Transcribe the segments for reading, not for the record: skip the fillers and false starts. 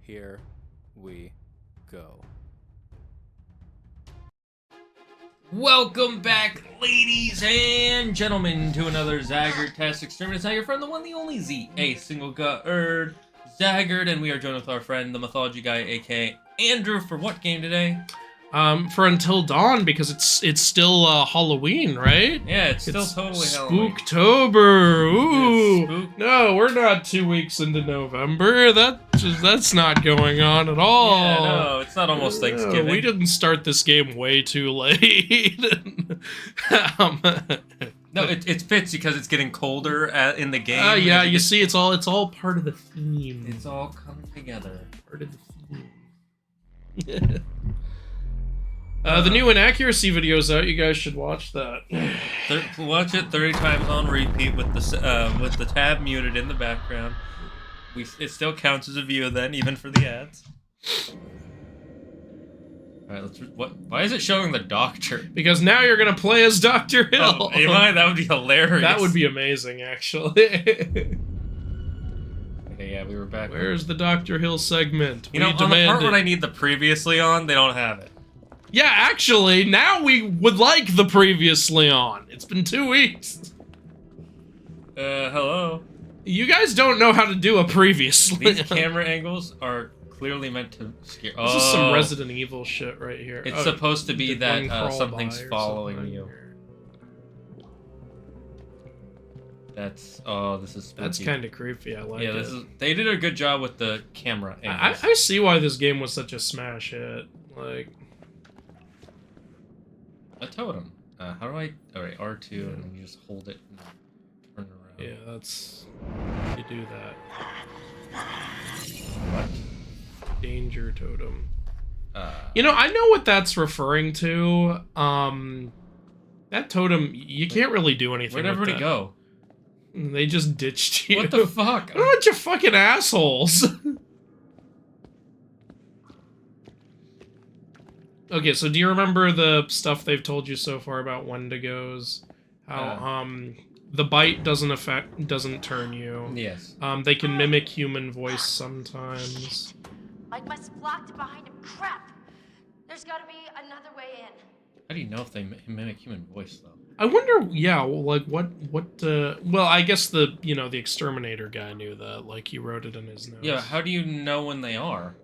Here we go. Welcome back, ladies and gentlemen, to another Zaggard-tastic stream. It's now your friend, the one, the only Z, a single Zaggard, and we are joined with our friend, the Mythology Guy, aka Andrew, for what game today? For Until Dawn, because it's still Halloween, right? Yeah, it's still totally Halloween. Spooktober. Ooh. Spook. No, we're not 2 weeks into November. That's not going on at all. Yeah, no, it's not almost Thanksgiving. We didn't start this game way too late. No, it fits because it's getting colder in the game. Yeah, you see, it's all part of the theme. It's all coming together. Part of the theme. The new inaccuracy video's out. You guys should watch that. Watch it 30 times on repeat with the tab muted in the background. It still counts as a view then, even for the ads. All right, why is it showing the Doctor? Because now you're gonna play as Dr. Hill. Oh, am I? That would be hilarious. That would be amazing, actually. Okay, yeah, we were back. Where's the Dr. Hill segment? You know, on the part when I need the previously on, they don't have it. Yeah, actually, now we would like the previously on. It's been 2 weeks. Hello? You guys don't know how to do a previously. These camera angles are clearly meant to scare. This is some Resident Evil shit right here. It's supposed to be that something's following you. This is spooky. That's kind of creepy. I like it. They did a good job with the camera angles. I see why this game was such a smash hit. Like, a totem. How do I? All right, R2, and then you just hold it and turn around. Yeah, that's you do that. What? Danger totem. You know, I know what that's referring to. That totem, you can't really do anything. Where'd everybody go? They just ditched you. What the fuck? What a bunch of fucking assholes. Okay, so do you remember the stuff they've told you so far about Wendigos? How the bite doesn't turn you. Yes. They can mimic human voice sometimes. I must have locked it behind him. Crap! There's gotta be another way in. How do you know if they mimic human voice, though? I wonder, yeah, like what, well, I guess the exterminator guy knew that, like, he wrote it in his notes. Yeah, how do you know when they are?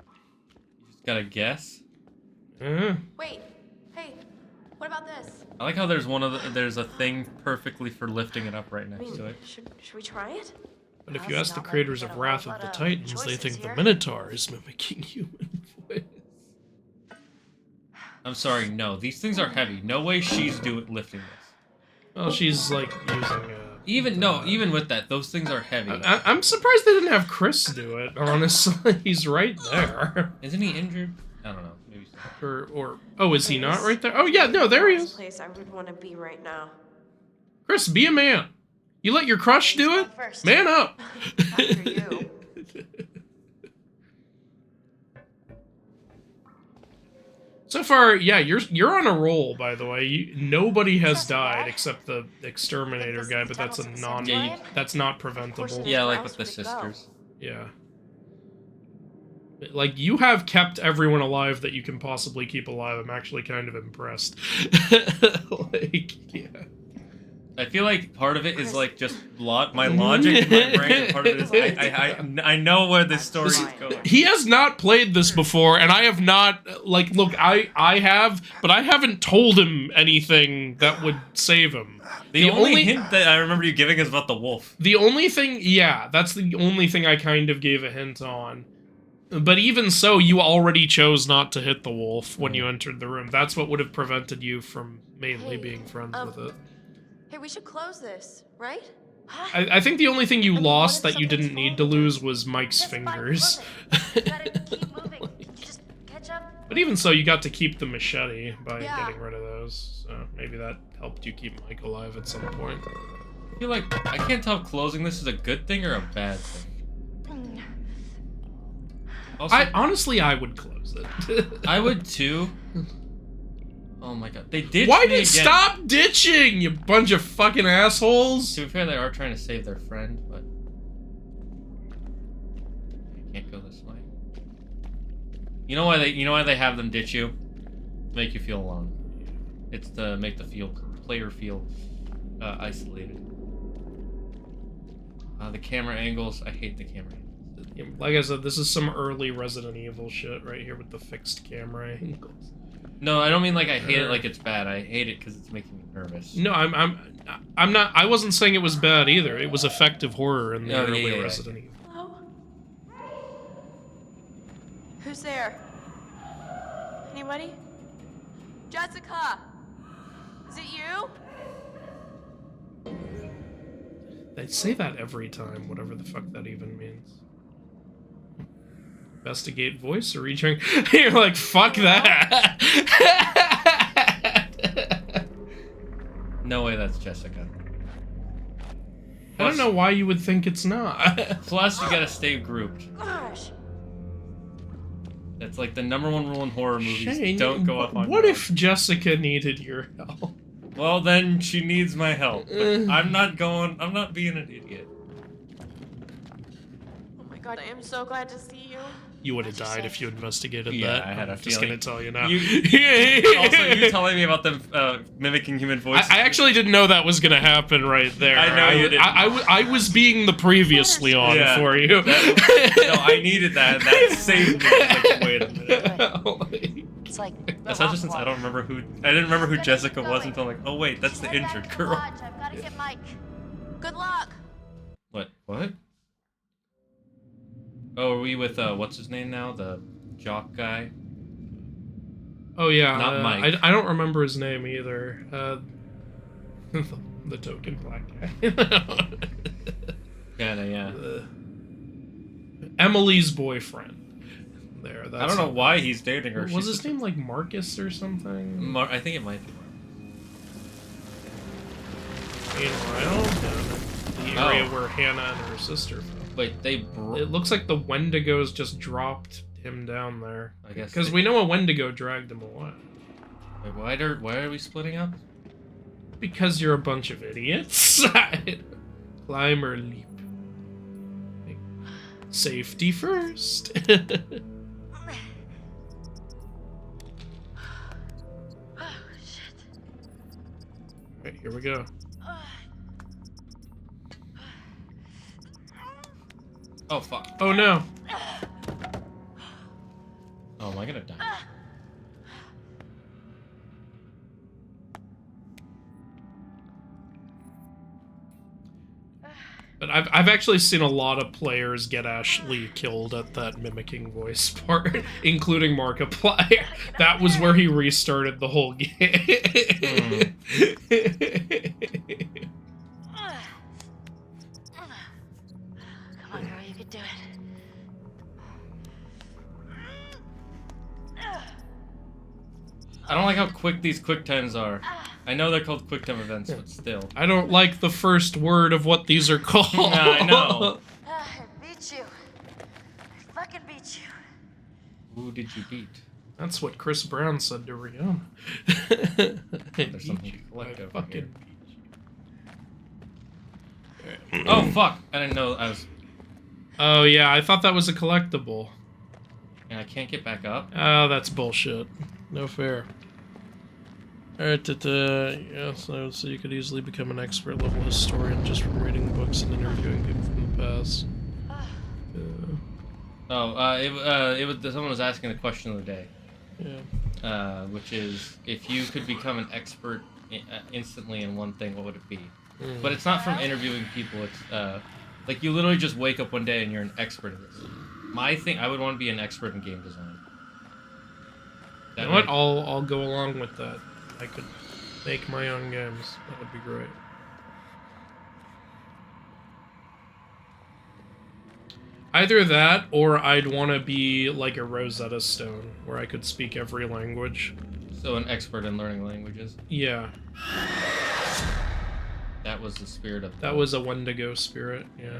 You just gotta guess? Wait, hey, what about this? I like how there's there's a thing perfectly for lifting it up right next to it. Should we try it? But if you ask the creators of Wrath of the Titans, they think the Minotaur is mimicking human voice. I'm sorry, no. These things are heavy. No way she's lifting this. Well, she's, like, using even with that, those things are heavy. I'm surprised they didn't have Chris do it, honestly. He's right there. Isn't he injured? I don't know. Maybe so. Oh, is he not right there? Oh, yeah, no, there he is. Place I would want to be right now. Chris, be a man. You let your crush do it? Man up. After you. So far, yeah, you're on a roll, by the way. Nobody has died except the exterminator guy, but that's that's not preventable. Yeah, like with the sisters. Yeah. Like, you have kept everyone alive that you can possibly keep alive. I'm actually kind of impressed. Like, yeah. I feel like part of it is like just my logic in my brain, and part of it is I know where this story is going. He has not played this before, and I have not, like, look, I have, but I haven't told him anything that would save him. The only hint that I remember you giving is about the wolf. The only thing, yeah, that's the only thing I kind of gave a hint on. But even so, you already chose not to hit the wolf when you entered the room. That's what would have prevented you from mainly being friends with it. Hey, we should close this, right? I think the only thing you lost that you didn't need to lose was Mike's fingers. Gotta keep moving. Just catch up. But even so, you got to keep the machete by getting rid of those. So maybe that helped you keep Mike alive at some point. I feel like I can't tell if closing this is a good thing or a bad thing. Also, honestly, I would close it. I would too. Oh my god. They ditched Why me did again. Stop ditching, you bunch of fucking assholes? To be fair, they are trying to save their friend, but... Can't go this way. You know why they have them ditch you? To make you feel alone. It's to make the player feel isolated. The camera angles. I hate the camera angles. Like I said, this is some early Resident Evil shit right here with the fixed camera angles. No, I don't mean like I hate it like it's bad. I hate it because it's making me nervous. No, I'm not. I wasn't saying it was bad either. It was effective horror in the early Resident Evil. Hello? Who's there? Anybody? Jessica! Is it you? They say that every time, whatever the fuck that even means. Investigate voice or reaching. You're like, fuck that. No way that's Jessica. I don't know why you would think it's not. Plus, you gotta stay grouped. Gosh. That's like the #1 rule in horror movies. Shane, Don't go up on what your if Jessica needed your help? own. Well, then she needs my help. But I'm not being an idiot. Oh my god, I am so glad to see you. You would have died if you investigated Yeah, that. I had a I'm just feeling. gonna tell you now. Also, you telling me about them mimicking human voices. I actually didn't know that was gonna happen right there. I know you didn't. I was being the previously on Yeah. for you. No, I needed that. And that saved me. Like, wait a minute. It's like That's not just since I don't remember who. I didn't remember who Jessica was until I'm like, oh wait, that's the injured girl. I've gotta get Mike. Good luck. What? What? Oh, are we with what's his name now? The jock guy. Oh yeah, Not Mike. I don't remember his name either. The token black guy. Yeah. Emily's boyfriend. There. That's I don't know why he's dating her. Was his name like Marcus or something? I think it might be. Meanwhile, down the area where Hannah and her sister fell. Wait, It looks like the Wendigos just dropped him down there. I guess because we know a Wendigo dragged him away. Wait, why are we splitting up? Because you're a bunch of idiots. Climb or leap. Safety first. Oh, shit. Alright, here we go. Oh fuck. Oh no. Oh, am I gonna die? But I've actually seen a lot of players get Ashley killed at that mimicking voice part, including Markiplier. That was where he restarted the whole game. Come on, girl, you can do it. I don't like how quick these quick times are. I know they're called quick time events, but still. I don't like the first word of what these are called. Yeah, I know. I beat you. I fucking beat you. Who did you beat? That's what Chris Brown said to Rihanna. There's something to collect over fucking here. Oh fuck! I didn't know I was. Oh yeah, I thought that was a collectible. And I can't get back up. Oh, that's bullshit. No fair. Alright, yeah, so you could easily become an expert level historian just from reading books and interviewing people from the past. It was someone was asking the question of the day. Yeah. Which is, if you could become an expert instantly in one thing, what would it be? But it's not from interviewing people. It's like you literally just wake up one day and you're an expert in this. My thing, I would want to be an expert in game design. You know what? I'll go along with that. I could make my own games. That would be great. Either that, or I'd want to be like a Rosetta Stone, where I could speak every language. So an expert in learning languages. Yeah. That was the spirit of. That was a Wendigo spirit, yeah.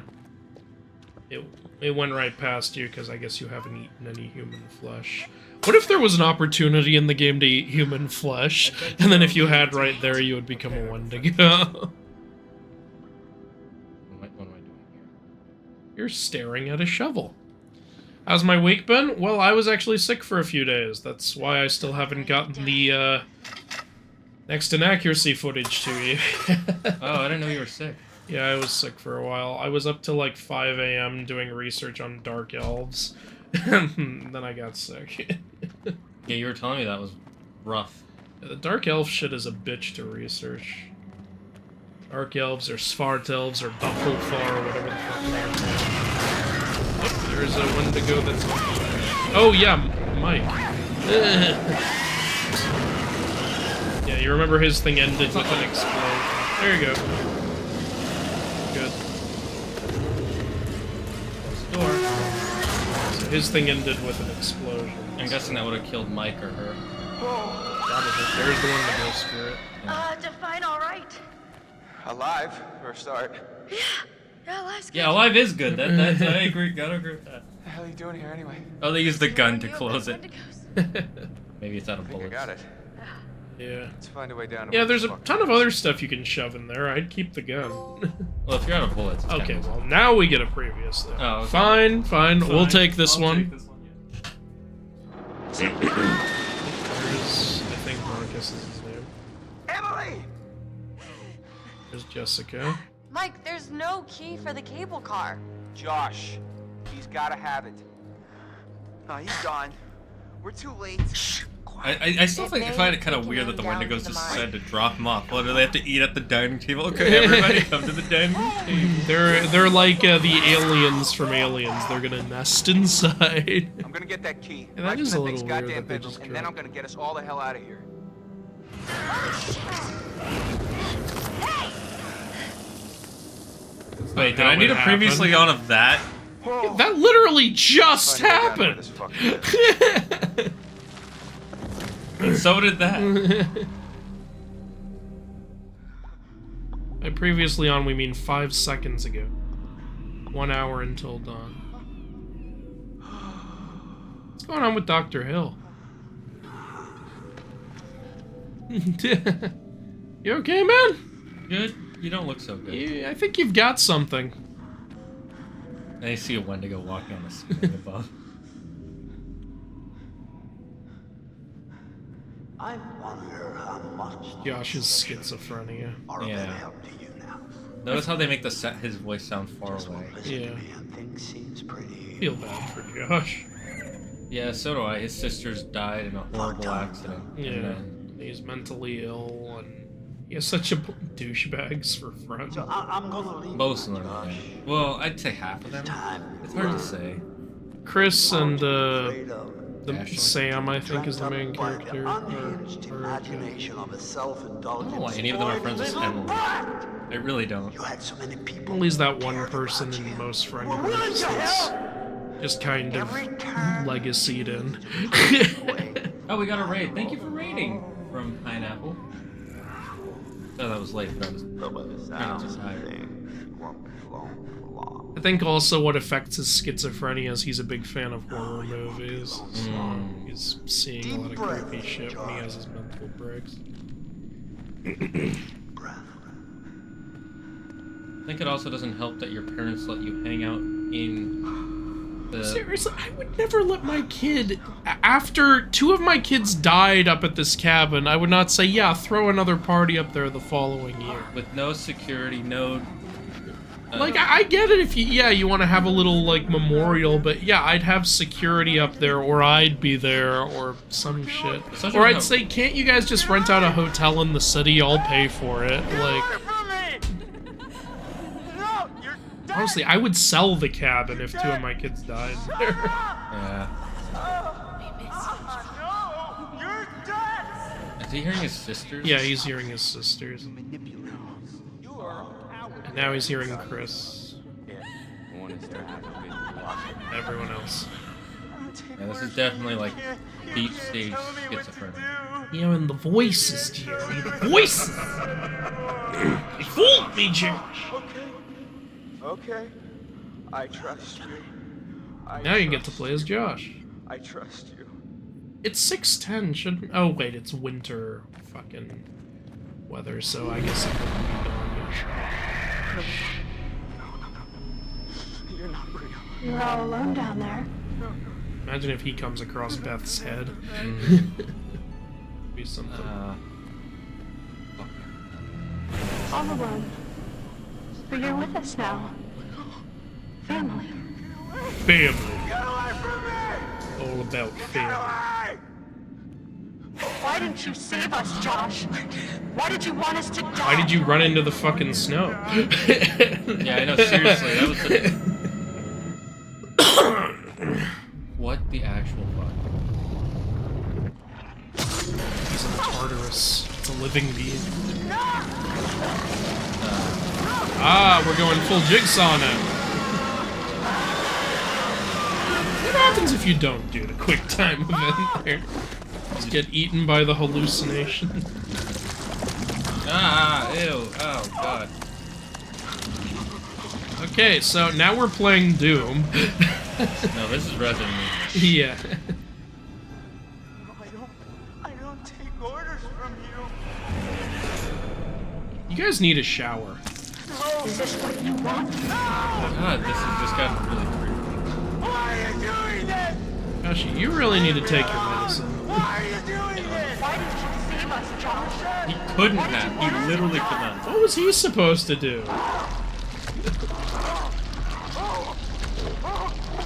It went right past you, because I guess you haven't eaten any human flesh. What if there was an opportunity in the game to eat human flesh, and then if you had right there, you would become a Wendigo? What am I doing here? You're staring at a shovel. How's my week been? Well, I was actually sick for a few days. That's why I still haven't gotten the, next inaccuracy footage to you. Oh, I didn't know you were sick. Yeah, I was sick for a while. I was up till like 5 a.m. doing research on Dark Elves. Then I got sick. Yeah, you were telling me that was rough. Yeah, the Dark Elf shit is a bitch to research. Dark Elves or Svart Elves or Doppelfar or whatever the fuck they are. Oh, there's a Wendigo that's... Oh, yeah, Mike. Yeah, you remember his thing ended with an explosion. There you go. Good. Close the door. So his thing ended with an explosion. I'm guessing that would have killed Mike or her. Probably. There's the Wendigo spirit. Define all right. Alive, for a start. Yeah, life's good. Yeah, alive is good. That's I agree. Gotta agree with that. What the hell are you doing here anyway? Oh, they used the gun to You have close those it. Wendigos? Maybe it's out I of think I bullets. got it. Yeah. Let's find a way down. Yeah, there's a ton of other stuff you can shove in there. I'd keep the gun. Well, if you're out of bullets. It's Okay, kinda- well, now we get a previous thing. Oh, okay. Fine. We'll take this I'll one. take this one, There's, I think Marcus is his name. Emily! There's Jessica. Mike, there's no key for the cable car. Josh, he's gotta have it. No, he's gone. We're too late. I still think I find it kind of weird that the Wendigos just decided to drop him off. What, do they have to eat at the dining table? Okay, everybody come to the dining table. They're like the aliens from Aliens. They're gonna nest inside. I'm gonna get that key. Yeah, that Right is to a next little weird goddamn that they bedroom, just and then I'm dropped. gonna get us all the hell out of here. Wait, did How I need it a previously happened. on of that? Whoa. That literally just Find a way down where happened. this fucking is. So did that. By previously on, we mean 5 seconds ago. 1 hour until dawn. What's going on with Dr. Hill? You okay, man? Good? You don't look so good. Yeah, I think you've got something. And I see a Wendigo walking on the ceiling above. I wonder how much Josh's schizophrenia. are of Yeah. help to you now. Notice how they make his voice sound far away. Listen Yeah. to me and things seems pretty. Feel bad for Josh. Yeah, so do I. His sisters died in a horrible Part-time. accident. Yeah, And then, he's mentally ill and he has such a douchebags for friends. So I'm gonna leave. most of you, them. Josh. Yeah. Well, I'd say half of them. Time. It's hard to say. Chris and Afraid of Ashley? Sam, I think, is the dreamt main up by character. The unhinged imagination of a I self-indulgent. don't know why any of them are friends with spoiled Emily. brat. I really don't. You had so many people. Only's that who one cared person about in you. most friend Were willing groups to that's help. just kind of Every turn. legacied in. Oh, we got a raid. Thank you for raiding from Pineapple. Oh, that was late, but I was But by the kind of sounds just of tired. things, you won't be alone for long. I think also what affects his schizophrenia is he's a big fan of horror movies. He's seeing a lot of creepy shit when he has his mental breaks. Breath. I think it also doesn't help that your parents let you hang out in the... Seriously, I would never let my kid... After 2 of my kids died up at this cabin, I would not say, yeah, throw another party up there the following year. With no security, no... Like, I get it if you want to have a little, like, memorial, but yeah, I'd have security up there, or I'd be there, or some shit. Especially Or when I'd say, can't you guys just rent out a hotel in the city? I'll pay for it. Like, honestly, I would sell the cabin if 2 of my kids died there. Yeah. Is he hearing his sisters? Yeah, he's hearing his sisters. And now he's hearing Chris. Everyone else. Yeah, this is definitely like deep stage schizophrenia. You know, and the voices, Jerry. The voices! They fooled me, Jerry. Okay. I trust you. Now you get to play as Josh. I trust you. It's 6:10, shouldn't... Oh, wait, it's winter fucking weather, so I guess it wouldn't be dawn yet. You're not real. You're all alone down there. Imagine if he comes across Beth's head. Be something. Fuck. All alone. But you're with us now. Family. Family. Get away from me! All about family. Away! Why didn't you save us, Josh? Why did you want us to die? Why did you run into the fucking snow? Yeah, I know, seriously, that was the... What the actual fuck? He's in Tartarus. It's a living being. Ah, we're going full jigsaw now. What happens if you don't do the quick time event there? Just get eaten by the hallucination. Ah, ew, oh god. Okay, so now we're playing Doom. No, this is Resident Evil. Yeah. I don't take orders from you. You guys need a shower. Is this what you want? God, this has just gotten really creepy. Why are you doing this? Gosh, you really need to take your medicine. Why are you doing this? Why didn't you save us, Josh? He couldn't have. He literally could not. What was he supposed to do?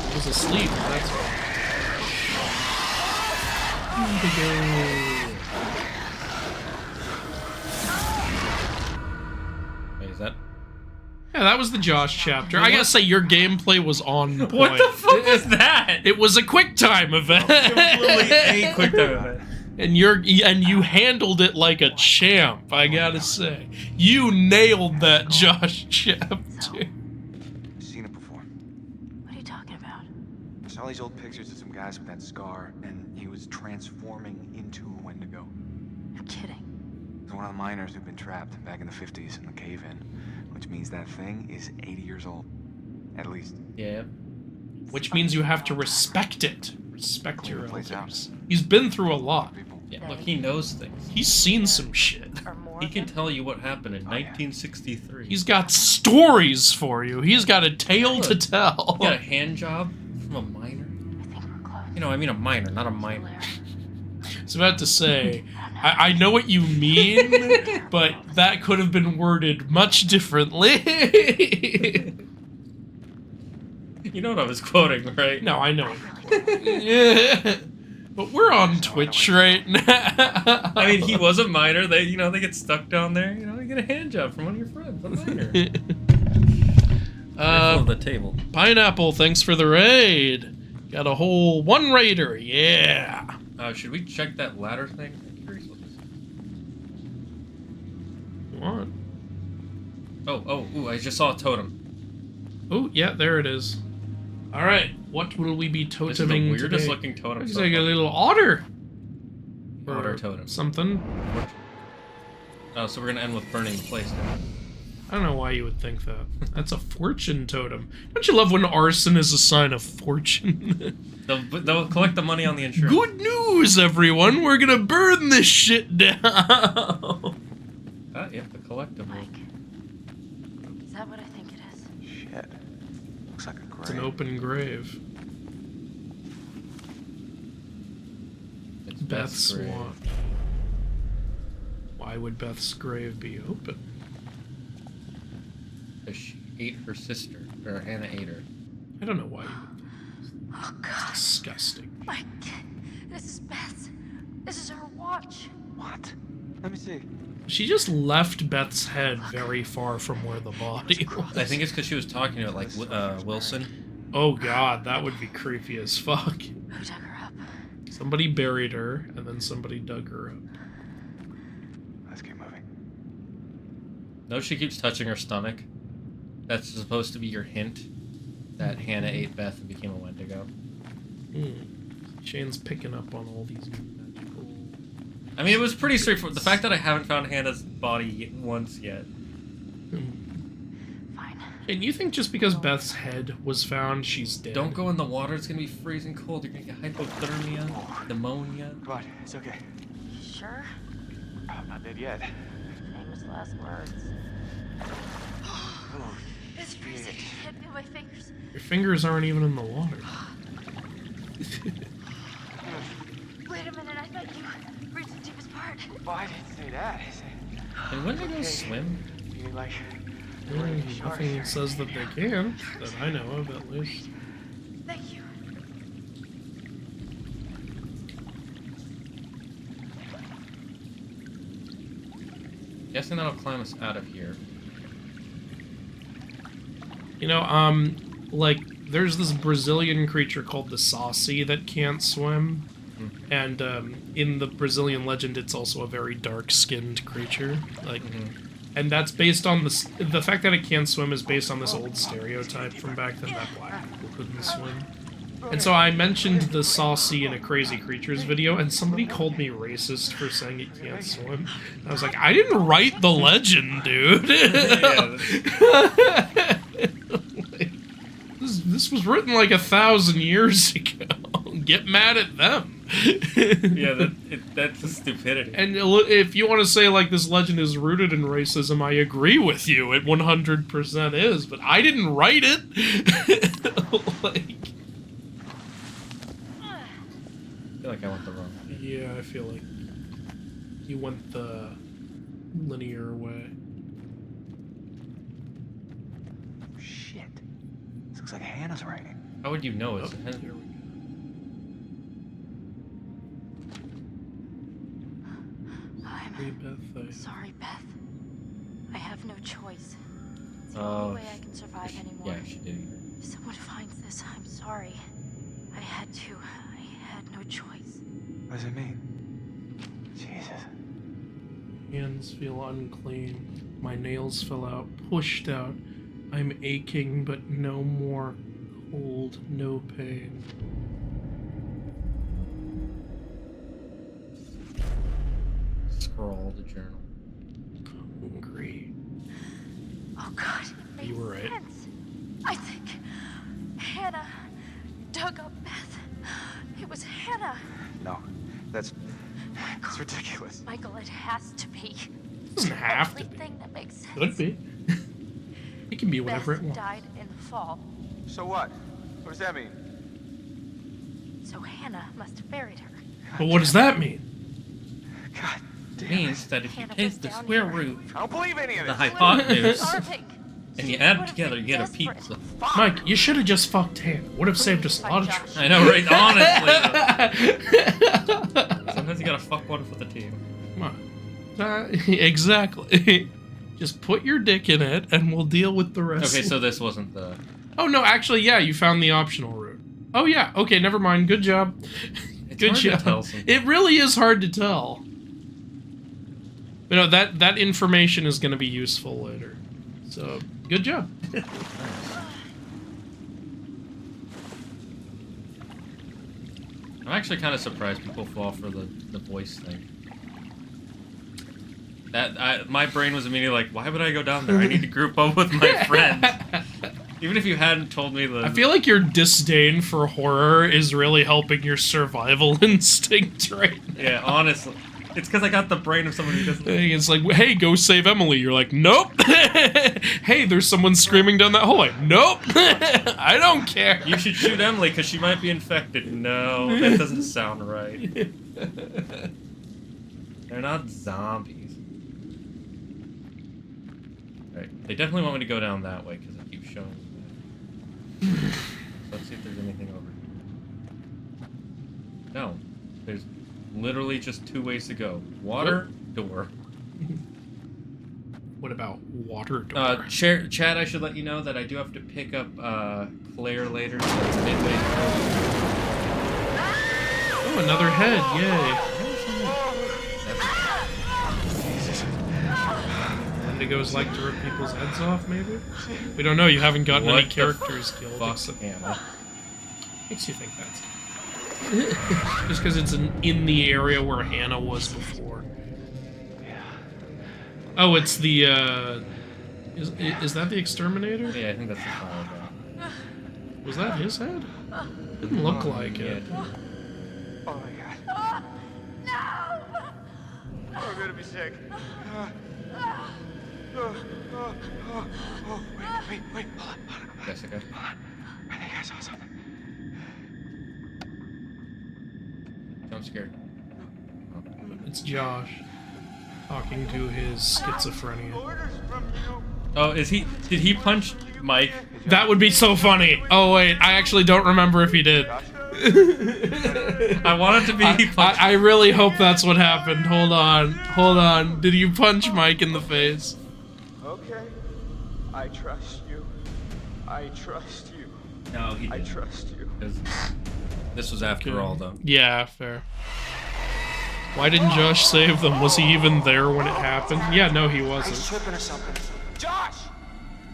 He was asleep, that's why. Wait, is that... Yeah, that was the Josh chapter. I gotta say, your gameplay was on point. What the fuck is that? It was a quick time event. Completely a quick time event. And you handled it like a champ, I gotta say. You nailed that Josh chapter. Seen it before. What are you talking about? I saw these old pictures of some guys with that scar, and he was transforming into a Wendigo. You're kidding. He's one of the miners who've been trapped back in the 50s in the cave-in, which means that thing is 80 years old. At least. Yeah. Which means you have to respect it. Respect Clean your the place elders. He's been through a lot. People. Yeah, look, he knows things. He's seen some shit. Or more He of can them? tell you what happened in 1963. He's got stories for you. He's got a tale to tell. He got a hand job from a miner. I think we're close. You know, I mean a miner, not a miner. I was about to say, I know what you mean, but that could have been worded much differently. You know what I was quoting, right? No, I know. Yeah. But we're on Twitch right now. I mean, he was a miner. They, you know, they get stuck down there. You know, you get a hand job from one of your friends, a miner. The table. Pineapple, thanks for the raid. Got a whole one raider, yeah. Should we check that ladder thing? I'm curious what this is. You want? Ooh, I just saw a totem. Oh, yeah, there it is. All right, what will we be toteming This is the weirdest today? looking totem. Looks so like a far. little otter. Otter Or totem. Something. Oh, so we're gonna end with burning the place down. I don't know why you would think that. That's a fortune totem. Don't you love when arson is a sign of fortune? They'll collect the money on the insurance. Good news, everyone! We're gonna burn this shit down! Yep, the collectible. Mike, is that what I think it is? Shit. Looks like a grave. It's an open grave. It's Beth's grave. Swamp. Why would Beth's grave be open? Because she ate her sister, or Hannah ate her. I don't know why. Oh, God. Disgusting. Mike, this is Beth. This is her watch. What? Let me see. She just left Beth's head very far from where the body was. I think it's because she was talking to it like Wilson. Oh god, that would be creepy as fuck. Who dug her up? Somebody buried her, and then somebody dug her up. Let's keep moving. No, she keeps touching her stomach. That's supposed to be your hint that Hannah ate Beth and became a Wendigo. Shane's picking up on all these magical... I mean, it was pretty straightforward. The fact that I haven't found Hannah's body once yet. Fine. And you think just because Beth's head was found, she's dead? Don't go in the water. It's gonna be freezing cold. You're gonna get hypothermia, pneumonia. Come on, it's okay. You sure? I'm not dead yet. Famous last words. Oh, It's freezing. I can't feel my fingers. Your fingers aren't even in the water. Wait a minute, I thought you reached the deepest part. Well, I didn't say that. I said, And when they go swim? you need like. Nothing says that they can, that I know of at least. Thank you. Guessing that'll climb us out of here. You know, like, there's this Brazilian creature called the saucy that can't swim. And in the Brazilian legend, it's also a very dark-skinned creature. Like, and that's based on the fact that it can't swim is based on this old stereotype from back then that black people couldn't swim. And so I mentioned the saucy in a Crazy Creatures video, and somebody called me racist for saying it can't swim. And I was like, I didn't write the legend, dude. This was written like 1,000 years ago. Get mad at them. Yeah, that's a stupidity. And if you want to say, like, this legend is rooted in racism, I agree with you. It 100% is, but I didn't write it. Like... I feel like I went the wrong way. Yeah, I feel like you went the linear way. Shit. This looks like Hannah's writing. How would you know Oh, it's here we go. Hey, Beth, Sorry, Beth. I have no choice. It's the Oh, only way I can survive anymore. Yeah, she did. If someone finds this, I'm sorry. I had to. I had no choice. What does it mean? Jesus. Hands feel unclean. My nails fell out, pushed out. I'm aching, but no more cold, no pain. Scroll the journal. Hungry. Oh God, it makes You were right. sense. I think Hannah dug up Beth. It was Hannah. No, that's ridiculous. Michael, it has to be. Doesn't have to be. Everything that makes sense. Could be. It can be whatever Beth it wants. died in the fall, So what? What does that mean? so Hannah must have buried her. But what does that mean? God It damn means it. that if you Hannah take was the down square here. root I don't believe any of the this. hypotenuse Starving. and She you add them would've together, been you get a desperate. pizza. Mike, you should have just fucked Hannah. Would have saved us a lot of Josh. trouble. I know, right? Honestly. Sometimes you gotta fuck one for the team. Come on. Exactly. Just put your dick in it, and we'll deal with the rest. Okay, so this wasn't the... Oh, no, actually, yeah, you found the optional route. Oh, yeah. Okay, never mind. Good job. It's Good hard job. to tell sometimes. It really is hard to tell. You know, that information is going to be useful later. So, good job. I'm actually kind of surprised people fall for the voice thing. My brain was immediately like, why would I go down there? I need to group up with my friends. Even if you hadn't told me the... I feel like your disdain for horror is really helping your survival instinct right now. Yeah, honestly. It's because I got the brain of someone who doesn't... It's like, hey, go save Emily. You're like, nope. Hey, there's someone screaming down that hallway. Nope. I don't care. You should shoot Emily because she might be infected. No, that doesn't sound right. They're not zombies. Right. They definitely want me to go down that way because it keeps showing me that. So let's see if there's anything over here. No. There's literally just two ways to go. Water, door. What about water door? Chad, I should let you know that I do have to pick up Claire later. So it's midway through. Oh, another head. Yay. Wendigos like to rip people's heads off, maybe? We don't know. You haven't gotten What any the characters killed. Fuck Except Hannah. makes you think that's just because it's in the area where Hannah was before. Oh, it's the is that the exterminator? Yeah, I think that's the final guy. Was that his head? Didn't look like it. Yeah, Oh my god. No! I'm gonna be sick. Wait, hold on. Jessica. Hold on. I think I saw something. I'm scared. It's Josh talking to his schizophrenia. Orders from you. Oh, is he? Did he punch Mike? That would be so funny. Oh wait, I actually don't remember if he did. I want it to be he punched. I really hope that's what happened. Hold on. Did you punch Mike in the face? Okay. I trust you. I trust you. No, he I didn't. trust you. 'Cause this was after all, though. Yeah, fair. Why didn't Josh save them? Was he even there when it happened? Yeah, no, he He's wasn't. tripping or something. Josh!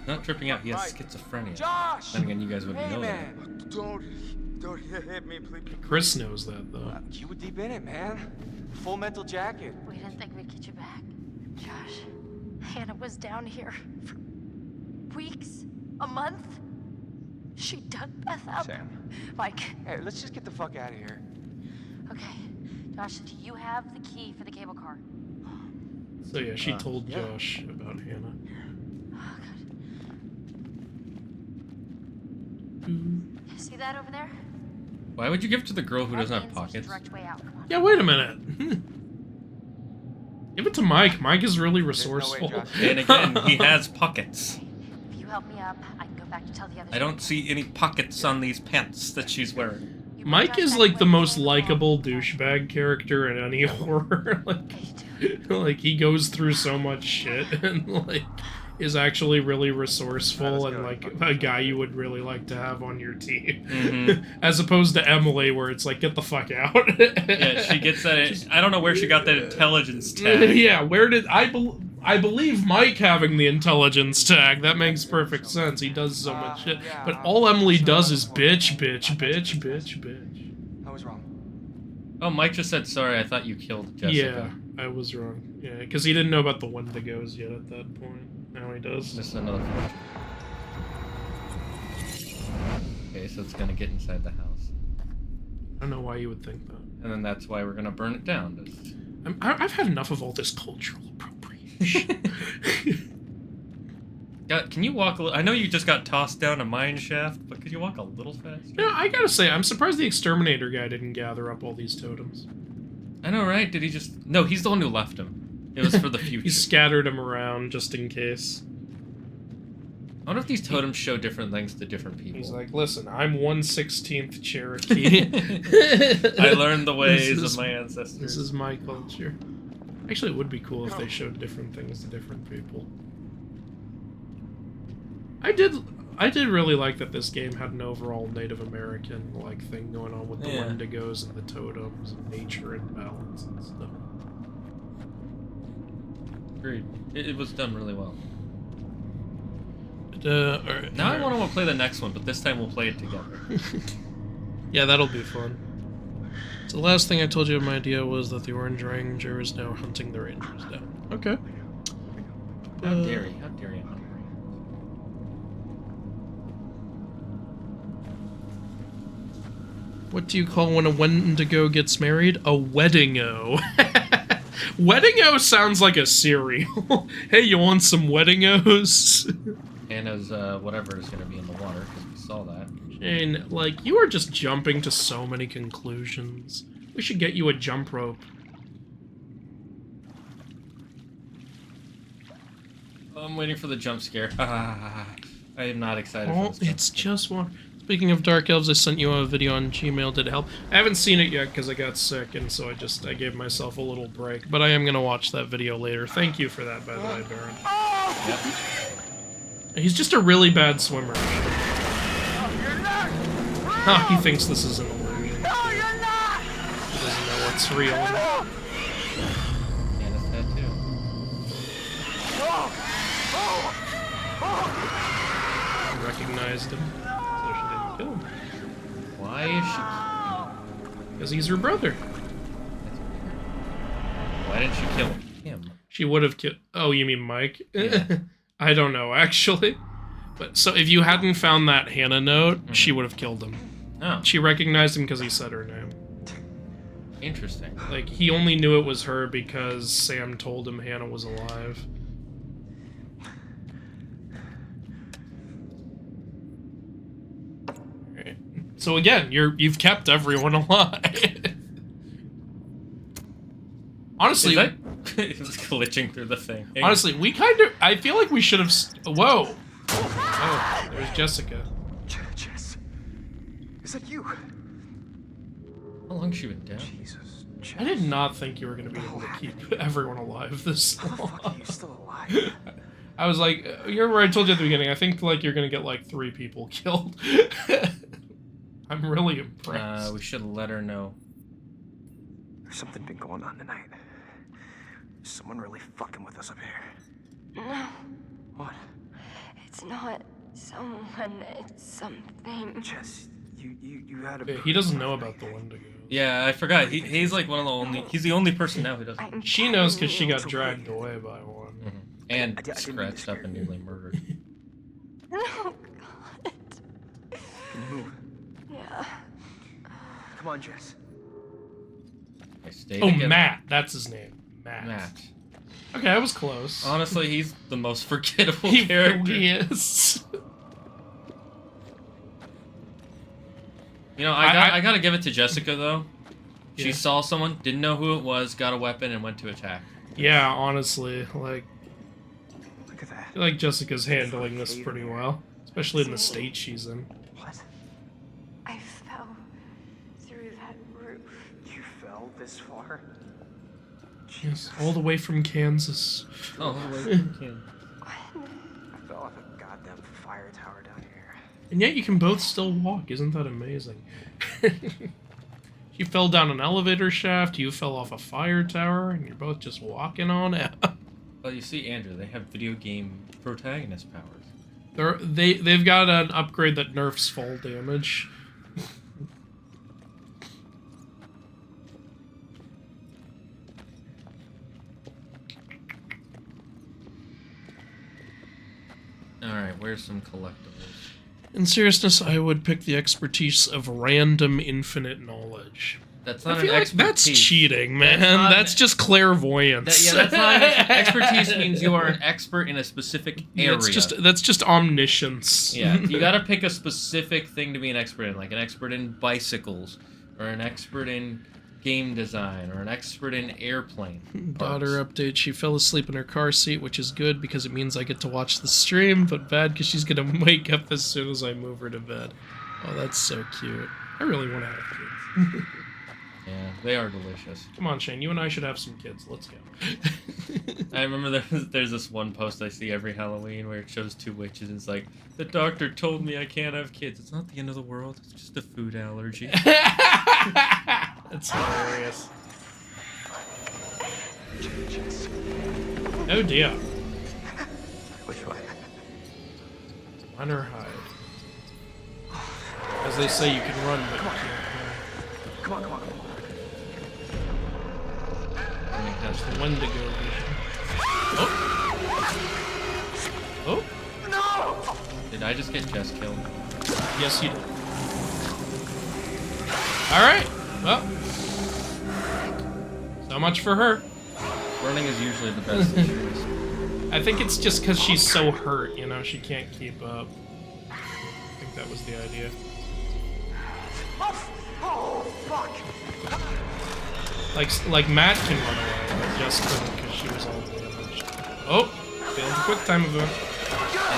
Not tripping out. He has schizophrenia. Josh! Then again, you guys wouldn't Hey, know that. man. Don't hit me, please. Chris knows that though. You were deep in it, man. Full mental jacket. We didn't think we'd get you back. Josh, Hannah was down here for weeks, a month. She dug Beth up. Sam. Mike, Hey, let's just get the fuck out of here. okay. Josh, do you have the key for the cable car? So yeah, she told yeah. Josh about Hannah. Oh, good. You see that over there? Why would you give it to the girl who That doesn't have means there's a pockets? direct way out. Come on. Yeah, wait a minute. Give it to Mike. Mike is really no way, resourceful. Josh. And again, he has pockets. If you help me up, I can go back to tell the others. I don't see any pockets on these pants that she's wearing. You Mike bring is Josh like back the away most from the wall. likable douchebag character in any horror. Like he goes through so much shit and like is actually really resourceful and like a guy you would really like to have on your team. Mhm. As opposed to Emily where it's like get the fuck out. Yeah, she gets that. I don't know where she got that intelligence tag. Yeah, where did I believe Mike having the intelligence tag. That makes perfect sense. He does so much shit. yeah, But all Emily does is bitch. I was wrong. Oh, Mike just said sorry. I thought you killed Yeah, Jessica. I was wrong. Yeah, because he didn't know about the Wendigos yet at that point. Now he does. This is another fortune. Okay, so it's gonna get inside the house, I don't know why you would think that. and then that's why we're gonna burn it down. I've had enough of all this cultural appropriation. Can you walk a little? I know you just got tossed down a mine shaft, but could you walk a little faster? No, I gotta say, I'm surprised the exterminator guy didn't gather up all these totems. I know, right? Did he just? No, he's the one who left him. It was for the future. He scattered them around just in case. I wonder if these totems show different things to different people. He's like, listen, I'm 1/16th Cherokee. I learned the ways This is- of my ancestors. This is my culture. Actually, it would be cool if they showed different things to different people. I did really like that this game had an overall Native American like thing going on with the Yeah. Wendigos and the totems and nature and balance and stuff. Agreed. It was done really well. Alright. Now I want to play the next one, but this time we'll play it together. Yeah, that'll be fun. So the last thing I told you of my idea was that the Orange Ranger is now hunting the Rangers down. Okay. How dare you? How dare you? What do you call when a Wendigo gets married? A wedding-o. Wedding-o sounds like a cereal. Hey, you want some wedding-os? Hannah's whatever is going to be in the water, because we saw that. Shane, like, you are just jumping to so many conclusions. We should get you a jump rope. I'm waiting for the jump scare. I am not excited for Oh, this jump it's scare. just one. Speaking of Dark Elves, I sent you a video on Gmail. Did it help? I haven't seen it yet because I got sick, and so I gave myself a little break. But I am going to watch that video later. Thank you for that, by the way, Baron. Yep. He's just a really bad swimmer. You're not. Oh, he thinks this is an illusion. No, you're not. He doesn't know what's real. Hannah's tattoo. He recognized him, so she didn't kill him. Why is she? Because he's her brother. Why didn't she kill him? She would have killed... Oh, you mean Mike? Yeah. I don't know, actually. But so if you hadn't found that Hannah note, she would have killed him. Oh, She recognized him because he said her name. interesting. Like, he only knew it was her because Sam told him Hannah was alive. So again, you've kept everyone alive. Honestly, it was glitching through the thing. honestly, we I feel like we should have. Whoa! Oh, there's Jessica. Jess. Is that you? How long's she been down? Jesus. Jess. I did not think you were going to be able to keep everyone alive this How the long. fuck are you still alive? I was like, you remember I told you at the beginning, I think like you're going to get like 3 people killed. I'm really impressed. We should let her know. There's something been going on tonight. Someone really fucking with us up here. No, What? it's not someone, it's something. Jess, you had a... Yeah, he doesn't know about the Wendigo. Yeah, I forgot. He's like one of the only. He's the only person now who doesn't. I'm She knows because she telling got dragged away by one. And I didn't scratched up and nearly murdered. you. Oh, God. Can you move? Yeah. Come on, Jess. I stayed Oh, again. Matt. That's his name. Matt. Okay, I was close. Honestly, he's the most forgettable He character. really is. You know, I gotta give it to Jessica though. She Yeah. saw someone, didn't know who it was, got a weapon, and went to attack. Yeah, honestly, like, Look at that. I feel like Jessica's handling this pretty well, especially in the state she's in. What? I fell through that roof. You fell this far? Yes, all the way from Kansas. Oh, wait, can. I fell off a goddamn fire tower down here. And yet you can both still walk. Isn't that amazing? She fell down an elevator shaft, you fell off a fire tower, and you're both just walking on out. Well, you see, Andrew, they have video game protagonist powers. They've got an upgrade that nerfs fall damage. Alright, where's some collectibles? In seriousness, I would pick the expertise of random infinite knowledge. That's not I feel an like that's expertise. cheating, man. not That's an- just clairvoyance. That's not expertise means you are an expert in a specific area. That's just omniscience. Yeah, you gotta pick a specific thing to be an expert in, like an expert in bicycles, or an expert in game design, or an expert in airplane parts. Daughter update, she fell asleep in her car seat, which is good because it means I get to watch the stream, but bad because she's gonna wake up as soon as I move her to bed. Oh, that's so cute. I really want to have kids. Yeah, they are delicious. Come on, Shane, you and I should have some kids. Let's go. I remember there's this one post I see every Halloween where it shows 2 witches and it's like, the doctor told me I can't have kids. It's not the end of the world, it's just a food allergy. That's hilarious. Jess. Oh dear. Which way? Run or hide. As they say, you can run, but you can't hide. Come on, come on, come on. I mean, that's The Wendigo vision. Oh! No! Did I just get Jess killed? Yes, you did. Alright, well. So much for her. Running is usually the best injuries. I think it's just because she's so hurt, you know, she can't keep up. I think that was the idea. Oh, fuck! Like Matt can run away, but Jess couldn't because she was all damaged. Oh! Failed the quick time event.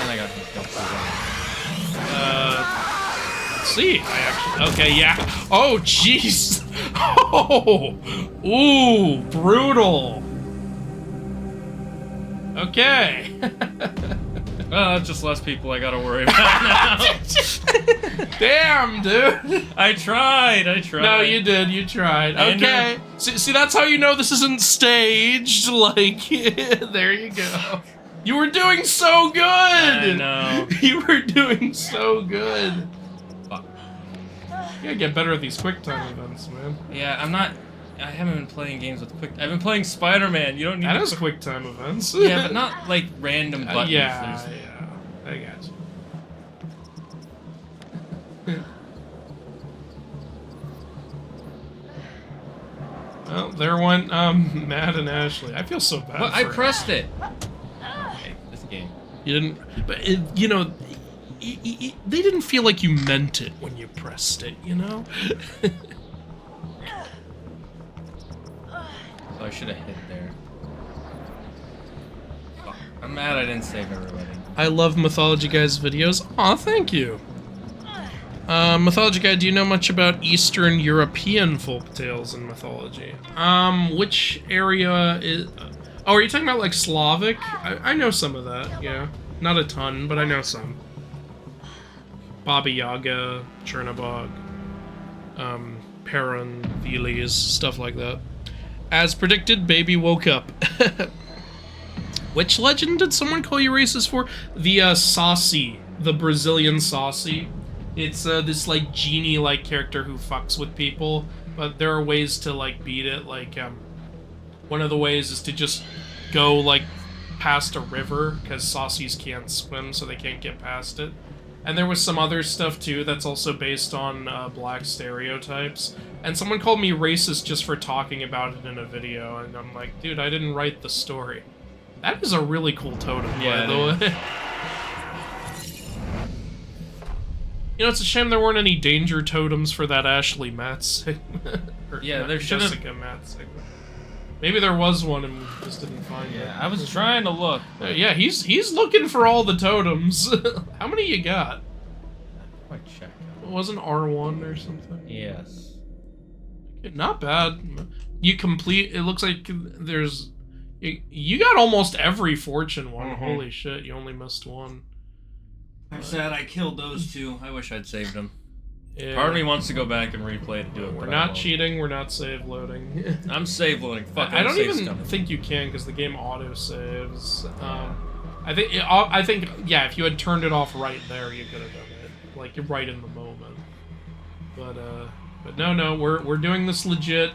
And I got him killed. Let's see. I actually. Okay, yeah. Oh, jeez. Oh! Ooh, brutal. Okay. Well, that's just less people I gotta worry about now. Damn, dude. I tried. No, you did. You tried. Okay. See, that's how you know this isn't staged. Like, there you go. You were doing so good. I know. You were doing so good. Fuck. You gotta get better at these quick time events, man. Yeah, I haven't been playing games with quick. I've been playing Spider-Man. You don't need. That is quick time events. Yeah, but not like random buttons. Yeah, There's- yeah. I got you. Well, there went Matt and Ashley. I feel so bad. Well, I for pressed it. Okay, this game. You didn't, but you know, they didn't feel like you meant it when you pressed it, you know? So I should have hit there. Fuck. I'm mad I didn't save everybody. I love Mythology Guy's videos. Aw, thank you. Mythology Guy, do you know much about Eastern European folk tales and mythology? Which area is... Oh, are you talking about, like, Slavic? I know some of that, yeah. Not a ton, but I know some. Baba Yaga, Chernobog, Perun, Veles, stuff like that. As predicted, baby woke up. Which legend did someone call you racist for? The, Saucy. The Brazilian Saucy. It's, this, like, genie-like character who fucks with people, but there are ways to, like, beat it, like, one of the ways is to just go, like, past a river, because Saucies can't swim, so they can't get past it. And there was some other stuff, too, that's also based on, black stereotypes. And someone called me racist just for talking about it in a video, and I'm like, dude, I didn't write the story. That is a really cool totem, by the way. You know, it's a shame there weren't any danger totems for that Ashley Matt segment. Yeah, there should have... Jessica Matt segment. Maybe there was one and we just didn't find it. Yeah, I was trying to look. Yeah, he's looking for all the totems. How many you got? Quite check. It wasn't R1 or something? Yes. Not bad. You complete... It looks like there's... You got almost every fortune one. Mm-hmm. Holy shit, you only missed one. I'm sad I killed those two. I wish I'd saved them. Yeah. Part of me wants to go back and replay to do it. We're but not cheating, we're not save loading. I'm save loading. Fuck, I don't even think you can because the game auto saves. I think yeah, if you had turned it off right there, you could have done it. Like, you're right in the moment. But no, we're doing this legit.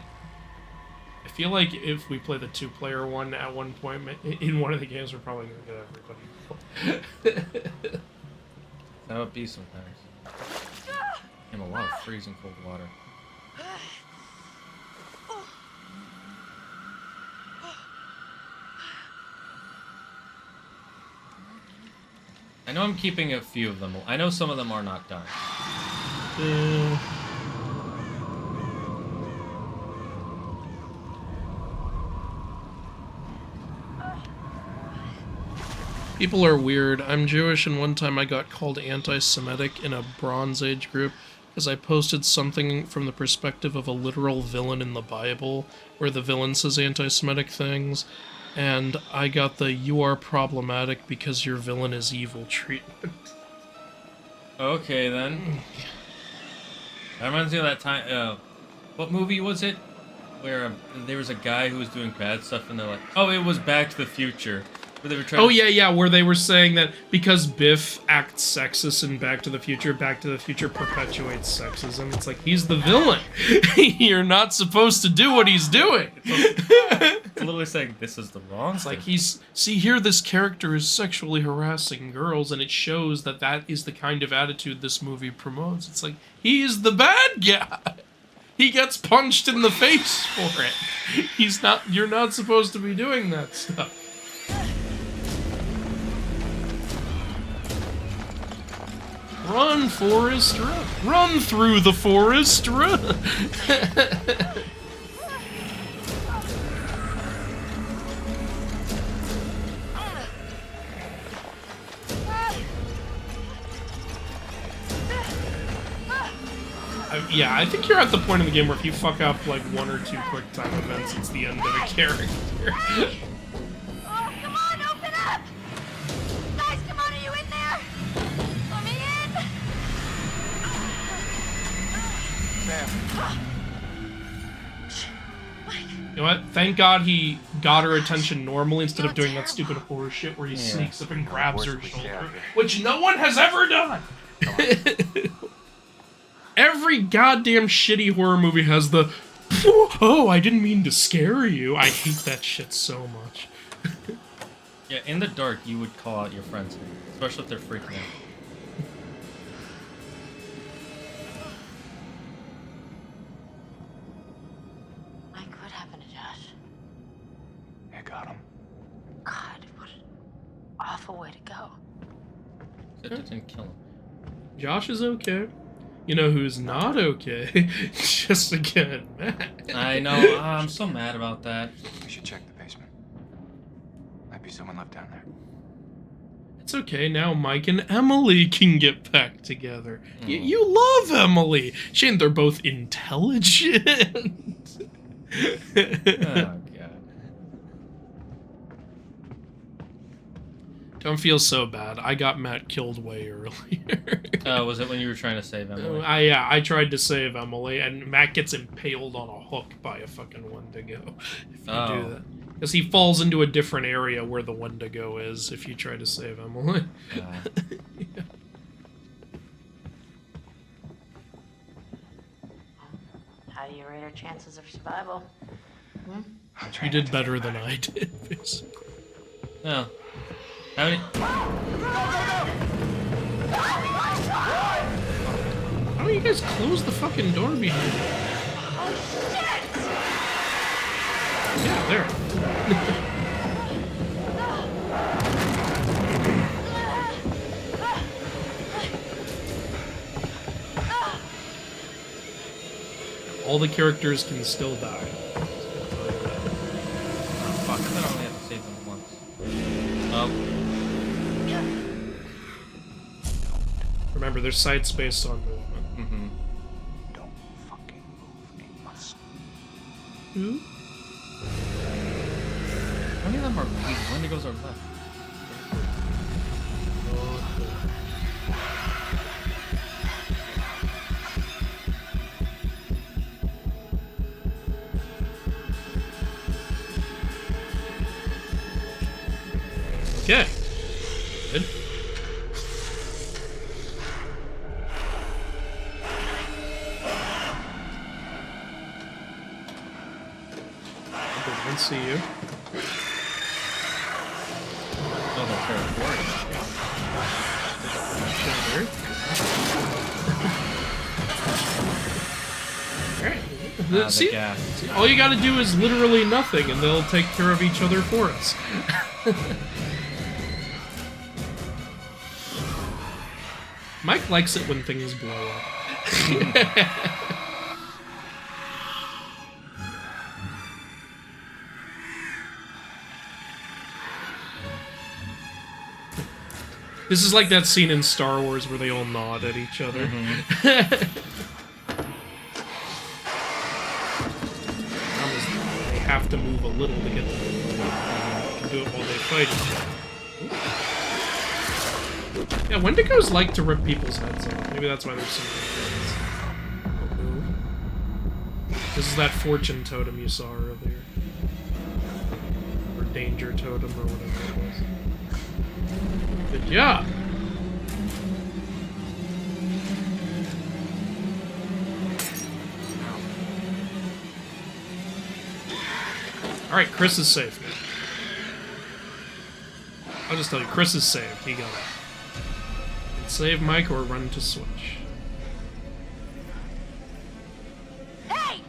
I feel like if we play the 2-player one at one point in one of the games, we're probably gonna get everybody. That would be sometimes. And a lot of freezing cold water. I know I'm keeping a few of them. I know some of them are not done. People are weird. I'm Jewish, and one time I got called anti-Semitic in a Bronze Age group because I posted something from the perspective of a literal villain in the Bible, where the villain says anti-Semitic things, and I got the "you are problematic because your villain is evil" treatment. Okay, then. That reminds me of that time, what movie was it? Where there was a guy who was doing bad stuff, and they're like, oh, it was Back to the Future. Where they were trying yeah, where they were saying that because Biff acts sexist in Back to the Future perpetuates sexism. It's like, he's the villain. You're not supposed to do what he's doing. It's literally saying, this is the wrong It's thing. like, see here, this character is sexually harassing girls, and it shows that that is the kind of attitude this movie promotes. It's like, he's the bad guy. He gets punched in the face for it. You're not supposed to be doing that stuff. Run, Forrest, run. Run through the forest, run. Yeah, I think you're at the point in the game where if you fuck up like 1 or 2 quick time events, it's the end of a character. Oh, come on, open up! Guys, come on, are you in there? Let me in! You know what? Thank God he got her attention normally instead of doing that stupid horror shit where he sneaks up and grabs her shoulder, which no one has ever done. Every goddamn shitty horror movie has the, oh, I didn't mean to scare you. I hate that shit so much. Yeah, in the dark, you would call out your friends, especially if they're freaking out. Mike, what happened to Josh? I got him. God, what an awful way to go. It didn't kill him. Josh is okay. You know who's not okay? Just again, Matt. I know. I'm so mad about that. We should check the basement. Might be someone left down there. It's okay, now Mike and Emily can get back together. You love Emily! Shane, they're both intelligent. Oh, God. Don't feel so bad. I got Matt killed way earlier. Was it when you were trying to save Emily? I tried to save Emily, and Matt gets impaled on a hook by a fucking Wendigo. If you do that. Because he falls into a different area where the Wendigo is if you try to save Emily. Yeah. How do you rate our chances of survival? You did better than I did, basically. No. How many? How don't you guys close the fucking door behind you? Yeah, there. All the characters can still die. Oh, fuck. I thought I only had to save them once. Oh. Remember, there's sights based on movement. Mm-hmm. Don't fucking move a muscle. Who? How many of them are Wendigos are left? Okay. Good. Didn't see you. Oh, that's territorial. Alright. See, all you gotta do is literally nothing, and they'll take care of each other for us. Mike likes it when things blow up. This is like that scene in Star Wars where they all nod at each other. They have to move a little to get to the fight. They can do it while they fight each other. Yeah, Wendigos like to rip people's heads off. Maybe that's why there's so many heads. This is that fortune totem you saw earlier. Or danger totem, or whatever it was. Good job! Alright, Chris is safe now. I'll just tell you, Chris is saved. He got it. Save Mike or run to switch. Hey!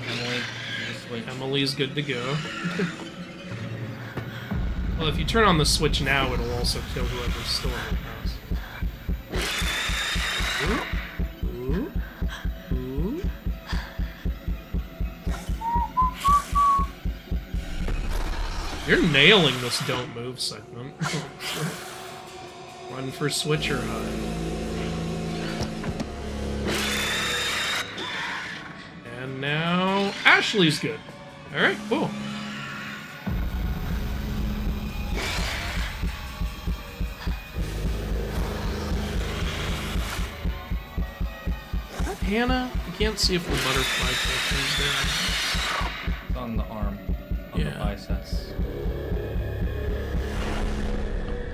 Emily, just wait. Emily's good to go. Well, if you turn on the switch now, it'll also kill whoever's still in the house. Ooh. Ooh. Ooh. You're nailing this don't move segment. Run for switch or hide. And now Ashley's good. Alright, cool. Is that Hannah? I can't see if the butterfly filter is there. It's on the arm. On the biceps.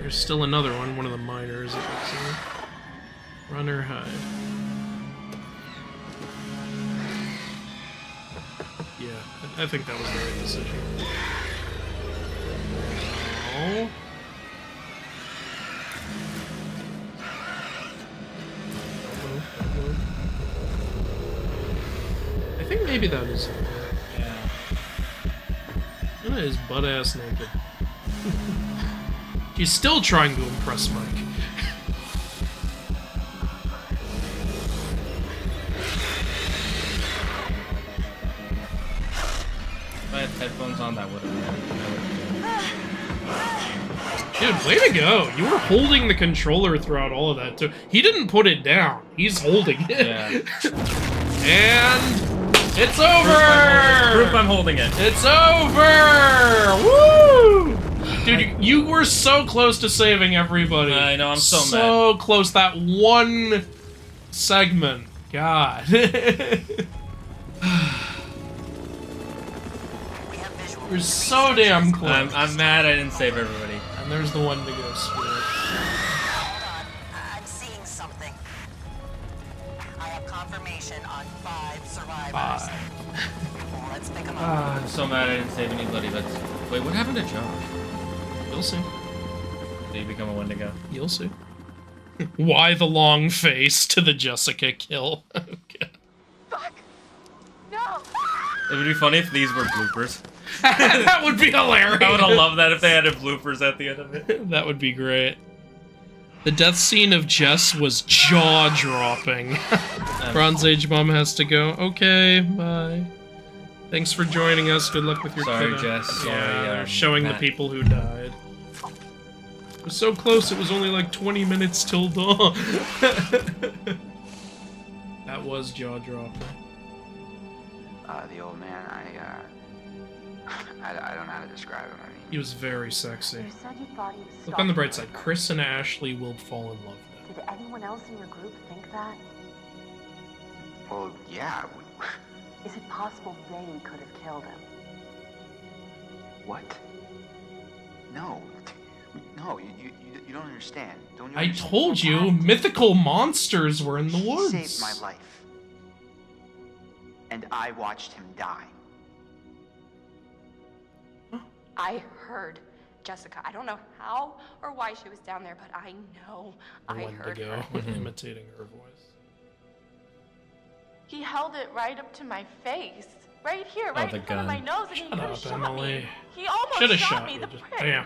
There's still another one of the miners. It looks like. Run or hide. Yeah, I think that was the right decision. Oh. I think maybe that is it. Yeah. Anna is butt-ass naked. She's still trying to impress Mike. If I had headphones on, that would have been. Dude, way to go. You were holding the controller throughout all of that, too. He didn't put it down. He's holding it. Yeah. And it's over! Proof I'm holding it. It's over! Woo! Dude, you were so close to saving everybody. I know, I'm so mad. So close. That one segment. God. You're so damn close. I'm mad I didn't save everybody. And there's the one to go Spirit. Hold on. I'm seeing something. I have confirmation on 5 survivors. Let's pick them up. I'm so mad I didn't save anybody. Wait, what happened to Josh? You'll see. Did he become a Wendigo? You'll see. Why the long face to the Jessica kill? Okay. Fuck! No! It would be funny if these were bloopers. That would be hilarious. I would have loved that if they had bloopers at the end of it. That would be great. The death scene of Jess was jaw-dropping. Bronze Age Mom has to go. Okay, bye. Thanks for joining us. Good luck with your Sorry, kiddo. Jess. Sorry, They're showing Matt. the people who died. It was so close, it was only like 20 minutes till dawn. That was jaw-dropping. The old man, I don't know how to describe him. I mean, He was very sexy. You said you thought he was Look on the bright side. Chris and Ashley will fall in love now. Did anyone else in your group think that? well, yeah. Is it possible they could have killed him? What? No. No, you don't understand. Don't you I understand? told you, mythical monsters were in the He woods. saved my life. And I watched him die. I heard Jessica. I don't know how or why she was down there, but I know I heard Wendigo her. imitating her voice. He held it right up to my face. Right here, right the in front of my gun. nose, and he Shut could have up, shot Emily. me. He almost Shoulda shot shot me, you, the just- prick. damn.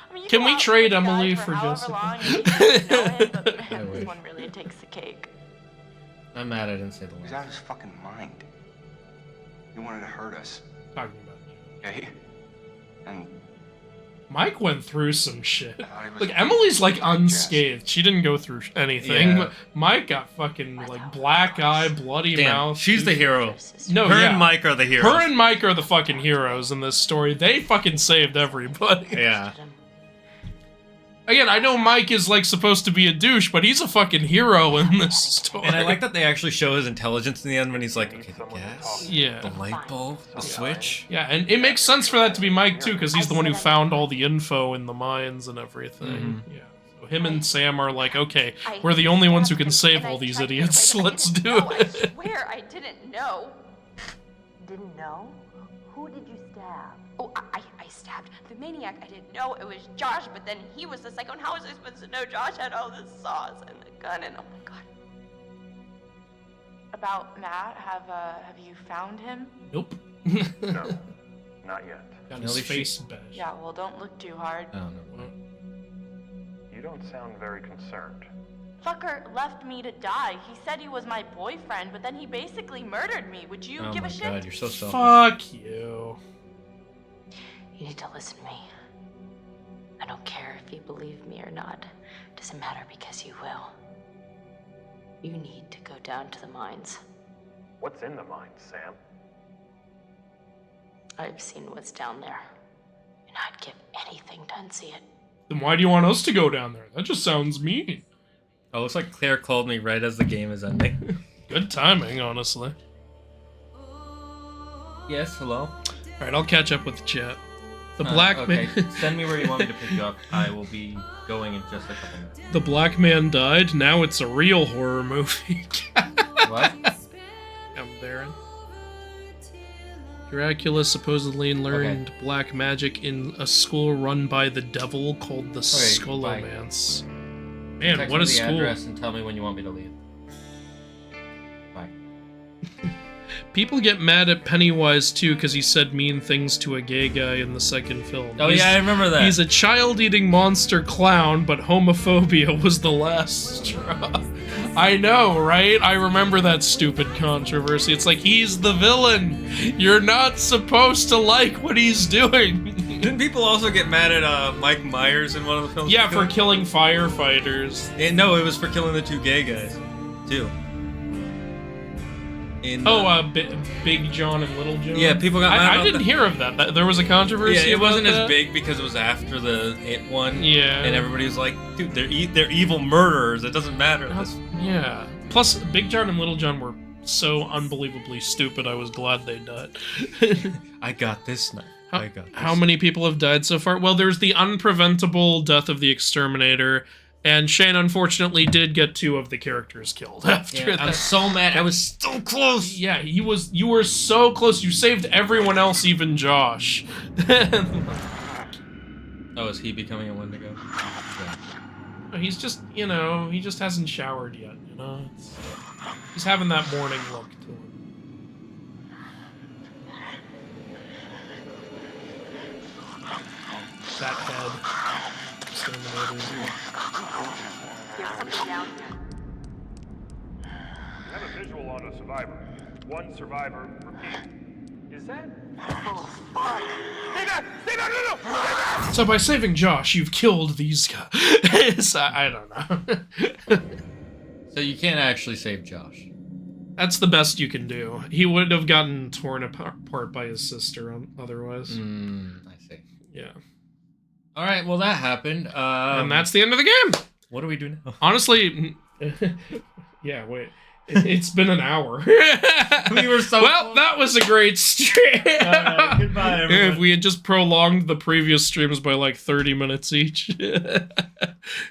I mean, you Can go we out trade with guys Emily for for however Jessica? long and you get to know him, but man, wish. this one really takes the cake. I'm mad I didn't say the He was word. out of his fucking mind. He wanted to hurt us. Talking about you. Okay? And Mike went through some shit. I thought he was Like, Emily's like Jess. unscathed. She didn't go through anything. Yeah. But Mike got fucking like black eye, bloody Damn, mouth. she's the hero. No, Her yeah. and Mike are the heroes. Her and Mike are the fucking heroes in this story. They fucking saved everybody. Yeah. Again, I know Mike is like supposed to be a douche, but he's a fucking hero in this story. And I like that they actually show his intelligence in the end when he's like, okay, the gas, Yeah. the light bulb, the switch. Yeah, and it makes sense for that to be Mike too, because he's the one who found all the info in the mines and everything. Yeah. So him and Sam are like, okay, we're the only ones who can save all these idiots. Let's do I it. swear I didn't know. Didn't know? Who did you stab? Oh, I stabbed the maniac. I didn't know it was Josh, but then he was the psycho. And how was I supposed to know Josh had all the sauce and the gun? And oh my god. About Matt, have you found him? Nope. No, not yet. Got No, his they face bashed. Yeah, well, don't look too hard. I don't know. You don't sound very concerned. Fucker left me to die. He said he was my boyfriend, but then he basically murdered me. Would you Oh give my a shit? god, you're so selfish. Fuck you. You need to listen to me. I don't care if you believe me or not. Doesn't matter because you will. You need to go down to the mines. What's in the mine, Sam? I've seen what's down there. And I'd give anything to unsee it. Then why do you want us to go down there? That just sounds mean. Oh, looks like Claire called me right as the game is ending. Good timing, honestly. Yes, hello? Alright, I'll catch up with the chat. The black okay. man. Send me where you want me to pick you up. I will be going in just a couple minutes. The black man died. Now it's a real horror movie. What? I'm Baron. Dracula supposedly learned black magic in a school run by the devil called the Skullomance. Man, Text what me a the school. address and tell me when you want me to leave. Bye. People get mad at Pennywise too because he said mean things to a gay guy in the second film. Oh yeah, I remember that. He's a child-eating monster clown, but homophobia was the last straw. I know, right? I remember that stupid controversy. It's like, he's the villain. You're not supposed to like what he's doing. Didn't people also get mad at Mike Myers in one of the films? Yeah, for killing firefighters. No, it was for killing the two gay guys, too. Big John and Little John? Yeah, people got mad I didn't hear of that. There was a controversy. Yeah, it wasn't about as big because it was after the It one. Yeah. And everybody was like, dude, they're evil murderers. It doesn't matter. Yeah. Plus, Big John and Little John were so unbelievably stupid, I was glad they died. I got this knife. How many people have died so far? Well, there's the unpreventable death of the exterminator, and Shane unfortunately did get 2 of the characters killed after that. I'm so mad. I was so close. Yeah, you were so close. You saved everyone else, even Josh. Oh, is he becoming a Wendigo? Yeah. He's just, he just hasn't showered yet, He's having that morning look to him. That head. Exterminator. There's something down here. We have a visual on a survivor. 1 survivor, repeat. Is that? Oh, fuck. Stay back! Stay back! No, no! Stay back! So by saving Josh, you've killed these guys. I don't know. So you can't actually save Josh. That's the best you can do. He would have gotten torn apart by his sister otherwise. I see. Yeah. All right, well, that happened. And that's the end of the game. What do we do now? Honestly, yeah, wait. It's been an hour. We were so well, close. that was a great stream. Goodbye, everyone. If we had just prolonged the previous streams by like 30 minutes each.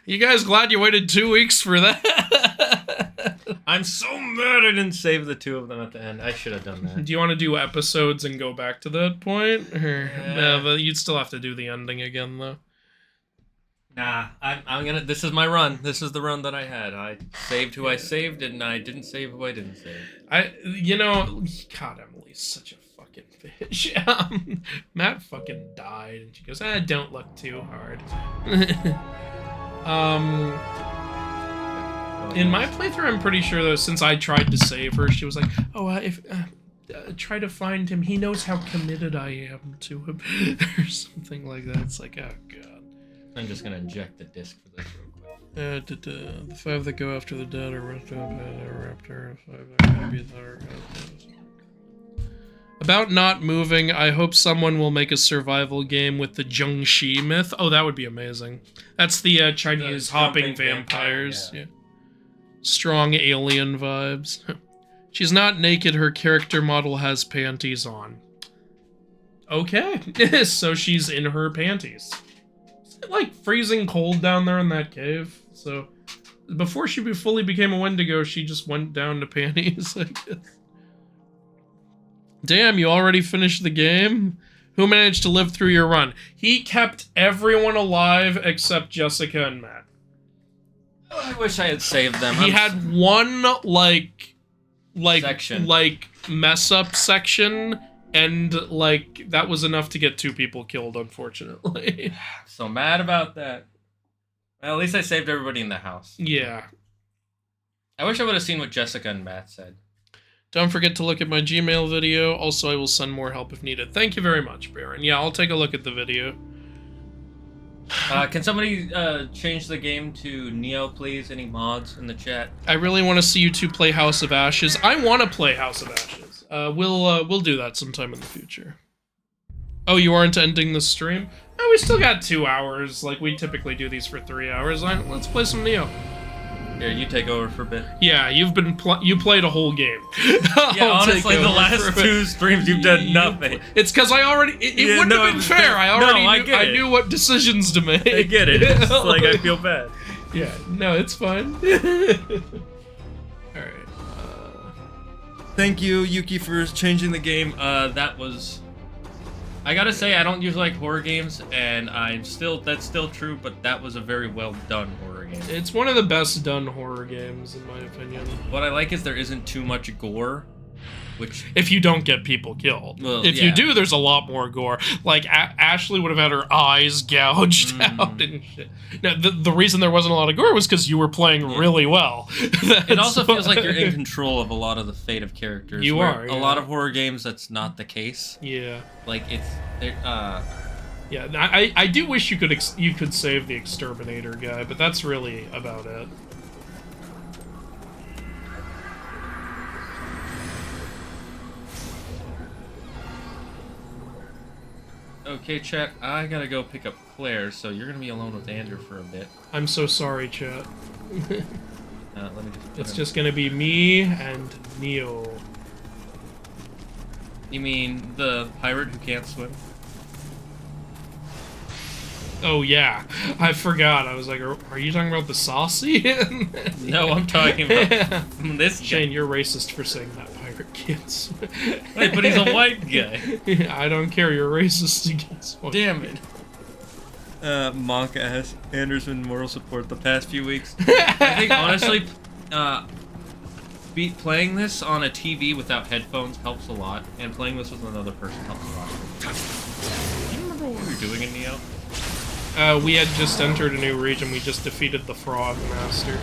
You guys glad you waited 2 weeks for that? I'm so mad I didn't save the 2 of them at the end. I should have done that. Do you want to do episodes and go back to that point? Or, Yeah. no, but you'd still have to do the ending again, though. Nah, I'm gonna. This is my run. This is the run that I had. I saved who I saved, and I didn't save who I didn't save. God, Emily's such a fucking bitch. Matt fucking died, and she goes, don't look too hard. In my playthrough, I'm pretty sure, though, since I tried to save her, she was like, try to find him. He knows how committed I am to him. Or something like that. It's like, oh, God. I'm just gonna inject the disc for this real quick. The 5 that go after the dead are raptor. 5 that can be the About not moving, I hope someone will make a survival game with the Jiangxi myth. Oh, that would be amazing. That's the Chinese hopping vampires. Yeah. Strong alien vibes. She's not naked, her character model has panties on. Okay, so she's in her panties. Is it like freezing cold down there in that cave? So before she fully became a Wendigo, she just went down to panties, I guess. Damn, you already finished the game? Who managed to live through your run? He kept everyone alive except Jessica and Matt. I wish I had saved them. He had one, section. mess up section, and, that was enough to get 2 people killed, unfortunately. So mad about that. Well, at least I saved everybody in the house. Yeah. I wish I would have seen what Jessica and Matt said. Don't forget to look at my Gmail video. Also, I will send more help if needed. Thank you very much, Baron. Yeah, I'll take a look at the video. Can somebody change the game to Neo, please? Any mods in the chat? I really want to see you 2 play House of Ashes. I want to play House of Ashes. We'll do that sometime in the future. Oh, you aren't ending the stream? Oh, we still got 2 hours. We typically do these for 3 hours. Let's play some Neo. Here, you take over for a bit. Yeah, you played a whole game. Yeah, honestly, the last 2 streams you've done nothing. It's because I already... It wouldn't have been fair. I knew what decisions to make. I get it. It's I feel bad. Yeah, no, it's fine. Alright. Thank you, Yuki, for changing the game. That was... I gotta say, I don't usually like horror games, and that's still true, but that was a very well done horror game. It's one of the best done horror games, in my opinion. What I like is there isn't too much gore, Which, if you don't get people killed. Well, if yeah. you do, there's a lot more gore. Like, Ashley would have had her eyes gouged out and shit. Now, the reason there wasn't a lot of gore was because you were playing really well. it also feels like you're in control of a lot of the fate of characters. You where are, A lot of horror games, that's not the case. Yeah. Like, Yeah, I do wish you could save the exterminator guy, but that's really about it. Okay, chat, I gotta go pick up Claire, so you're gonna be alone with Andrew for a bit. I'm so sorry, chat. Let me just It's just gonna be me and Neo. You mean the pirate who can't swim? Oh yeah, I forgot. I was like, are you talking about the saucy? No, I'm talking about this guy. Shane, you're racist for saying that pirate can't swim. Wait, but he's a white guy. I don't care, you're racist against white. Damn it. Monka has Andrew's been moral support the past few weeks. I think, honestly, playing this on a TV without headphones helps a lot, and playing this with another person helps a lot. Do you remember what we were doing in Neo? We had just entered a new region. We just defeated the Frog Master.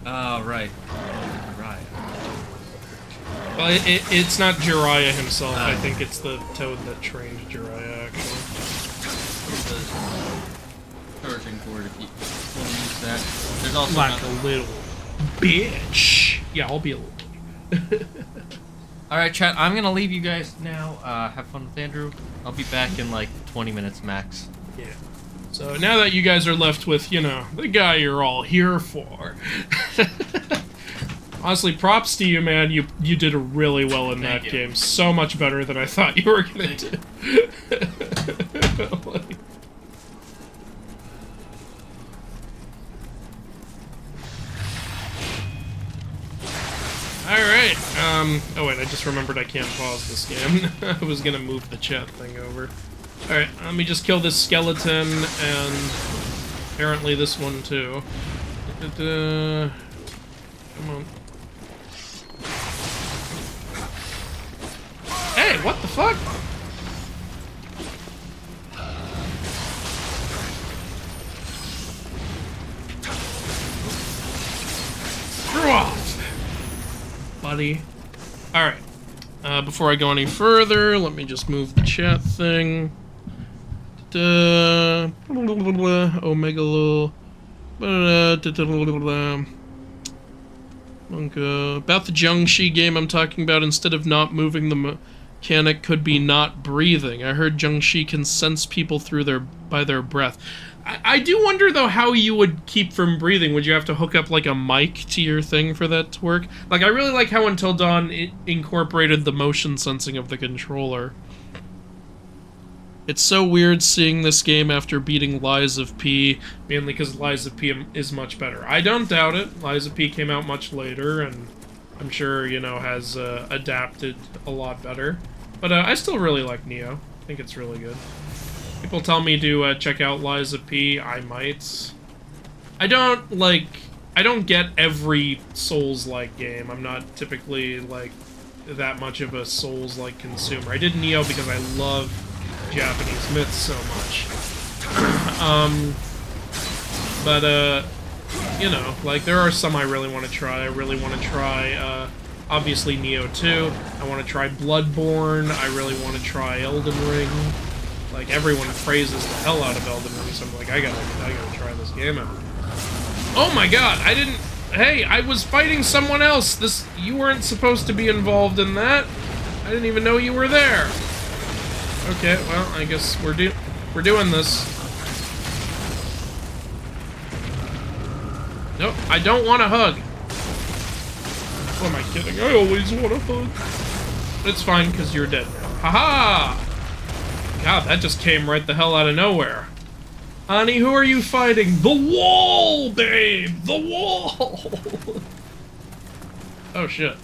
Oh, right. Right. Well, it's not Jiraiya himself. I think it's the toad that trained Jiraiya, actually. Charging cord if you want to use that. There's also like a little bitch. Yeah, I'll be a little bitch. Alright, chat, I'm gonna leave you guys now. Have fun with Andrew. I'll be back in like 20 minutes max. Yeah. So now that you guys are left with, you know, the guy you're all here for. Honestly, props to you, man. You did really well in that game. So much better than I thought you were gonna do. Like... Alright, oh wait, I just remembered I can't pause this game. I was gonna move the chat thing over. Alright, let me just kill this skeleton, and apparently this one too. Come on. Hey, what the fuck? Screw off! Buddy. Alright. Before I go any further, let me just move the chat thing. Omega. About the Jiangxi game I'm talking about, instead of not moving, the mechanic could be not breathing. I heard Jiangxi can sense people by their breath. I do wonder, though, how you would keep from breathing. Would you have to hook up, like, a mic to your thing for that to work? Like, I really like how Until Dawn incorporated the motion sensing of the controller. It's so weird seeing this game after beating Lies of P, mainly because Lies of P is much better. I don't doubt it. Lies of P came out much later, and I'm sure, you know, has adapted a lot better. But I still really like Neo. I think it's really good. People tell me to check out Lies of P. I might. I don't get every Souls-like game. I'm not typically, like, that much of a Souls-like consumer. I did Neo because I love Japanese myths so much. You know, like, there are some I really want to try. I really want to try, obviously, Neo 2. I want to try Bloodborne. I really want to try Elden Ring. Like, everyone praises the hell out of Elden Ring, so I'm like, I gotta try this game out. Oh my god, hey, I was fighting someone else! You weren't supposed to be involved in that! I didn't even know you were there! Okay, well, I guess we're doing this. Nope, I don't want a hug! What am I kidding? I always want a hug! It's fine, because you're dead now. Haha! God, that just came right the hell out of nowhere. Honey, who are you fighting? The wall, babe! The wall! Oh, shit.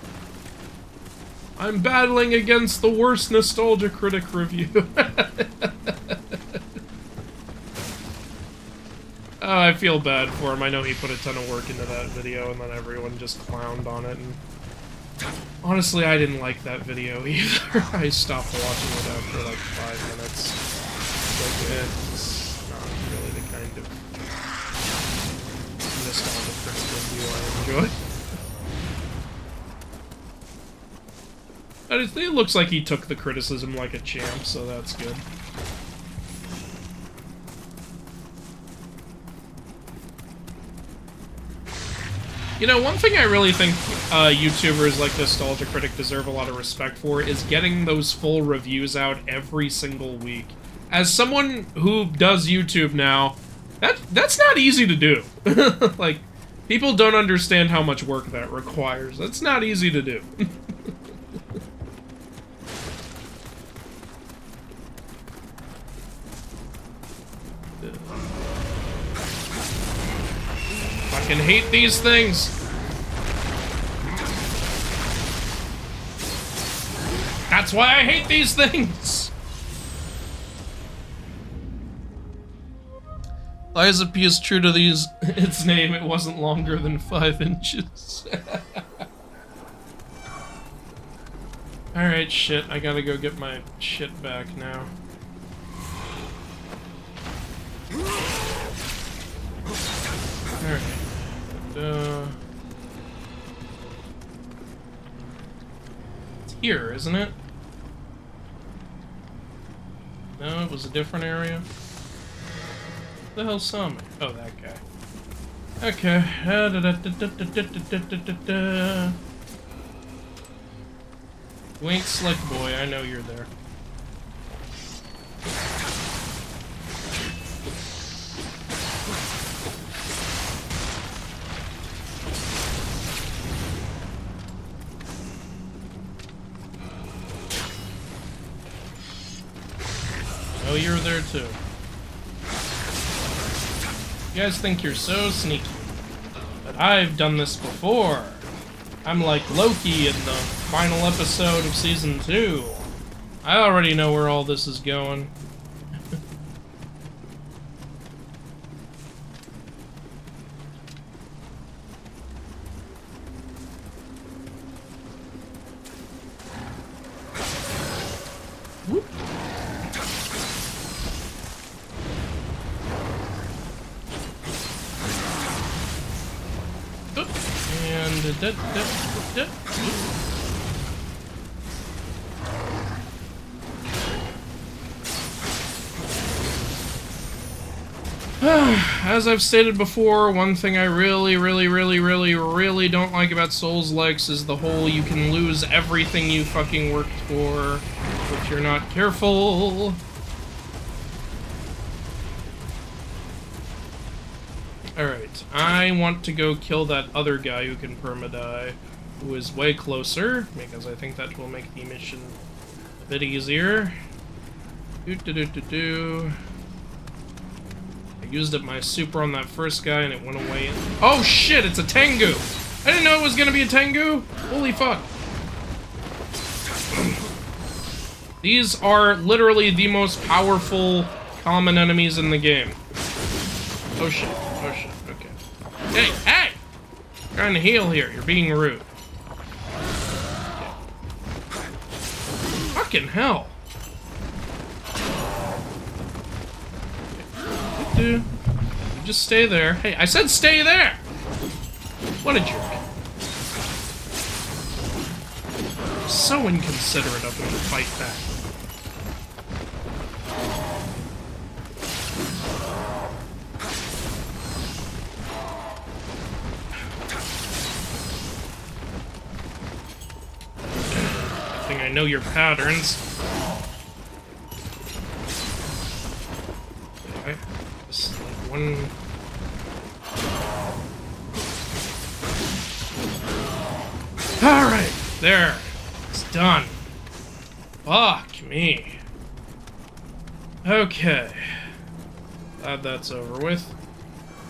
I'm battling against the worst Nostalgia Critic review. Oh, I feel bad for him. I know he put a ton of work into that video, and then everyone just clowned on it. And Honestly, I didn't like that video either. I stopped watching it after like 5 minutes. Like, it's not really the kind of nostalgic review I enjoy. But it looks like he took the criticism like a champ, so that's good. You know, one thing I really think YouTubers like Nostalgia Critic deserve a lot of respect for is getting those full reviews out every single week. As someone who does YouTube now, that's not easy to do. Like, people don't understand how much work that requires. That's not easy to do. Fucking hate these things. That's why I hate these things. Liza P is true to its name. It wasn't longer than 5 inches. Alright, shit. I gotta go get my shit back now. Alright. It's here, isn't it? No, it was a different area. Who the hell saw me? Oh, that guy. Okay. You ain't Slick Boy, I know you're there. Oh, you're there too. You guys think you're so sneaky. But I've done this before. I'm like Loki in the final episode of Season 2. I already know where all this is going. Whoop. As I've stated before, one thing I really don't like about Souls-likes is the whole you can lose everything you fucking worked for if you're not careful. Alright, I want to go kill that other guy who can perma-die, who is way closer, because I think that will make the mission a bit easier. I used up my super on that first guy and it went away. Oh shit, it's a Tengu! I didn't know it was gonna be a Tengu! Holy fuck. These are literally the most powerful common enemies in the game. Oh shit. Oh shit, okay. Hey, hey! I'm trying to heal here, you're being rude. Okay. Fucking hell. Okay. You just stay there. Hey, I said stay there! What a jerk. So inconsiderate of him to fight back. I know your patterns. Okay, just like one. Alright, there. It's done. Fuck me. Okay. Glad that's over with.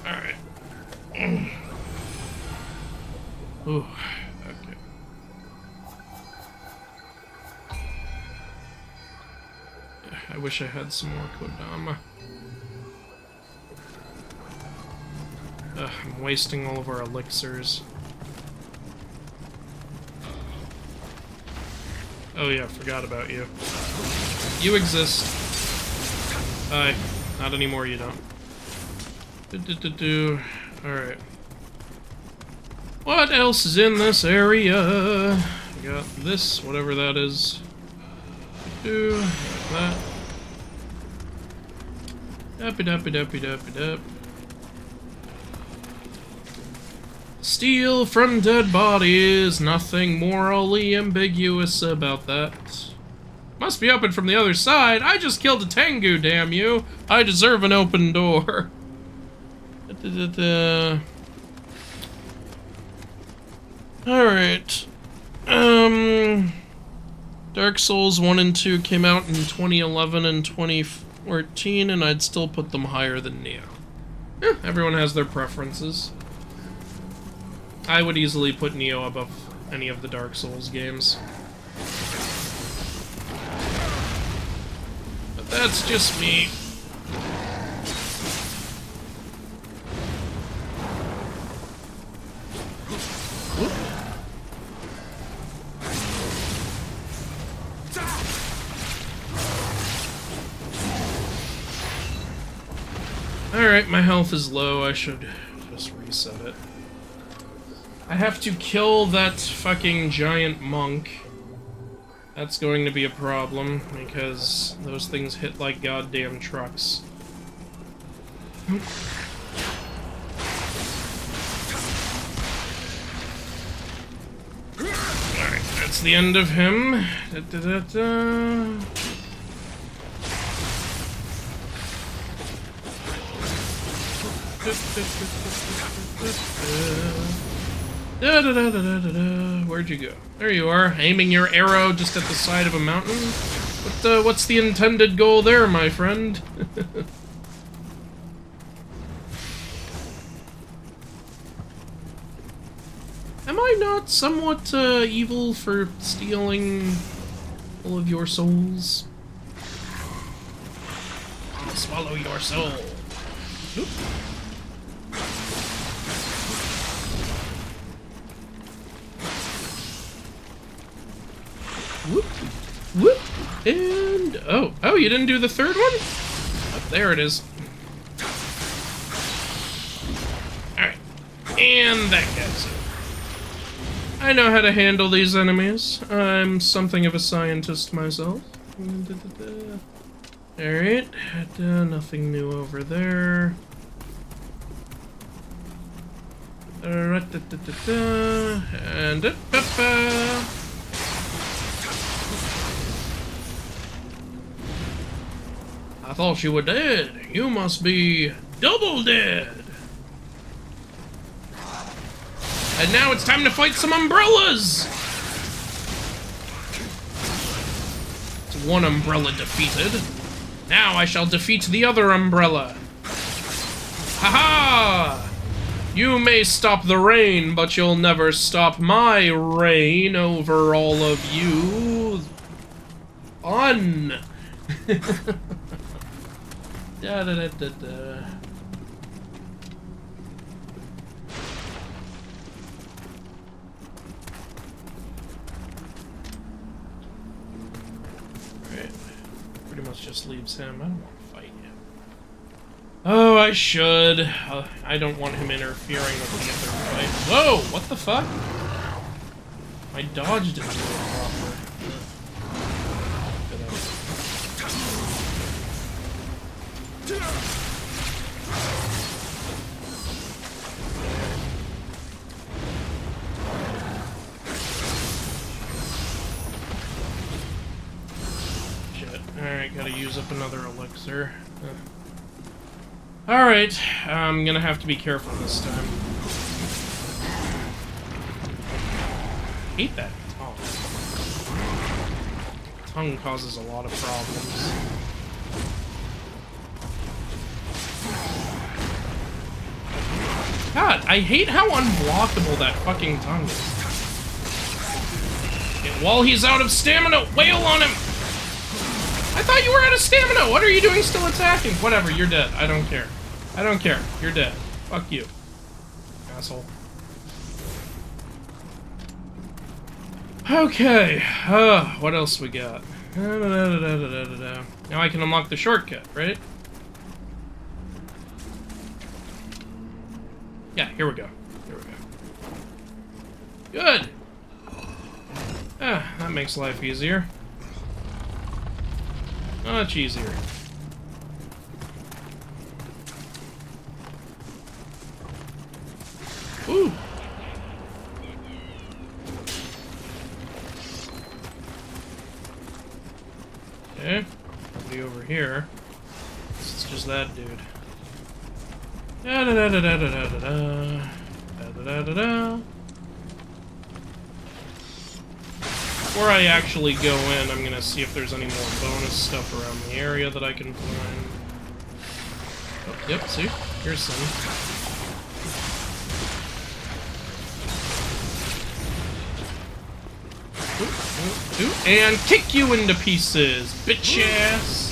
Alright. Ooh. I wish I had some more Kodama. I'm wasting all of our elixirs. Oh yeah, forgot about you. You exist. Bye. Not anymore, you don't. Alright. What else is in this area? I got this, whatever that is. That. Dup. Steal from dead bodies. Nothing morally ambiguous about that. Must be open from the other side. I just killed a Tengu, damn you. I deserve an open door. Alright. Dark Souls 1 and 2 came out in 2011 and 2014, and I'd still put them higher than Neo. Everyone has their preferences. I would easily put Neo above any of the Dark Souls games. But that's just me. Alright, my health is low. I should just reset it. I have to kill that fucking giant monk. That's going to be a problem, because those things hit like goddamn trucks. Alright, that's the end of him. Where'd you go? There you are, aiming your arrow just at the side of a mountain. What's the intended goal there, my friend? Am I not somewhat evil for stealing all of your souls? I'll swallow your soul. Oop. Whoop, whoop, and oh, you didn't do the third one? Oh, there it is. Alright, and that guy's it. I know how to handle these enemies. I'm something of a scientist myself. Alright, nothing new over there. And I thought you were dead. You must be double dead. And now it's time to fight some umbrellas. It's one umbrella defeated. Now I shall defeat the other umbrella. Haha! You may stop the rain, but you'll never stop my reign over all of you. On. Da da da da da. Right. Pretty much just leaves him. I don't want to fight him. Oh, I should. I don't want him interfering with the other fight. Whoa! What the fuck? I dodged into it proper. Shit. Alright, gotta use up another elixir. Alright, I'm gonna have to be careful this time. I hate that tongue. Tongue causes a lot of problems. God, I hate how unblockable that fucking tongue is. And while he's out of stamina, wail on him! I thought you were out of stamina! What are you doing still attacking? Whatever, you're dead. I don't care. I don't care. You're dead. Fuck you. Asshole. Okay, what else we got? Now I can unlock the shortcut, right? Yeah, here we go. Here we go. Good! Ah, that makes life easier. Much easier. Ooh! Okay, nobody over here. It's just that dude. Da da da da da da da da da da da da. Before I actually go in, I'm gonna see if there's any more bonus stuff around the area that I can find. Oh, yep, see? Here's some. And kick you into pieces, bitch ass!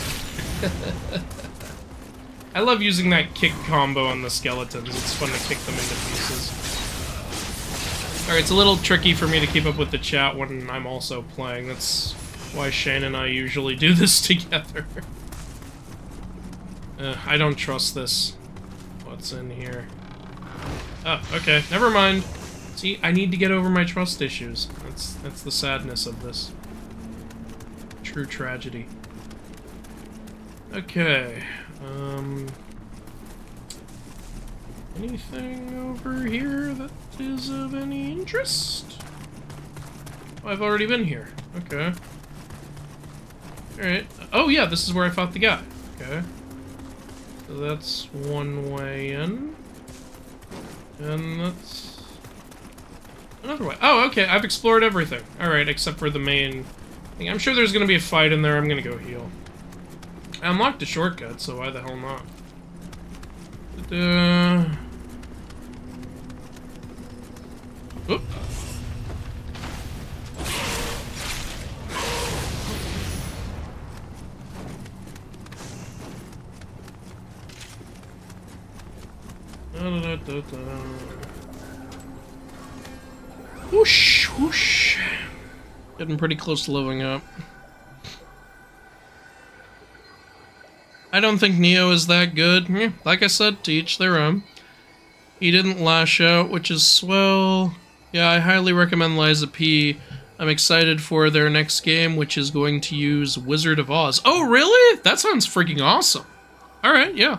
I love using that kick combo on the skeletons. It's fun to kick them into pieces. Alright, it's a little tricky for me to keep up with the chat when I'm also playing. That's why Shane and I usually do this together. I don't trust this. What's in here? Oh, okay. Never mind. See, I need to get over my trust issues. That's the sadness of this. True tragedy. Okay. Anything over here that is of any interest? Oh, I've already been here. Okay. Alright. Oh yeah, this is where I fought the guy. Okay. So that's one way in. And that's another way. Oh, okay, I've explored everything. Alright, except for the main thing. I'm sure there's gonna be a fight in there. I'm gonna go heal. I unlocked a shortcut, so why the hell not? Oop. Whoosh, whoosh. Getting pretty close to leveling up. I don't think Neo is that good. Like I said, to each their own. He didn't lash out, which is swell. Yeah, I highly recommend Liza P. I'm excited for their next game, which is going to use Wizard of Oz. Oh, really? That sounds freaking awesome. Alright, yeah.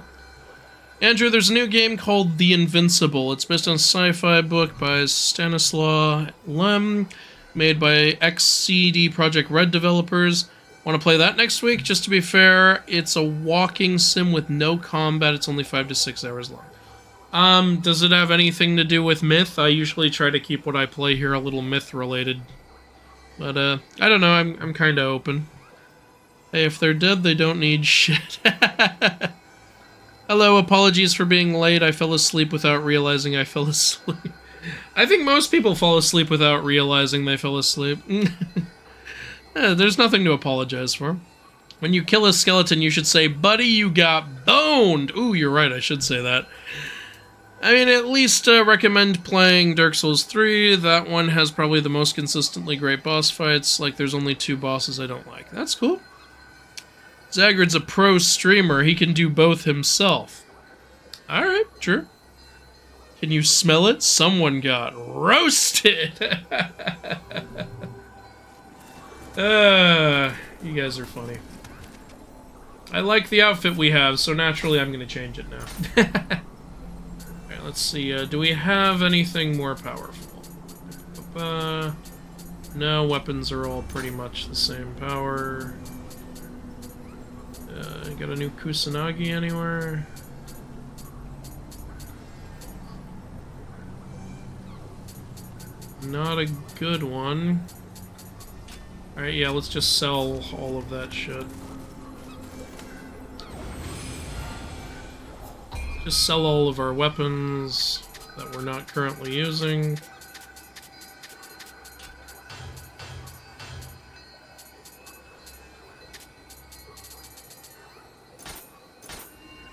Andrew, there's a new game called The Invincible. It's based on a sci-fi book by Stanislaw Lem, made by ex-CD Projekt Red developers. Want to play that next week? Just to be fair, it's a walking sim with no combat. It's only 5 to 6 hours long. Does it have anything to do with myth? I usually try to keep what I play here a little myth-related. But, I don't know. I'm kind of open. Hey, if they're dead, they don't need shit. Hello, apologies for being late. I fell asleep without realizing I fell asleep. I think most people fall asleep without realizing they fell asleep. There's nothing to apologize for. When you kill a skeleton, you should say, buddy, you got boned! Ooh, you're right, I should say that. I mean, at least recommend playing Dark Souls 3. That one has probably the most consistently great boss fights. Like, there's only 2 bosses I don't like. That's cool. Zagred's a pro streamer. He can do both himself. Alright, sure. Can you smell it? Someone got roasted! You guys are funny. I like the outfit we have, so naturally I'm going to change it now. Alright, let's see. Do we have anything more powerful? No, weapons are all pretty much the same power. Got a new Kusanagi anywhere? Not a good one. Alright, yeah, let's just sell all of that shit. Just sell all of our weapons that we're not currently using.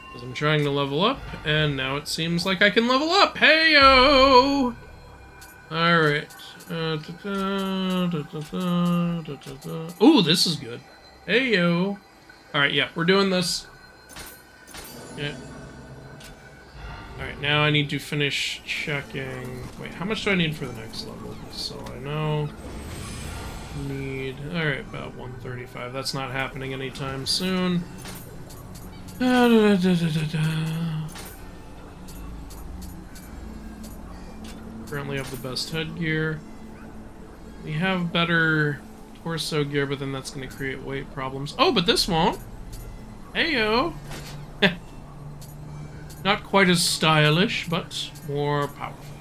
Because I'm trying to level up, and now it seems like I can level up! Hey-yo! Alright. Ooh, this is good. Hey yo. Alright, yeah, we're doing this. Yeah. Alright, now I need to finish checking. Wait, how much do I need for the next level? Just so I know. Need. Alright, about 135. That's not happening anytime soon. Currently have the best headgear. We have better torso gear, but then that's going to create weight problems. Oh, but this won't. Heyo. Not quite as stylish, but more powerful.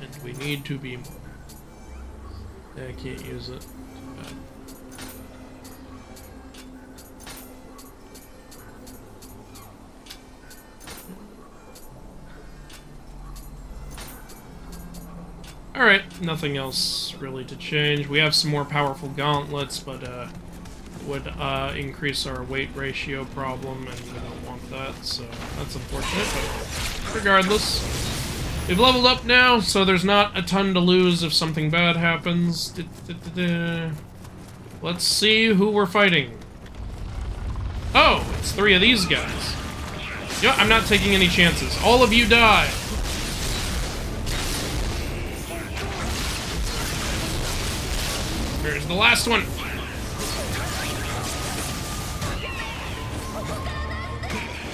And we need to be more. I can't use it. Too bad. Alright, nothing else really to change. We have some more powerful gauntlets, but would increase our weight ratio problem, and we don't want that, so that's unfortunate, but regardless. We've leveled up now, so there's not a ton to lose if something bad happens. Let's see who we're fighting. Oh, it's 3 of these guys. You know, I'm not taking any chances. All of you die. Here's the last one.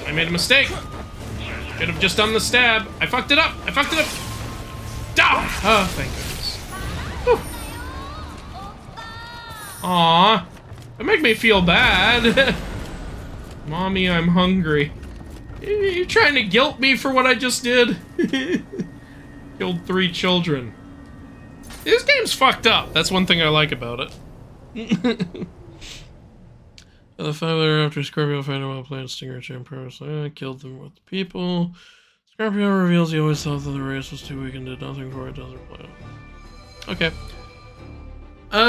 I made a mistake. Should have just done the stab. I fucked it up. I fucked it up. Ah! Oh, thank goodness. Whew. Aw. Don't make me feel bad. Mommy, I'm hungry. You're trying to guilt me for what I just did? Killed 3 children. This game's fucked up. That's one thing I like about it. The father, after Scorpio found him while playing Stinger Jam purposely, killed them with the people. Scorpio reveals he always thought that the race was too weak and did nothing for it, doesn't play it. Okay.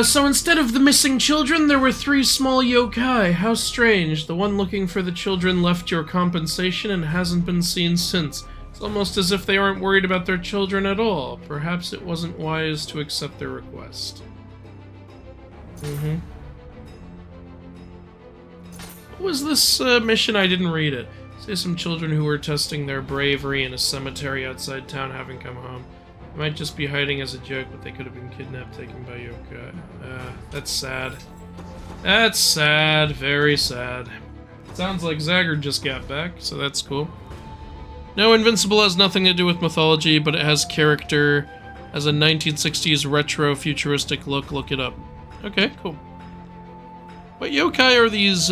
So instead of the missing children, there were 3 small yokai. How strange. The one looking for the children left your compensation and hasn't been seen since. It's almost as if they aren't worried about their children at all. Perhaps it wasn't wise to accept their request. What was this mission? I didn't read it. Say some children who were testing their bravery in a cemetery outside town haven't come home. They might just be hiding as a joke, but they could have been kidnapped, taken by yokai. That's sad. That's sad. Very sad. Sounds like Zagger just got back, so that's cool. No, Invincible has nothing to do with mythology, but it has character, has a 1960s retro futuristic look. Look it up. Okay, cool. What yokai are these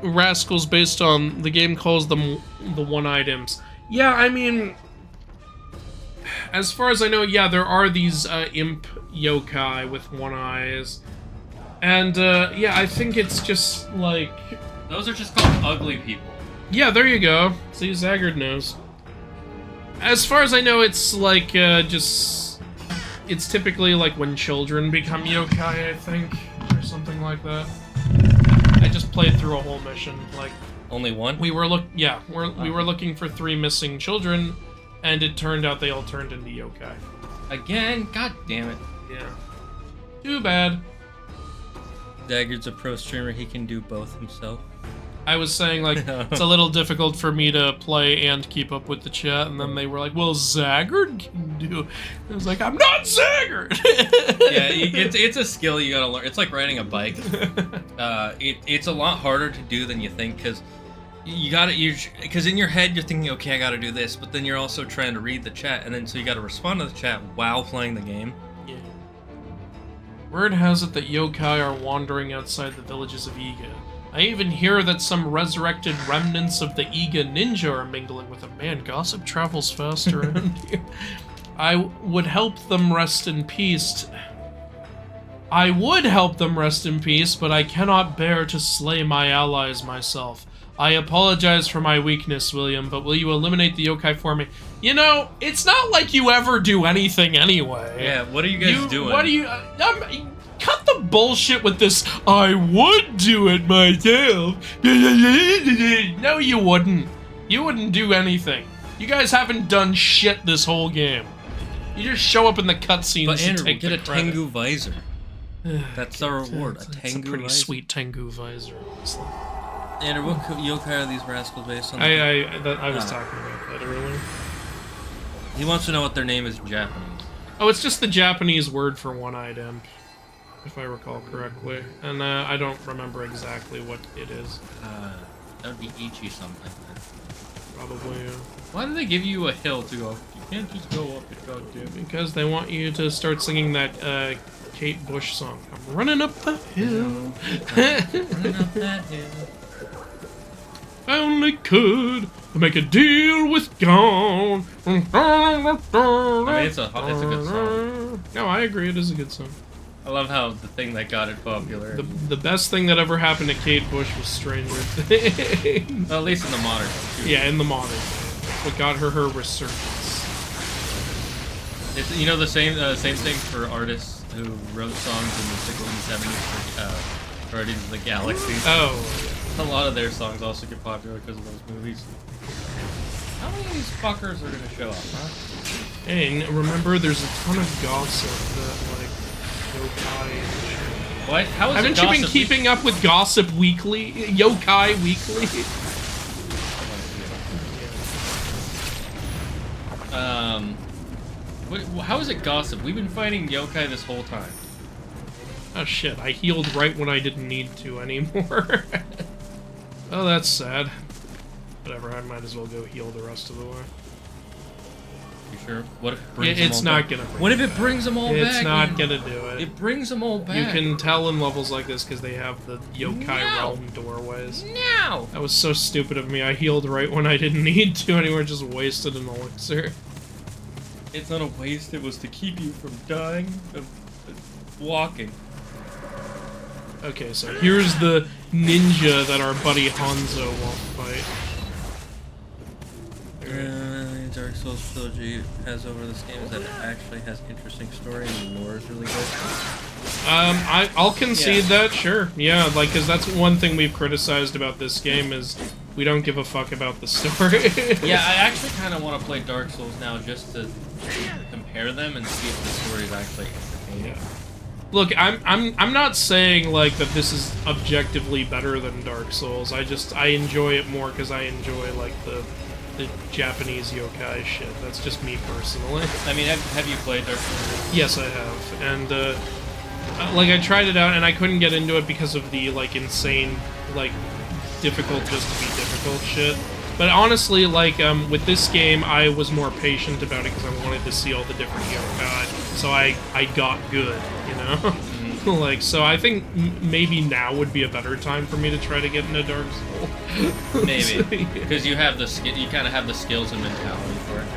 rascals based on? The game calls them the one-eyed imps. Yeah, I mean, as far as I know, yeah, there are these imp yokai with one eyes. And, yeah, I think it's just, like... Those are just called ugly people. Yeah, there you go. See, Zaggard knows. As far as I know, it's, like, just... It's typically, like, when children become yokai, I think, or something like that. I just played through a whole mission, like... Only one? We were we were looking for 3 missing children, and it turned out they all turned into yokai. Again? God damn it. Yeah. Too bad. Daggard's a pro streamer, he can do both himself. I was saying, like, it's a little difficult for me to play and keep up with the chat, and then they were like, well, Zaggard can do... I was like, I'm not Zaggard! Yeah, it's a skill you gotta learn. It's like riding a bike. It's a lot harder to do than you think, because because in your head you're thinking, okay, I gotta do this, but then you're also trying to read the chat, and then so you gotta respond to the chat while playing the game. Yeah. Word has it that yokai are wandering outside the villages of Iga. I even hear that some resurrected remnants of the Iga ninja are mingling with them. Man, gossip travels fast around here. I would help them rest in peace. I would help them rest in peace, but I cannot bear to slay my allies myself. I apologize for my weakness, William, but will you eliminate the yokai for me? You know, it's not like you ever do anything anyway. Yeah, what are you guys doing? What are you... cut the bullshit with this, I would do it myself. No, you wouldn't. You wouldn't do anything. You guys haven't done shit this whole game. You just show up in the cutscenes But to Andrew, we'll take get the a credit. Tengu visor. That's the reward, a It's a Tengu pretty visor. sweet Tengu visor, honestly. Andrew, what yokai are these rascals based on? I was talking about that earlier. He wants to know what their name is in Japanese. Oh, it's just the Japanese word for one-eyed imp, if I recall correctly. And I don't remember exactly what it is. That would be Ichi something. Probably, Why do they give you a hill to go? You can't just go up it, goddamn. because they want you to start singing that Kate Bush song. I'm running up the hill. Running up that hill. I only could make a deal with God. I mean, it's a good song. No, I agree. It is a good song. I love how the thing that got it popular. The best thing that ever happened to Kate Bush was Stranger Things. Well, at least in the modern. Too. Yeah, in the modern. What got her resurgence. It's, you know, the same thing for artists who wrote songs in the 60s and 70s for Guardians of the Galaxy. Oh, yeah. A lot of their songs also get popular because of those movies. How many of these fuckers are gonna show up, huh? Hey, remember, there's a ton of gossip that, like, yokai and shit. What? How is Haven't it you been keeping up with Gossip Weekly? Yokai Weekly? How is it gossip? We've been fighting yokai this whole time. Oh shit, I healed right when I didn't need to anymore. Oh, that's sad. Whatever, I might as well go heal the rest of the way. You sure? What if it brings It's them all not back? gonna bring What if them it brings them all It's back? not Ian? gonna do it. It brings them all back. You can tell in levels like this because they have the yokai No. realm doorways. No! That was so stupid of me. I healed right when I didn't need to anymore, just wasted an elixir. It's not a waste, it was to keep you from dying of walking. Okay, so here's the ninja that our buddy Hanzo won't fight. Dark Souls trilogy has over this game is that it actually has interesting story and the lore is really good. I'll concede that, sure. Yeah, like, because that's one thing we've criticized about this game is we don't give a fuck about the story. Yeah, I actually kind of want to play Dark Souls now just to compare them and see if the story is actually entertaining. Yeah. Look, I'm not saying like that this is objectively better than Dark Souls. I enjoy it more because I enjoy like the Japanese yokai shit. That's just me personally. I mean, have you played Dark Souls? Yes, I have, and like I tried it out and I couldn't get into it because of the like insane like difficult just to be difficult shit. But honestly, like with this game, I was more patient about it because I wanted to see all the different yokai. So I got good, you know. Mm-hmm. Like, so I think maybe now would be a better time for me to try to get into Dark Souls. Maybe because you have the skill, you kind of have the skills and mentality for it.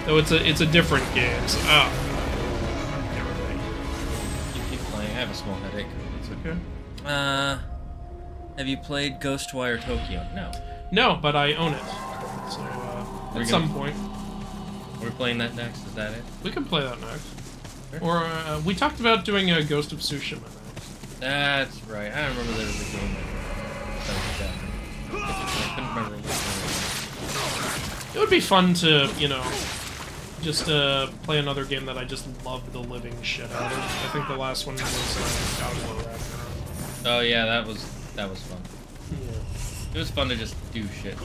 Though it's a different game. So, You keep playing. I have a small headache. it's okay. Have you played Ghostwire Tokyo? No. No, but I own it. So We're at gonna- some point We're playing that next. Is that it? we can play that next. Sure. Or we talked about doing a Ghost of Tsushima next. That's right. I remember there was a game that was that. I couldn't remember which one. It would be fun to, you know, just play another game that I just love the living shit out of. I think the last one was God of War Ragnarok. Oh yeah, that was fun. Yeah. It was fun to just do shit.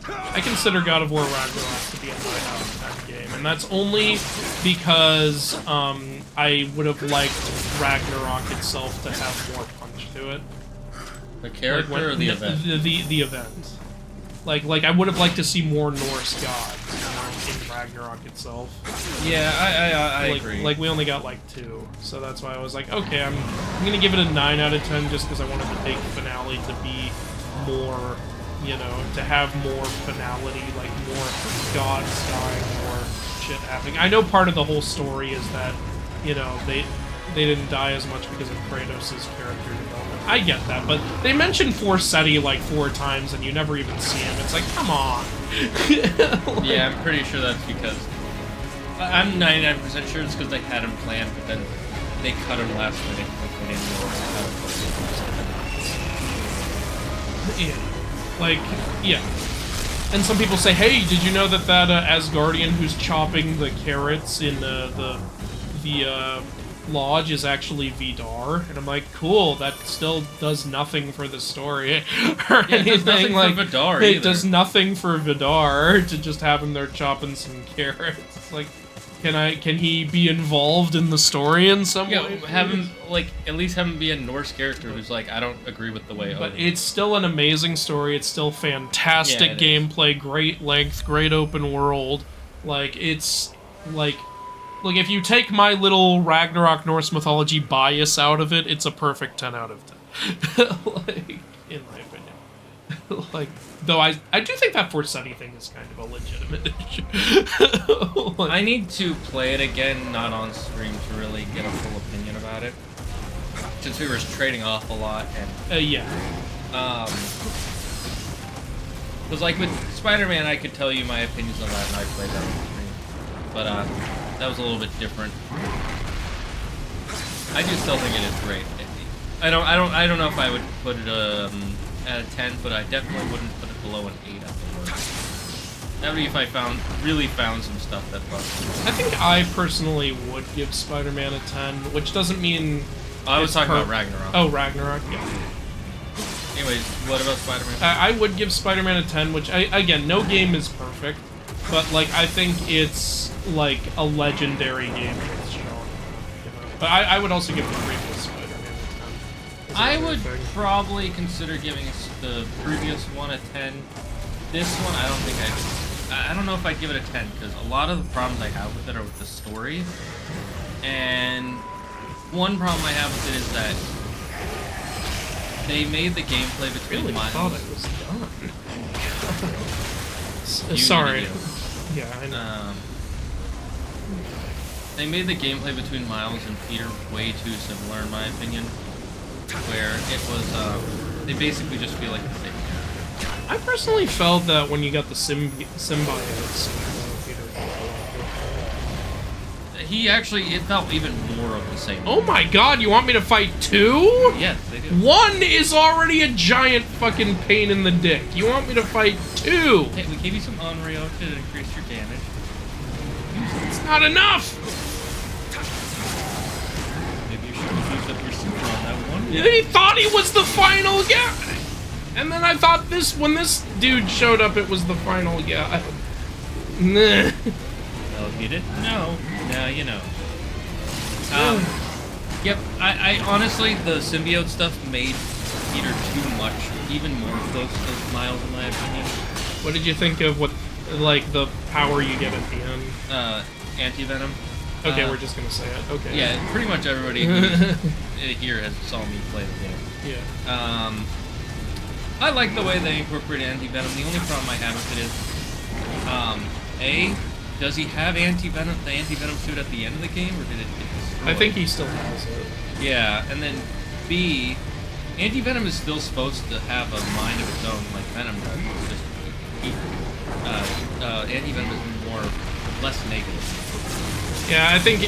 I consider God of War Ragnarok to be a 9 out of 10 game, and that's only because I would have liked Ragnarok itself to have more punch to it. The character Like or the event? The event. Like I would have liked to see more Norse gods, you know, in Ragnarok itself. Yeah, I Like, agree. like we only got like 2, so that's why I was like, okay, I'm gonna give it a 9 out of 10 just because I wanted the big finale to be more, you know, to have more finality, like more gods dying, more shit happening. I know part of the whole story is that, you know, they didn't die as much because of Kratos' character development. I get that, but they mentioned Forseti like 4 times and you never even see him. It's like, come on. Like, Yeah, I'm pretty sure that's because... I'm 99% sure it's because they had him planned, but then they cut him last minute. Like, they didn't know how yeah. Like, yeah. And some people say, hey, did you know that Asgardian who's chopping the carrots in the lodge is actually Vidar? And I'm like, cool, that still does nothing for the story. Or Yeah, it does nothing like, for Vidar it either. does nothing for Vidar to just have him there chopping some carrots. It's like, can he be involved in the story in some way? Have him, like, at least have him be a Norse character who's like, I don't agree with the way But Odin. it's still an amazing story. It's still fantastic Yeah, it gameplay, great length, great open world. Like, it's, like, if you take my little Ragnarok Norse mythology bias out of it, it's a perfect 10 out of 10. Like, in my opinion. Like, though I do think that Forseti thing is kind of a legitimate issue. Like, I need to play it again, not on stream, to really get a full opinion about it. Since we were trading off a lot, and yeah. because like with Spider-Man, I could tell you my opinions on that, and I played that on stream. But that was a little bit different. I do still think it is great. I don't know if I would put it at a 10, but I definitely wouldn't put it below an 8 at the worst. That would be if I really found some stuff that bugged me. I think I personally would give Spider-Man a 10, which doesn't mean... I was talking about Ragnarok. Oh, Ragnarok, yeah. Anyways, what about Spider-Man? I would give Spider-Man a 10, which, again, no game is perfect, but, like, I think it's, like, a legendary game that's shown. You know? But I would also give the previous Spider-Man a 10. I would probably consider giving the previous one a 10. This one, I don't think I don't know if I'd give it a 10, because a lot of the problems I have with it are with the story. And one problem I have with it is that they made the gameplay between Miles... I thought it was done. Sorry. Yeah, I know. They made the gameplay between Miles and Peter way too similar, in my opinion. Where it was, they basically just feel like the same character. I personally felt that when you got the symbiotes, He actually, it felt even more of the same. oh my god, you want me to fight 2? Yes, they do. 1 is already a giant fucking pain in the dick. You want me to fight 2? Hey, we gave you some Onryo to increase your damage. It's not enough! Maybe you should have used up your super on that one. He thought he was the final guy! And then I thought when this dude showed up, it was the final guy. Nah. Well, if you didn't know, now you know. Yep, I honestly, the symbiote stuff made Peter too much, even more close to Miles, in my opinion. What did you think of the power you get at the end? Anti-venom. Okay, we're just gonna say it. Okay. Yeah, pretty much everybody who here has saw me play the game. Yeah. I like the way they incorporated anti-venom. The only problem I have with it is, does he have the anti-venom suit at the end of the game, or did it get destroyed? I think he still has it. Yeah, and then B, anti-venom is still supposed to have a mind of its own, like Venom does. It's just anti-venom is less negative. Yeah, I think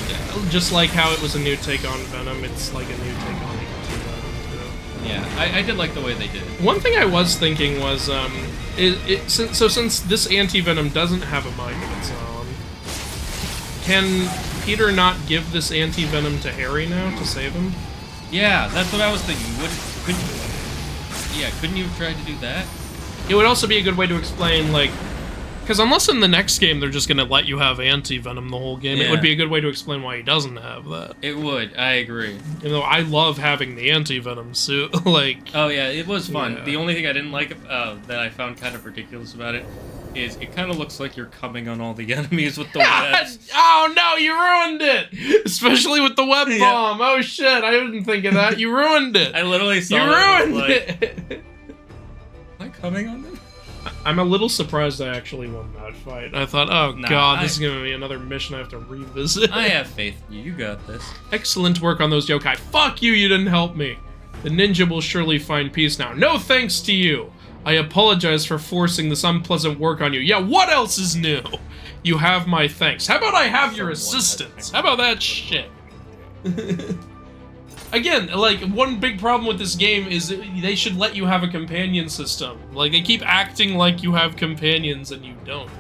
just like how it was a new take on Venom, it's like a new take on Venom too. Yeah, I did like the way they did it. One thing I was thinking was, since this anti-venom doesn't have a mind of its own, can Peter not give this anti-venom to Harry now to save him? Yeah, that's what I was thinking. Couldn't you have tried to do that? It would also be a good way to explain, like, because unless in the next game they're just going to let you have anti-venom the whole game, it would be a good way to explain why he doesn't have that. It would, I agree. You know, I love having the anti-venom suit, like... Oh yeah, it was fun. Yeah. The only thing I didn't like, that I found kind of ridiculous about it, is it kind of looks like you're coming on all the enemies with the webs. Oh no, you ruined it! Especially with the web bomb. Oh shit, I didn't think of that. You ruined it. I literally saw You ruined it! Am I coming on them? I'm a little surprised I actually won that fight. I thought, oh Nah, god, this is gonna be another mission I have to revisit. I have faith in you. You got this. Excellent work on those yokai. Fuck you, you didn't help me. The ninja will surely find peace now. No thanks to you. I apologize for forcing this unpleasant work on you. Yeah, what else is new? You have my thanks. How about I have your assistance? How about that shit? again, like, one big problem with this game is they should let you have a companion system. Like, they keep acting like you have companions and you don't.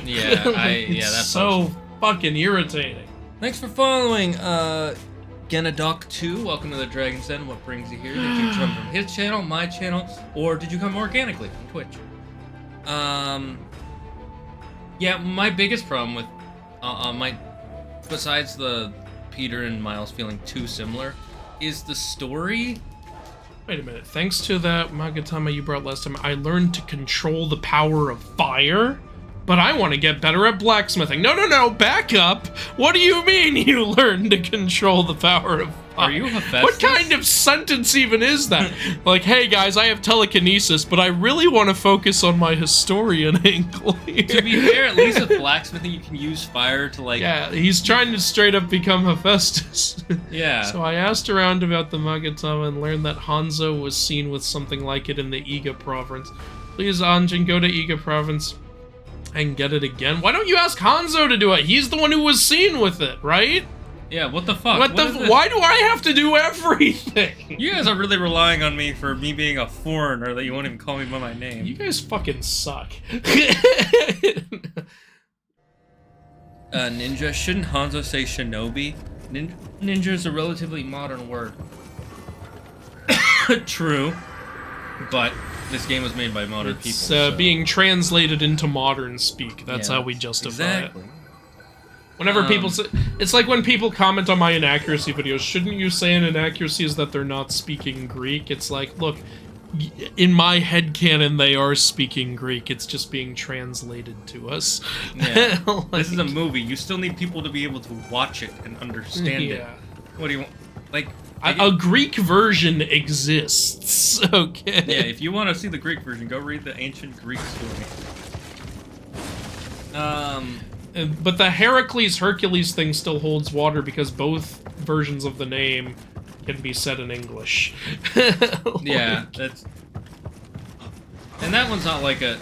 Yeah, it's that's so fucking irritating. Thanks for following, Genadoc2. Welcome to the Dragon's Den. What brings you here? Did you come from his channel, my channel, or did you come organically from Twitch? Yeah, my biggest problem with, besides the Peter and Miles feeling too similar, is the story. Wait a minute. Thanks to that Magatama you brought last time, I learned to control the power of fire? But I want to get better at blacksmithing. No, back up! What do you mean you learned to control the power of fire? Are you Hephaestus? What kind of sentence even is that? Like, hey guys, I have telekinesis, but I really want to focus on my historian angle here. To be fair, at least with blacksmithing you can use fire to, like... Yeah, he's trying to straight up become Hephaestus. Yeah. So I asked around about the Magatama and learned that Hanzo was seen with something like it in the Iga province. Please, Anjin, go to Iga province and get it again. Why don't you ask Hanzo to do it? He's the one who was seen with it, right? Yeah, what the fuck? Why do I have to do everything? You guys are really relying on me for me being a foreigner that you won't even call me by my name. You guys fucking suck. Ninja. Shouldn't Hanzo say shinobi? Ninja is a relatively modern word. True. But this game was made by modern people. It's so. being translated into modern speak. That's how we justify it. Whenever people say, it's like when people comment on my inaccuracy videos, shouldn't you say an inaccuracy is that they're not speaking Greek? It's like, look, in my headcanon they are speaking Greek, it's just being translated to us. Yeah. Like, this is a movie, you still need people to be able to watch it and understand it. What do you want? Like, a Greek version exists, okay? Yeah, if you want to see the Greek version, go read the ancient Greek story. But the Heracles-Hercules thing still holds water because both versions of the name can be said in English. Yeah, that's... And that one's not like a...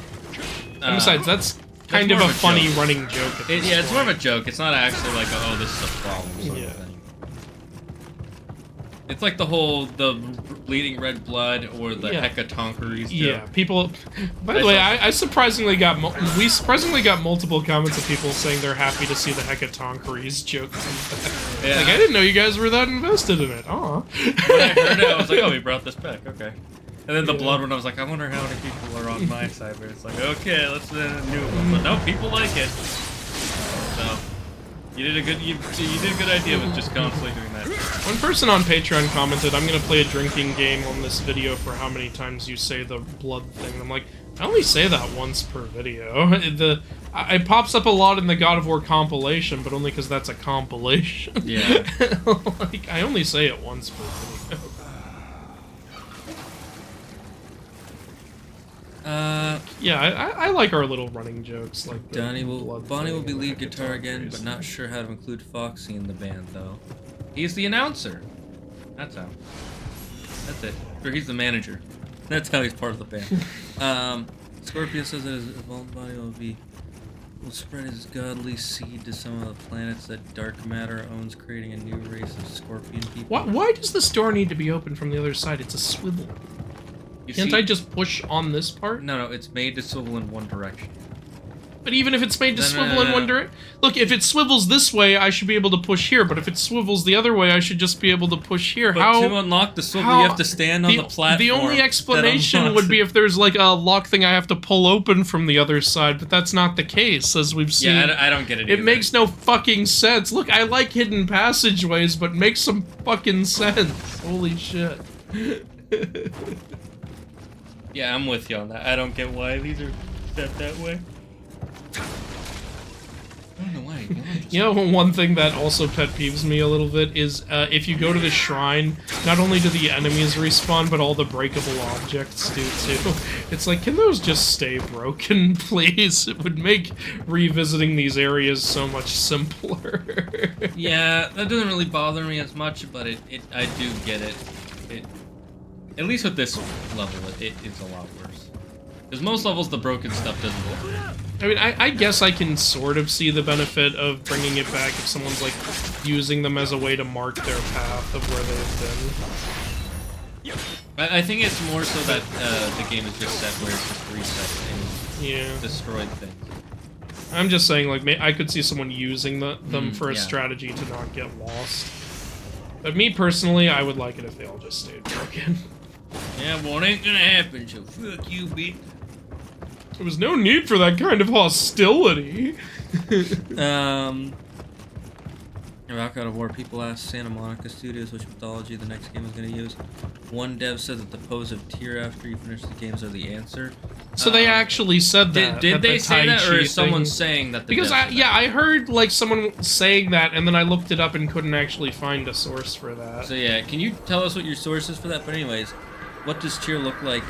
and besides, that's kind of a funny running joke. Yeah, it's more of a joke. It's not actually like, oh, this is a problem sort of thing. It's like the bleeding red blood or the Hecatoncheires joke. Yeah, people... By the way, I surprisingly got... we surprisingly got multiple comments of people saying they're happy to see the Hecatoncheires joke. Yeah. Like, I didn't know you guys were that invested in it. Aw. When I heard it, I was like, oh, we brought this back. Okay. And then the blood one, I was like, I wonder how many people are on my side. But it's like, okay, let's do a new one. But no, people like it. So... You did a good idea with just constantly doing that. One person on Patreon commented, I'm gonna play a drinking game on this video for how many times you say the blood thing. I'm like, I only say that once per video. It pops up a lot in the God of War compilation, but only because that's a compilation. Yeah. Like, I only say it once per video. Yeah, I like our little running jokes. Like Bonnie will be lead guitar again, but not sure how to include Foxy in the band though. He's the announcer. That's how. That's it. Or he's the manager. That's how he's part of the band. Scorpio says that his evolved body will spread his godly seed to some of the planets that dark matter owns, creating a new race of scorpion people. Why does this door need to be open from the other side? It's a swivel. Can't I just push on this part? No, it's made to swivel in one direction. But even if it's made to swivel in one direction... Look, if it swivels this way, I should be able to push here, but if it swivels the other way, I should just be able to push here. But to unlock the swivel, you have to stand on the platform. The only explanation would be if there's like a lock thing I have to pull open from the other side, but that's not the case, as we've seen. Yeah, I don't get it either. It makes no fucking sense. Look, I like hidden passageways, but make some fucking sense. Holy shit. Yeah, I'm with you on that. I don't get why these are set that way. I don't know why. You know, one thing that also pet peeves me a little bit is if you go to the shrine, not only do the enemies respawn, but all the breakable objects do too. It's like, can those just stay broken, please? It would make revisiting these areas so much simpler. Yeah, that doesn't really bother me as much, but I do get it. At least with this level, it's a lot worse. Because most levels, the broken stuff doesn't work. I mean, I guess I can sort of see the benefit of bringing it back if someone's, like, using them as a way to mark their path of where they've been. I think it's more so that the game is just set where it's just reset and destroyed things. I'm just saying, like, I could see someone using them for a strategy to not get lost. But me, personally, I would like it if they all just stayed broken. Yeah, well, it ain't gonna happen, so fuck you, bitch. There was no need for that kind of hostility. About God of War, people asked Santa Monica Studios which mythology the next game is going to use. One dev said that the pose of Tyr after you finish the games are the answer. So they actually said that. Did they the say that, or is someone thing... saying that? Because I heard like someone saying that, and then I looked it up and couldn't actually find a source for that. So yeah, can you tell us what your source is for that? But anyways, what does Tyr look like?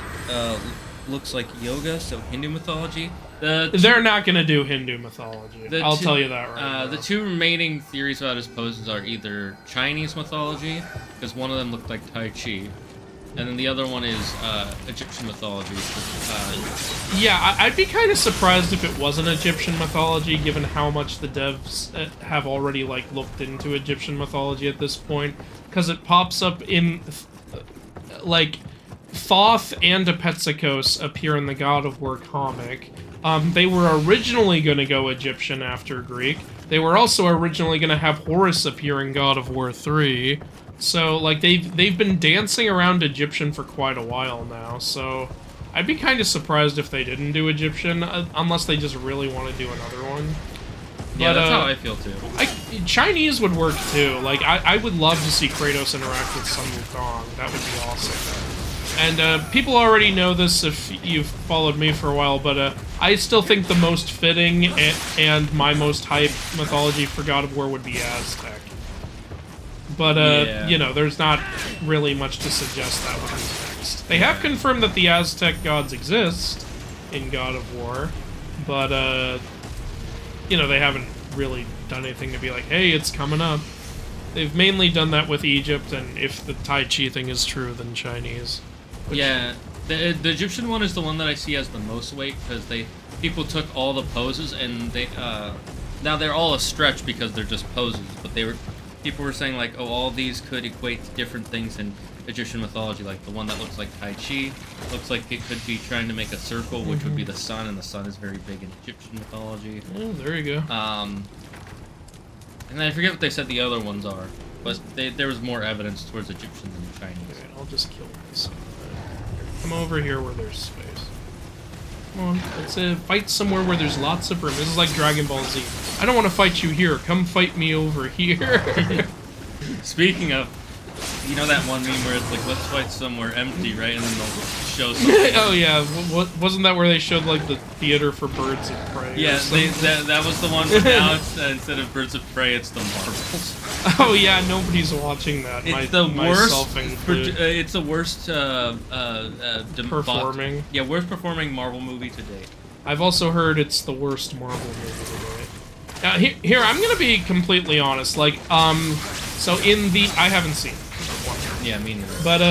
Looks like yoga, so Hindu mythology. They're not gonna do Hindu mythology. I'll tell you that right now. The two remaining theories about his poses are either Chinese mythology, because one of them looked like Tai Chi, and then the other one is Egyptian mythology. Yeah, I'd be kind of surprised if it wasn't Egyptian mythology, given how much the devs have already like looked into Egyptian mythology at this point, because it pops up in like Thoth and Apetsikos appear in the God of War comic. They were originally going to go Egyptian after Greek. They were also originally going to have Horus appear in God of War 3. So, like, they've been dancing around Egyptian for quite a while now, so I'd be kind of surprised if they didn't do Egyptian, unless they just really want to do another one. Yeah, But, that's how I feel, too. Chinese would work, too. Like, I would love to see Kratos interact with Sun Wukong. That would be awesome. And people already know this if you've followed me for a while, but I still think the most fitting and my most hype mythology for God of War would be Aztec. But, you know, there's not really much to suggest that would be next. They have confirmed that the Aztec gods exist in God of War, but, you know, they haven't really done anything to be like, hey, it's coming up. They've mainly done that with Egypt, and if the Tai Chi thing is true, then Chinese. Yeah, the Egyptian one is the one that I see has the most weight, because people took all the poses, and they now they're all a stretch because they're just poses, but people were saying like, oh, all these could equate to different things in Egyptian mythology, like the one that looks like Tai Chi looks like it could be trying to make a circle, which would be the sun, and the sun is very big in Egyptian mythology. Oh, there you go. And I forget what they said the other ones are, but there was more evidence towards Egyptian than Chinese. Okay, I'll just kill this. Come over here where there's space. Come on, let's fight somewhere where there's lots of room. This is like Dragon Ball Z. I don't want to fight you here. Come fight me over here. Speaking of, you know that one meme where it's like, let's fight somewhere empty, right? And then they'll show something. Oh yeah, wasn't that where they showed like the theater for birds of prey? Yeah, that was the one, but now it's, instead of birds of prey, it's the marbles. Oh yeah, nobody's watching that. It's the worst. It's the worst performing. Worst performing Marvel movie to date. I've also heard it's the worst Marvel movie to date. Now here I'm gonna be completely honest. Like so in the I haven't seen it. Yeah, me neither. But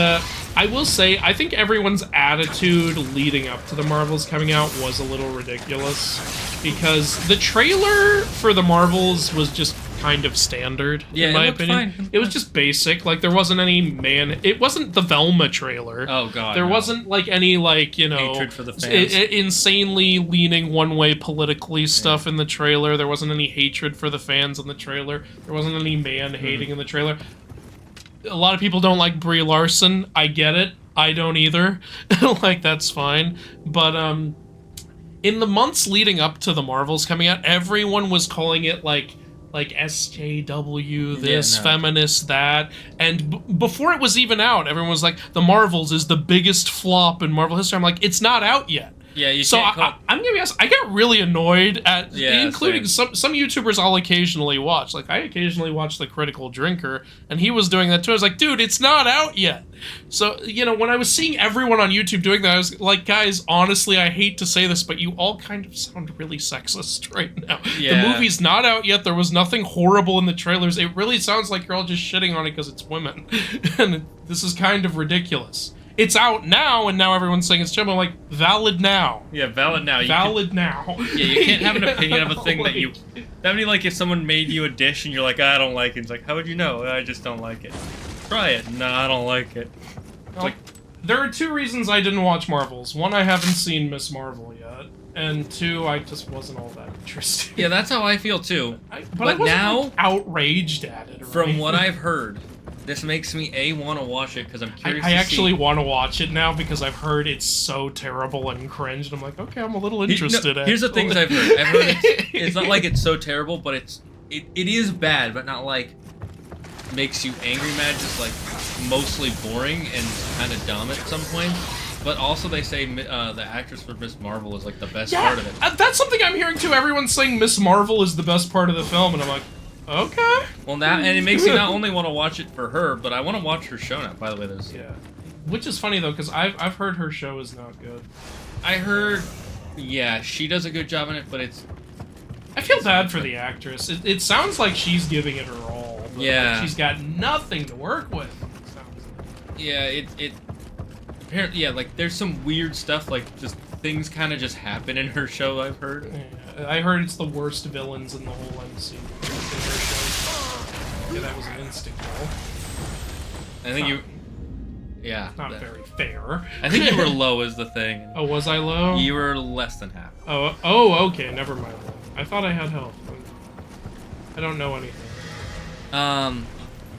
I will say I think everyone's attitude leading up to the Marvels coming out was a little ridiculous, because the trailer for the Marvels was just kind of standard, in my opinion. Fine. It was just basic. Like, there wasn't any It wasn't the Velma trailer. Oh, God. There wasn't, like, any, like, you know... hatred for the fans. Insanely leaning one-way politically stuff in the trailer. There wasn't any hatred for the fans in the trailer. There wasn't any man-hating in the trailer. A lot of people don't like Brie Larson. I get it. I don't either. Like, that's fine. But, in the months leading up to the Marvels coming out, everyone was calling it, like SJW, this, feminist, that, and before it was even out, everyone was like, the Marvels is the biggest flop in Marvel history. I'm like, it's not out yet. Yeah, you so can't call... I'm gonna be honest, I get really annoyed at, including some YouTubers I'll occasionally watch. Like, I occasionally watch The Critical Drinker, and he was doing that too. I was like, dude, it's not out yet. So, you know, when I was seeing everyone on YouTube doing that, I was like, guys, honestly, I hate to say this, but you all kind of sound really sexist right now. Yeah. The movie's not out yet. There was nothing horrible in the trailers. It really sounds like you're all just shitting on it because it's women. And this is kind of ridiculous. it's out now, and now everyone's saying it's terrible. I'm like, valid now. Yeah, valid now. Now. Yeah, you can't have an opinion of a thing that you... That'd be like if someone made you a dish and you're like, I don't like it. It's like, how would you know? I just don't like it. Try it. No, I don't like it. It's Well, like, there are 2 reasons I didn't watch Marvels. 1, I haven't seen Miss Marvel yet. And 2, I just wasn't all that interested. yeah, that's how I feel too. But I wasn't, now, like, outraged at it. Or from anything. what I've heard, this makes me want to watch it because I'm curious. I to actually see... want to watch it now because I've heard it's so terrible and cringe. And I'm like, okay, I'm a little interested. Here's the things I've heard. I've heard it's not like it's so terrible, but it is bad, but not like makes you angry mad. Just like mostly boring and kind of dumb at some point. But also they say the actress for Miss Marvel is like the best part of it. That's something I'm hearing too. Everyone's saying Miss Marvel is the best part of the film, and I'm like, okay. Well, now, and it makes me not only want to watch it for her, but I want to watch her show now. By the way, there's... Yeah. Which is funny, though, because I've heard her show is not good. I heard... Yeah, she does a good job in it, but it's... I feel bad for the actress. It sounds like she's giving it her all. But Yeah. she's got nothing to work with. Yeah, apparently, yeah, like, there's some weird stuff, like, just things kind of just happen in her show, I've heard. Yeah, I heard it's the worst villains in the whole MCU. Yeah, that was an instinct kill. I think you... Yeah. Not very fair. I think you were low is the thing. Oh, was I low? You were less than half. Oh, okay, never mind then. I thought I had health. I don't know anything.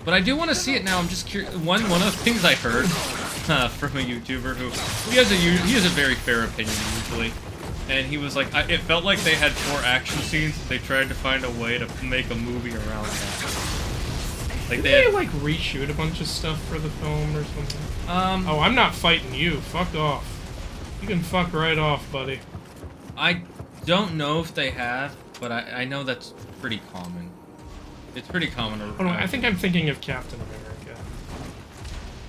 But I do want to see it now. I'm just curious. One of the things I heard from a YouTuber who he has a very fair opinion usually, and he was like, it felt like they had 4 action scenes. They tried to find a way to make a movie around that. Like Did they like reshoot a bunch of stuff for the film or something? Oh, I'm not fighting you. Fuck off. You can fuck right off, buddy. I don't know if they have, but I know that's pretty common. It's pretty common. Oh no, I think I'm thinking of Captain America.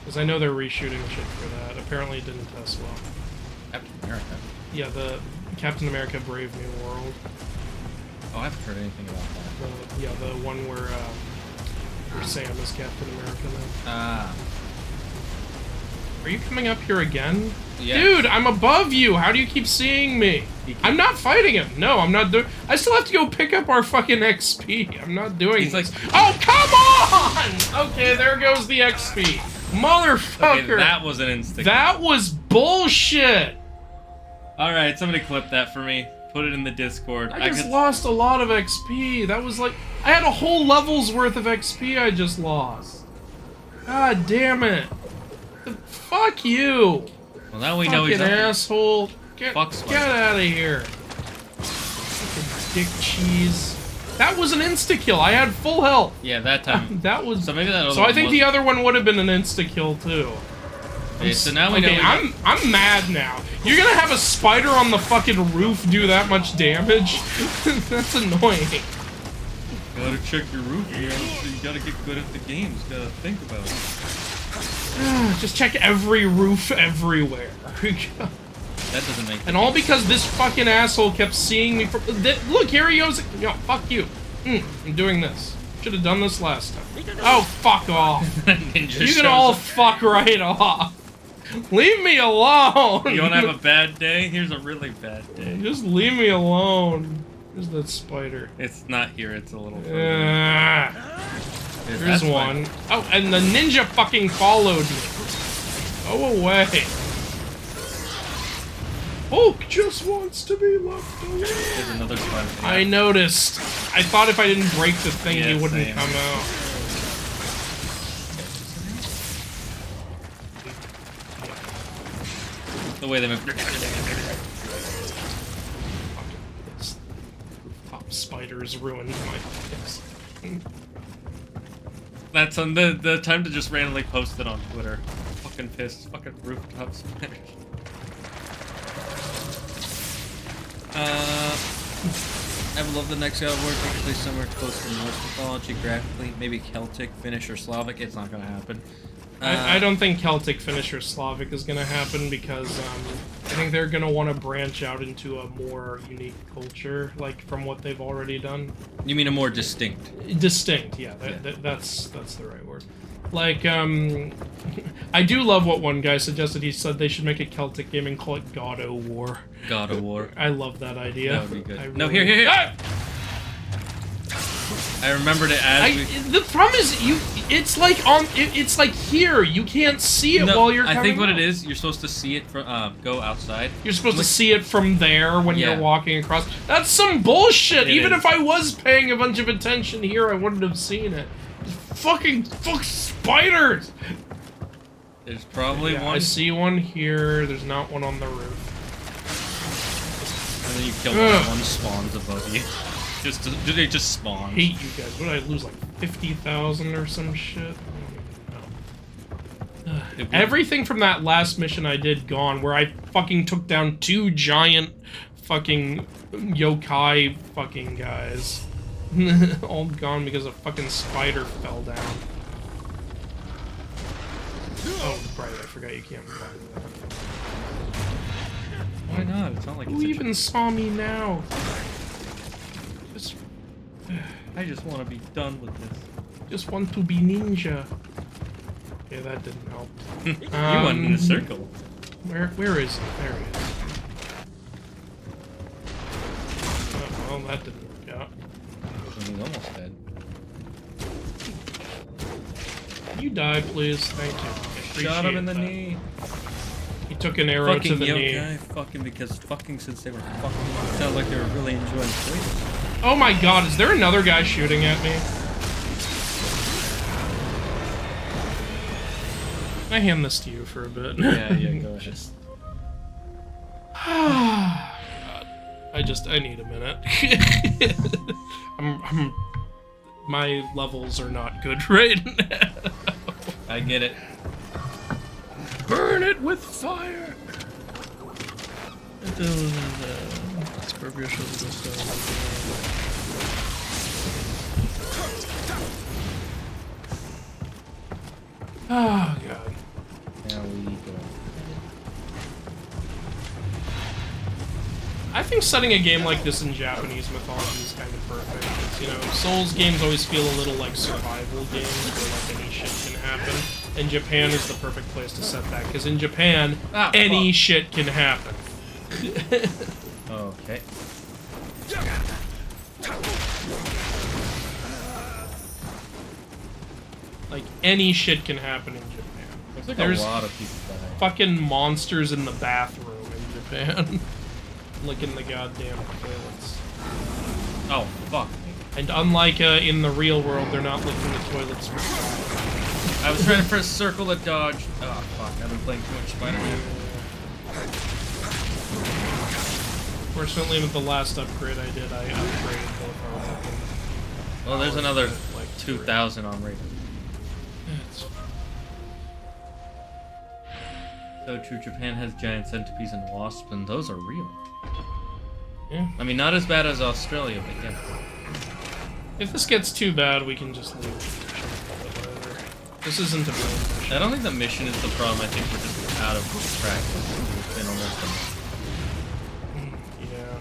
Because I know they're reshooting shit for that. Apparently it didn't test well. Captain America? Yeah, the Captain America Brave New World. Oh, I haven't heard anything about that. The one where Sam is Captain America now. Ah. Are you coming up here again? Yeah. Dude, I'm above you! How do you keep seeing me? I'm not fighting him! No, I'm not doing... I still have to go pick up our fucking XP. I'm not doing this. Oh, come on! Okay, there goes the XP. Motherfucker! Okay, that was an instinct. That was bullshit! Alright, somebody clip that for me. Put it in the Discord. I just lost a lot of XP. That was like... I had a whole level's worth of XP I just lost. God damn it. Fuck you. Well, now we know he's fucking asshole. Get out of here. Fucking dick cheese. That was an insta-kill. I had full health. Yeah, that time. That was... So maybe that other So I one think was... the other one would have been an insta-kill too. Okay, so now we know... I'm mad now. You're gonna have a spider on the fucking roof do that much damage? That's annoying. Gotta check your roof, man. You gotta get good at the games. Gotta think about it. Just check every roof everywhere. That doesn't make sense. And all because this fucking asshole kept seeing me from... Look, here he goes. Yo, fuck you. I'm doing this. Should have done this last time. Oh, fuck off. You can all fuck right off. Leave me alone. You wanna have a bad day? Here's a really bad day. Just leave me alone. Where's that spider? It's not here, it's a little further. There's one. Oh, and the ninja fucking followed me. Go away. Hulk just wants to be left alone. There's another spider. Yeah. I noticed. I thought if I didn't break the thing, he wouldn't same. come out. The way they move. Top spiders ruined my face. That's on the time to just randomly post it on Twitter. Fucking pissed. Fucking rooftop spiders. I would love the next God of War to take place somewhere close to Norse mythology, graphically, maybe Celtic, Finnish, or Slavic. It's not gonna happen. I don't think Celtic, Finnish, or Slavic is gonna happen because I think they're gonna want to branch out into a more unique culture, like from what they've already done. You mean a more distinct? Distinct, yeah. That's the right word. Like, I I do love what one guy suggested. He said they should make a Celtic game and call it God o' War. God of War. I love that idea. That would be good. I No, really- here. Ah! I remembered it as we... The problem is it's like it's like here. You can't see it No, while you're I think coming what up. it is, you're supposed to see it from go outside. You're supposed to see it from there when Yeah. you're walking across. That's some bullshit. It Even is. if I was paying a bunch of attention here, I wouldn't have seen it. Fuck spiders! There's probably Yeah, one. I see one here. There's not one on the roof. And then you kill Ugh. one spawns above you. They just spawn. Hate you guys. What did I lose, like 50,000 or some shit? Everything from that last mission I did gone, where I fucking took down 2 giant fucking yokai fucking guys. All gone because a fucking spider fell down. Oh, right, I forgot you can't fly that. Why not? It's not like Who it's even saw me now? I just want to be done with this. Just want to be ninja. Okay, that didn't help. You went in a circle. Where is it? There he is. Oh, well, that didn't work out. He's almost dead. Can you die, please? Thank you. Shot him in the Appreciate knee. that. He took an arrow Fucking to the knee. yokai, fucking because fucking since they were fucking sounds like they were really enjoying playing. Oh my god, is there another guy shooting at me? Can I hand this to you for a bit? Yeah, go ahead. God, I need a minute. My levels are not good right now. I get it. Burn it with fire! Oh, God. Now we go. I think setting a game like this in Japanese mythology is kind of perfect. It's, you know, Souls games always feel a little like survival games where like any shit can happen. And Japan is the perfect place to set that, because in Japan, any shit can happen. Okay. Like, any shit can happen in Japan. Looks like There's a lot of people die. fucking monsters in the bathroom in Japan. Licking the goddamn toilets. Oh, fuck. And unlike in the real world, they're not licking the toilets for fun. I was trying to press circle to dodge. Oh, fuck. I've been playing too much Spider-Man. Fortunately, with the last upgrade I did, I upgraded both our weapons. Well, there's another like 2,000 on rating. So true, Japan has giant centipedes and wasps, and those are real. Yeah. I mean, not as bad as Australia, but yeah. If this gets too bad, we can just leave. This isn't a main mission. I don't think the mission is the problem. I think we're just out of track. It's been almost Yeah.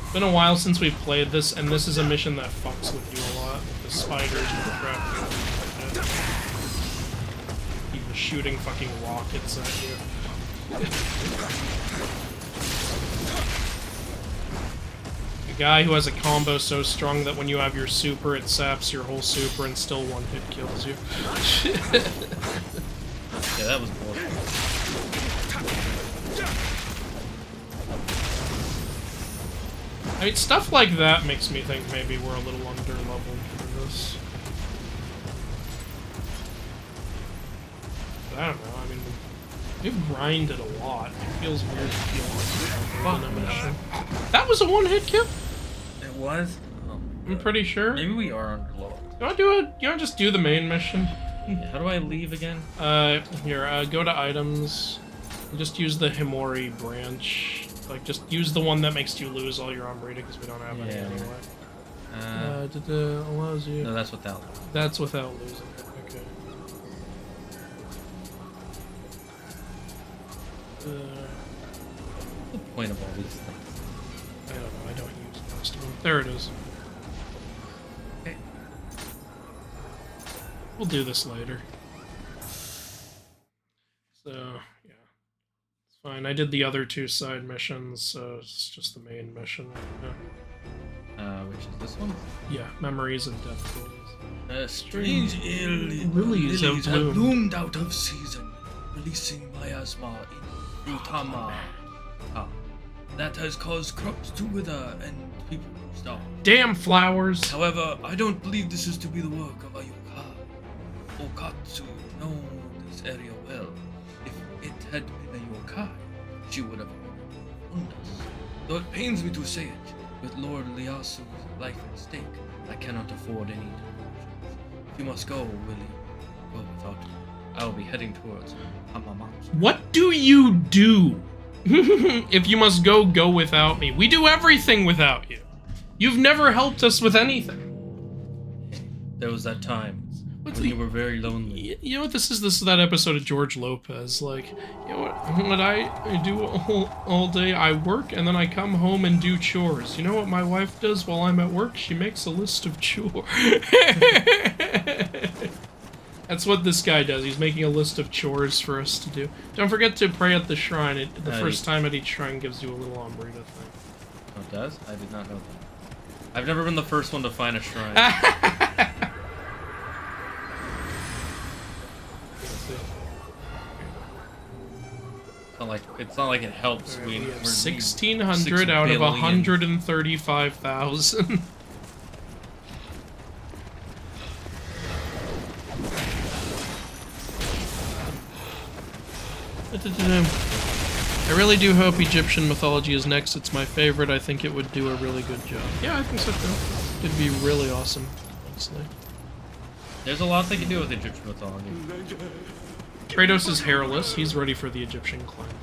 It's been a while since we've played this, and this is a mission that fucks with you a lot. The spiders and the trap. Even shooting fucking rockets at you. A guy who has a combo so strong that when you have your super, it saps your whole super and still one hit kills you. Yeah, that was bullshit. I mean, stuff like that makes me think maybe we're a little under-leveled for this. But I don't know, I mean, we've grinded a lot. It feels weird to feel like a mission. That was a one-hit kill? It was? Oh, I'm pretty sure. maybe we are underleveled. You wanna do it? You wanna just do the main mission? Yeah, how do I leave again? Here, go to items. And just use the Himori branch. Like, just use the one that makes you lose all your armor rating, because we don't have any anyway. Allows you... No, that's without. That's without losing it, okay. What's the point of all these things? I don't know, I don't use the last one. There it is. Okay. We'll do this later. So, yeah. It's fine. I did the other 2 side missions, so it's just the main mission right now. Which is this one? Yeah, Memories of Death Lilies. Strange Lilies have bloomed. bloomed out of season, releasing miasma in Utama. That has caused crops to wither and people to starve. Damn flowers! However, I don't believe this is to be the work of a yokai. Okatsu know this area well. If it had been a yokai, she would have warned us. Though it pains me to say it, with Lord Liasu's life at stake, I cannot afford any diversions. If you must go, Willie, go without me. I will be heading towards Hamamatsu. What do you do? If you must go, go without me. We do everything without you. You've never helped us with anything. There was that time when you were very lonely. You know what this is? This is that episode of George Lopez. Like, you know what I do all day? I work and then I come home and do chores. You know what my wife does while I'm at work? She makes a list of chores. That's what this guy does. He's making a list of chores for us to do. Don't forget to pray at the shrine. The first time at each shrine gives you a little ombrita thing. Oh, it does? I did not know that. I've never been the first one to find a shrine. It's not like it helps. Right, we have we're 1,600 out of 135,000. I really do hope Egyptian mythology is next. It's my favorite. I think it would do a really good job. Yeah, I think so too. It'd be really awesome, honestly. There's a lot they can do with Egyptian mythology. Kratos is hairless. He's ready for the Egyptian climate.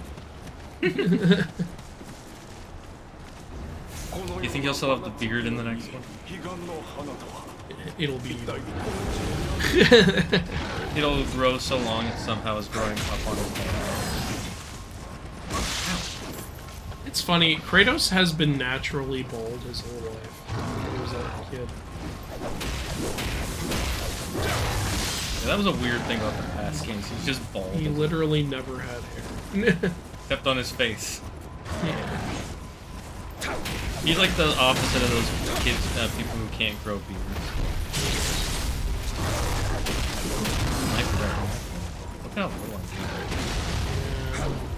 You think he'll still have the beard in the next one? It'll be... It'll grow so long it somehow is growing up on his head. It's funny, Kratos has been naturally bald his whole life. When he was a kid. Yeah, that was a weird thing about the past games. He's just bald. He literally never had hair. Except on his face. Yeah. He's like the opposite of those kids, people who can't grow beards. Look how little I'm I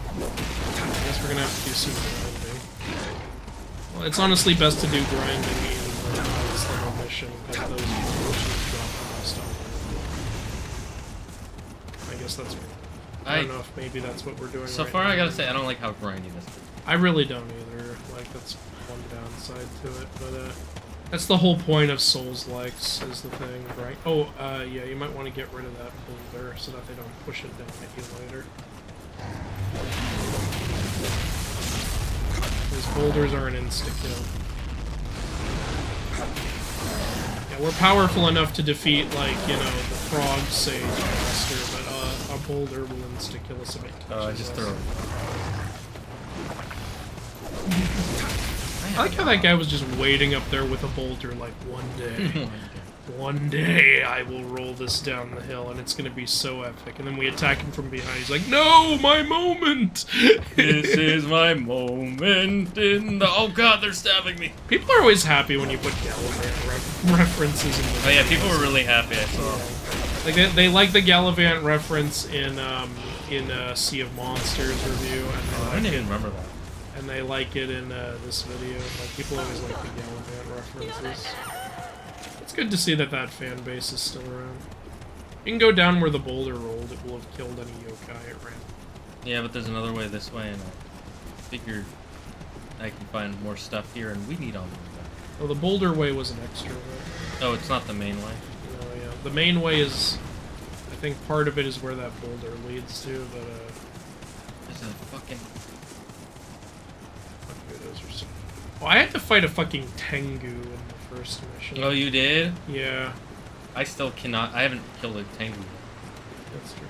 guess we're gonna have to do some grinding. Well, it's honestly best to do grinding in the highest level mission, because those missions drop the most on it. I guess that's... I don't know if maybe that's what we're doing So right far, now. I gotta say, I don't like how grindy this is. I really don't either. Like, that's one downside to it, but, that's the whole point of Souls-likes, is the thing, right? Oh, yeah, you might want to get rid of that boulder so that they don't push it down at you later. These boulders are an insta-kill. Yeah, we're powerful enough to defeat, like, you know, the frog sage master, but, a boulder will insta-kill us if it touches just us. throw it. I like how that guy was just waiting up there with a boulder, like, one day I will roll this down the hill, and it's gonna be so epic. And then we attack him from behind. He's like, no, my moment! This is my moment in the... Oh god, they're stabbing me! People are always happy when you put Gallivant references in the Oh yeah, people were really happy, I saw. Like, they like the Gallivant reference in Sea of Monsters review. And I didn't even remember that. And they like it in this video. Like, people always like the Gallivant references. It's good to see that that fan base is still around. You can go down where the boulder rolled. It will have killed any yokai it ran. Yeah, but there's another way this way, and I figured I can find more stuff here, and we need all of that. Oh, the boulder way was an extra way. Oh, it's not the main way? Oh, yeah. The main way is... I think part of it is where that boulder leads to, but, There's a fucking... Oh, I had to fight a fucking Tengu in the first mission. Oh, you did? Yeah. I still cannot... I haven't killed a Tengu yet. That's true.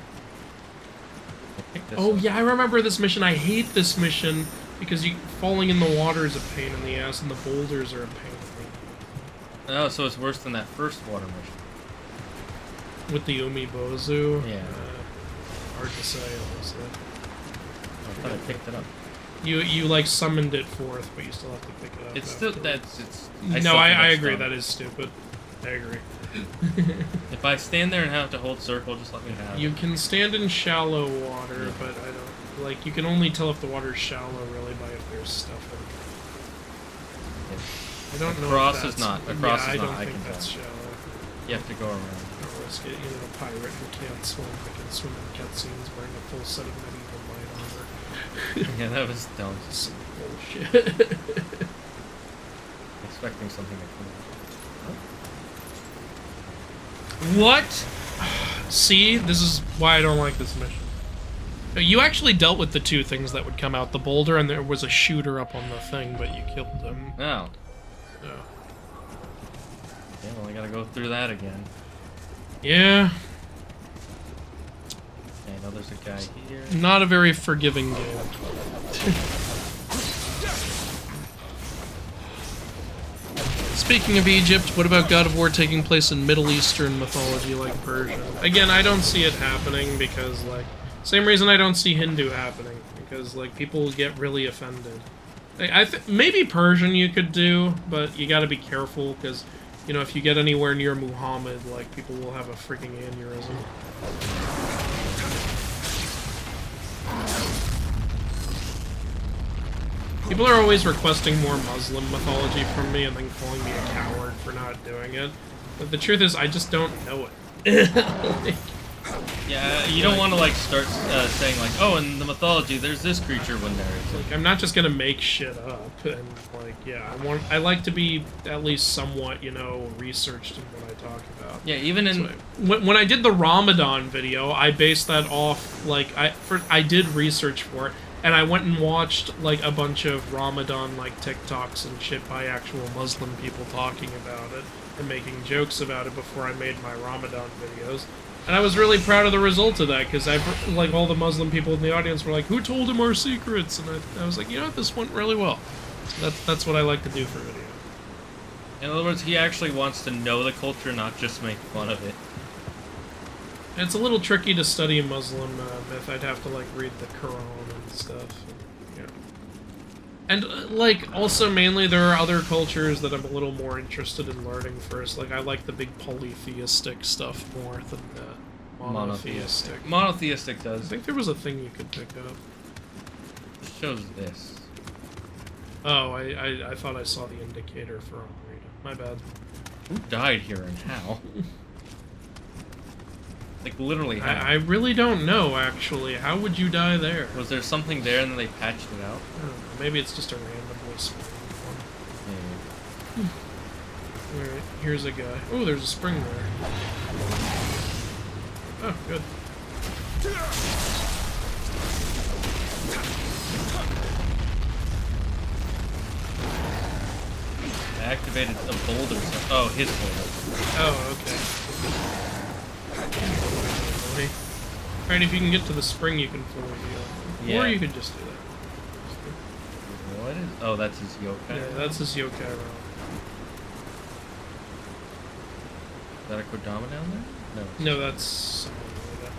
Pick this Oh, up. yeah, I remember this mission. I hate this mission because falling in the water is a pain in the ass, and the boulders are a pain in Oh, so it's worse than that first water mission. the... With the Umibozu. Yeah. hard to say, honestly. I thought I picked it up. You like summoned it forth, but you still have to pick it up. It's still afterwards. it's. I agree. That is stupid. I agree. If I stand there and have to hold circle, just let me have it. You can stand in shallow water, but I don't like. You can only tell if the water's shallow really by if there's stuff in it. I don't know. Across if that's, is not. Across yeah, is I not. don't I think can that's tell. shallow. You have to go around. Don't risk it. You know, a pirate who can't swim, but can swim in cutscenes wearing a full set of medieval light armor. Yeah, that was dumb. Some bullshit. Expecting something to come out. What? See, this is why I don't like this mission. You actually dealt with the two things that would come out, the boulder, and there was a shooter up on the thing, but you killed him. Oh. So. Yeah, well, I gotta go through that again. Yeah. Okay, now there's a guy here. Not a very forgiving game. Speaking of Egypt, what about God of War taking place in Middle Eastern mythology like Persian? Again, I don't see it happening because, like, same reason I don't see Hindu happening, because, like, people get really offended. Maybe Persian you could do, but you gotta be careful, because, you know, if you get anywhere near Muhammad, like, people will have a freaking aneurysm. People are always requesting more Muslim mythology from me and then calling me a coward for not doing it. But the truth is, I just don't know it. Like, yeah, you don't want to like start saying like, oh, in the mythology, there's this creature when there is. Like, I'm not just gonna make shit up, and like, yeah, I like to be at least somewhat, you know, researched in what I talk about. Yeah, even in when I did the Ramadan video, I based that off like I did research for it. And I went and watched, like, a bunch of Ramadan, like, TikToks and shit by actual Muslim people talking about it and making jokes about it before I made my Ramadan videos. And I was really proud of the result of that, because like, all the Muslim people in the audience were like, who told him our secrets? And I was like, you know what, this went really well. So that's what I like to do for video. In other words, he actually wants to know the culture, not just make fun of it. It's a little tricky to study Muslim myth. I'd have to, like, read the Quran and stuff. Yeah. And, like, also mainly there are other cultures that I'm a little more interested in learning first. Like, I like the big polytheistic stuff more than the monotheistic. Monotheistic does. I think there was a thing you could pick up. It shows this. Oh, I thought I saw the indicator for Arita. My bad. Who died here and how? Like, literally how? I really don't know, actually. How would you die there? Was there something there and then they patched it out? I don't know. Maybe it's just a randomly spawned one. Alright, here's a guy. Oh, there's a spring there. Oh, good. I activated the boulder. Oh, his boulder. Oh, okay. Alright, if you can get to the spring, you can fully heal. Yeah. Or you could just do that. What is... Oh, that's his yokai? Yeah, that's his yokai realm. Is that a Kodama down there? No. No, that's something like that.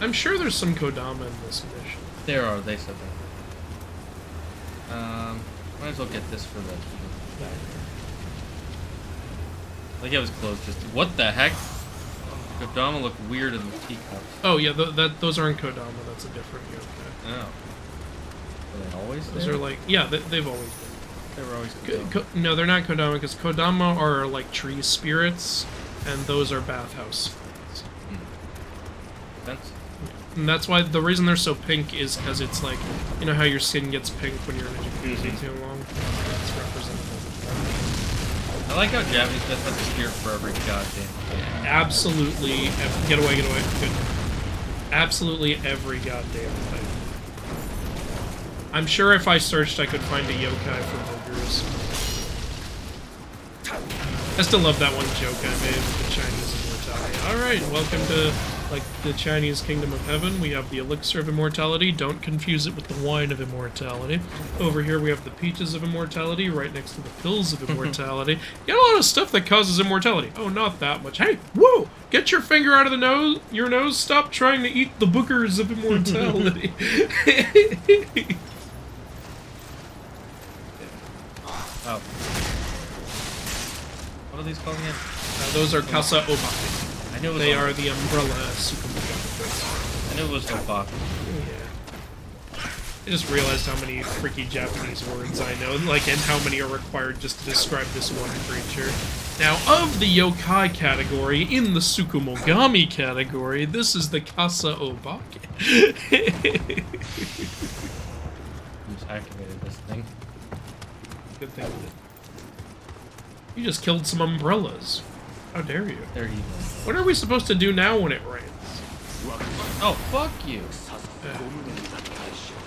I'm sure there's some Kodama in this mission. There are, they said that. Might as well get this for the back. Like it was closed just... What the heck? Kodama look weird in the teacups. Oh, yeah, those aren't Kodama, that's a different yokai. Oh. Were they always Those there? are like... Yeah, they've always been. They were always Kodama. No, they're not Kodama, because Kodama are like tree spirits, and those are bathhouse spirits. That's... And that's why the reason they're so pink is because it's like, you know how your skin gets pink when you're in a jacuzzi too long? It's representative. I like how Japanese myth has a spirit for every goddamn thing. Absolutely. Get away, get away. Good. Absolutely every goddamn thing. I'm sure if I searched, I could find a yokai for boogers. I still love that one joke I made with the Chinese immortality. Alright, welcome to Like the Chinese Kingdom of Heaven, we have the Elixir of Immortality. Don't confuse it with the Wine of Immortality. Over here we have the Peaches of Immortality, right next to the Pills of Immortality. You got a lot of stuff that causes immortality. Oh, not that much. Hey, whoa! Get your finger out of the nose, your nose. Stop trying to eat the bookers of immortality. Oh. What are these called again? Those are Kasa Obaki. I knew it was They Obaki. are the umbrella Sukumoga. I knew it was Obaki. Yeah. I just realized how many freaky Japanese words I know, like, and how many are required just to describe this one creature. Now, of the yokai category, in the Tsukumogami category, this is the Kasa Obaki. Who's activated this thing? Good thing that you just killed some umbrellas. How dare you? They're evil. What are we supposed to do now when it rains? Oh, fuck you.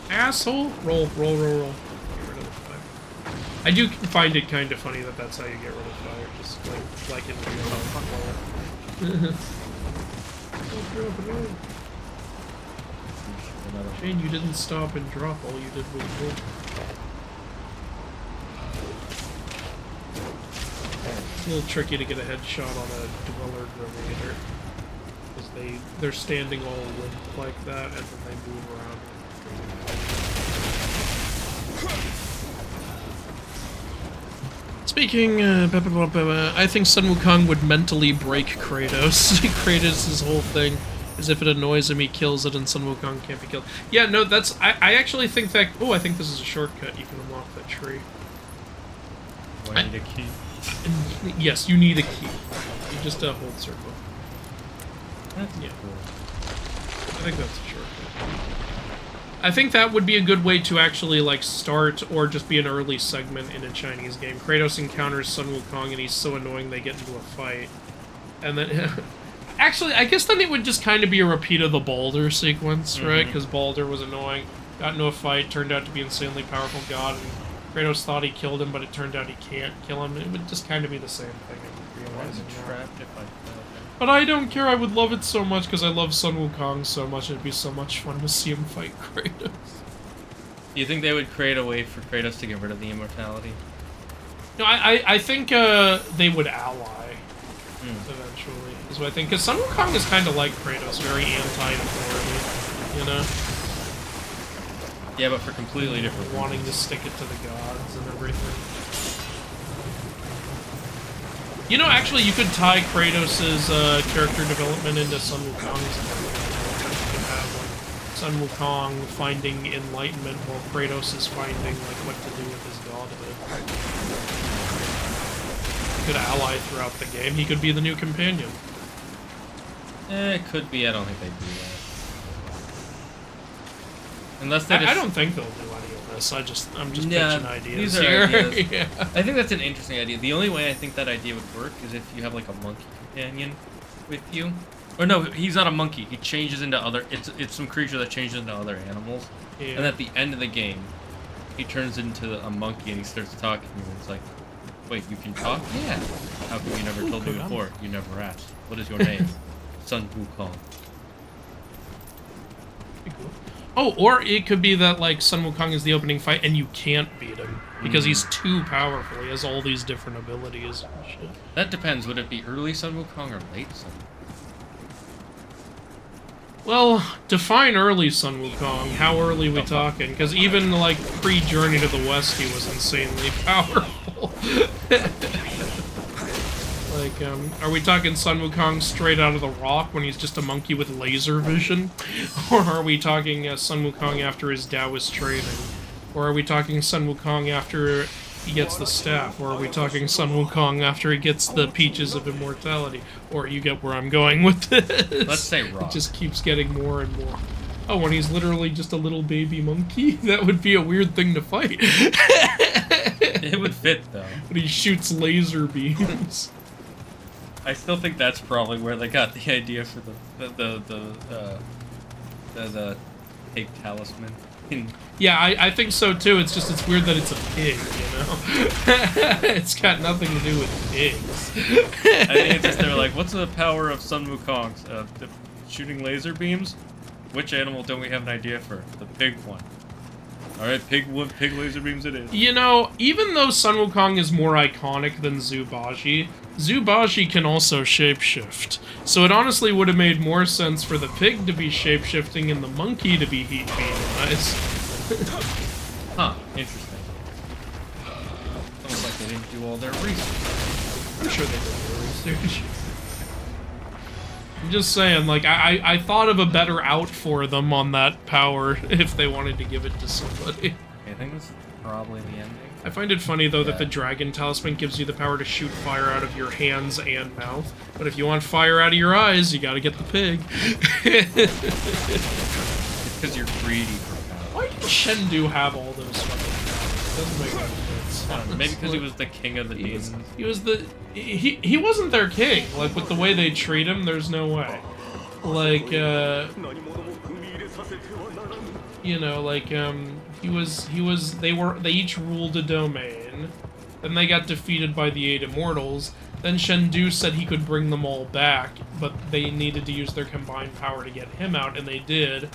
Asshole! Roll. Get rid of the fire. I do find it kind of funny that that's how you get rid of fire, just like in real life. Shane, you didn't stop and drop, all you did was roll. It's a little tricky to get a headshot on a Dweller Grenadier. Because they're standing all limp like that, and then they move around. Speaking, I think Sun Wukong would mentally break Kratos. Kratos' whole thing is if it annoys him, he kills it, and Sun Wukong can't be killed. Yeah, no, that's... I actually think that... Oh, I think this is a shortcut. You can unlock that tree. Do I need a key? Yes, you need a key. You just hold circle. That's Yeah. cool. I think that's a shortcut. I think that would be a good way to actually, like, start or just be an early segment in a Chinese game. Kratos encounters Sun Wukong and he's so annoying they get into a fight. And then... Actually, I guess then it would just kind of be a repeat of the Baldur sequence, right? Because Baldur was annoying, got into a fight, turned out to be insanely powerful god, and Kratos thought he killed him, but it turned out he can't kill him. It would just kind of be the same thing. Why is it trapped if I fell? But I don't care, I would love it so much because I love Sun Wukong so much, it'd be so much fun to see him fight Kratos. Do you think they would create a way for Kratos to get rid of the immortality? No, I think they would ally eventually, is what I think. Because Sun Wukong is kind of like Kratos, very anti-authority, you know? Yeah, but for completely different Wanting to reasons. stick it to the gods and everything. You know, actually, you could tie Kratos' character development into Sun Wukong's development. You could have, like, Sun Wukong finding enlightenment while Kratos is finding, like, what to do with his godhood. He could ally throughout the game. He could be the new companion. It could be. I don't think they'd do that. Unless they I don't think they'll do any of this. I'm just pitching ideas these are here. ideas. Yeah. I think that's an interesting idea. The only way I think that idea would work is if you have like a monkey companion with you. Or no, he's not a monkey. He changes into other... It's some creature that changes into other animals. Yeah. And at the end of the game, he turns into a monkey and he starts talking to you. And it's like, wait, you can talk? Yeah. How come you never told me before? You never asked. What is your name? Sun Wukong. Cool. Oh, or it could be that, like, Sun Wukong is the opening fight and you can't beat him because he's too powerful. He has all these different abilities and shit. That depends. Would it be early Sun Wukong or late Sun Wukong? Well, define early Sun Wukong. How early we talking? Because even, like, pre-Journey to the West, he was insanely powerful. Like, are we talking Sun Wukong straight out of the rock when he's just a monkey with laser vision? Or are we talking Sun Wukong after his Taoist training? Or are we talking Sun Wukong after he gets the staff? Or are we talking Sun Wukong after he gets the Peaches of Immortality? Or you get where I'm going with this. Let's say rock. It just keeps getting more and more. Oh, when he's literally just a little baby monkey? That would be a weird thing to fight. It would fit, though. But he shoots laser beams. I still think that's probably where they got the idea for the pig talisman. Yeah, I think so too. It's just it's weird that it's a pig, you know? It's got nothing to do with pigs. I think it's just they're like, what's the power of Sun Wukong? shooting laser beams. Which animal don't we have an idea for? The pig one. Alright, pig laser beams it is. You know, even though Sun Wukong is more iconic than Zubaji, Zubaji can also shapeshift. So it honestly would have made more sense for the pig to be shapeshifting and the monkey to be heat beam. Nice. Huh, interesting. Almost like they didn't do all their research. I'm sure they did their research. I'm just saying, like, I thought of a better out for them on that power if they wanted to give it to somebody. I think this is probably the ending. I find it funny, though, that the Dragon Talisman gives you the power to shoot fire out of your hands and mouth. But if you want fire out of your eyes, you gotta get the pig. It's because you're greedy for power. Why did Shendu have all those fucking powers? Doesn't make any sense. I don't know, maybe because he was the king of the demons. He was the... He wasn't their king. Like, with the way they treat him, there's no way. Like, you know, like, they each ruled a domain. Then they got defeated by the 8 Immortals. Then Shendu said he could bring them all back, but they needed to use their combined power to get him out, and they did.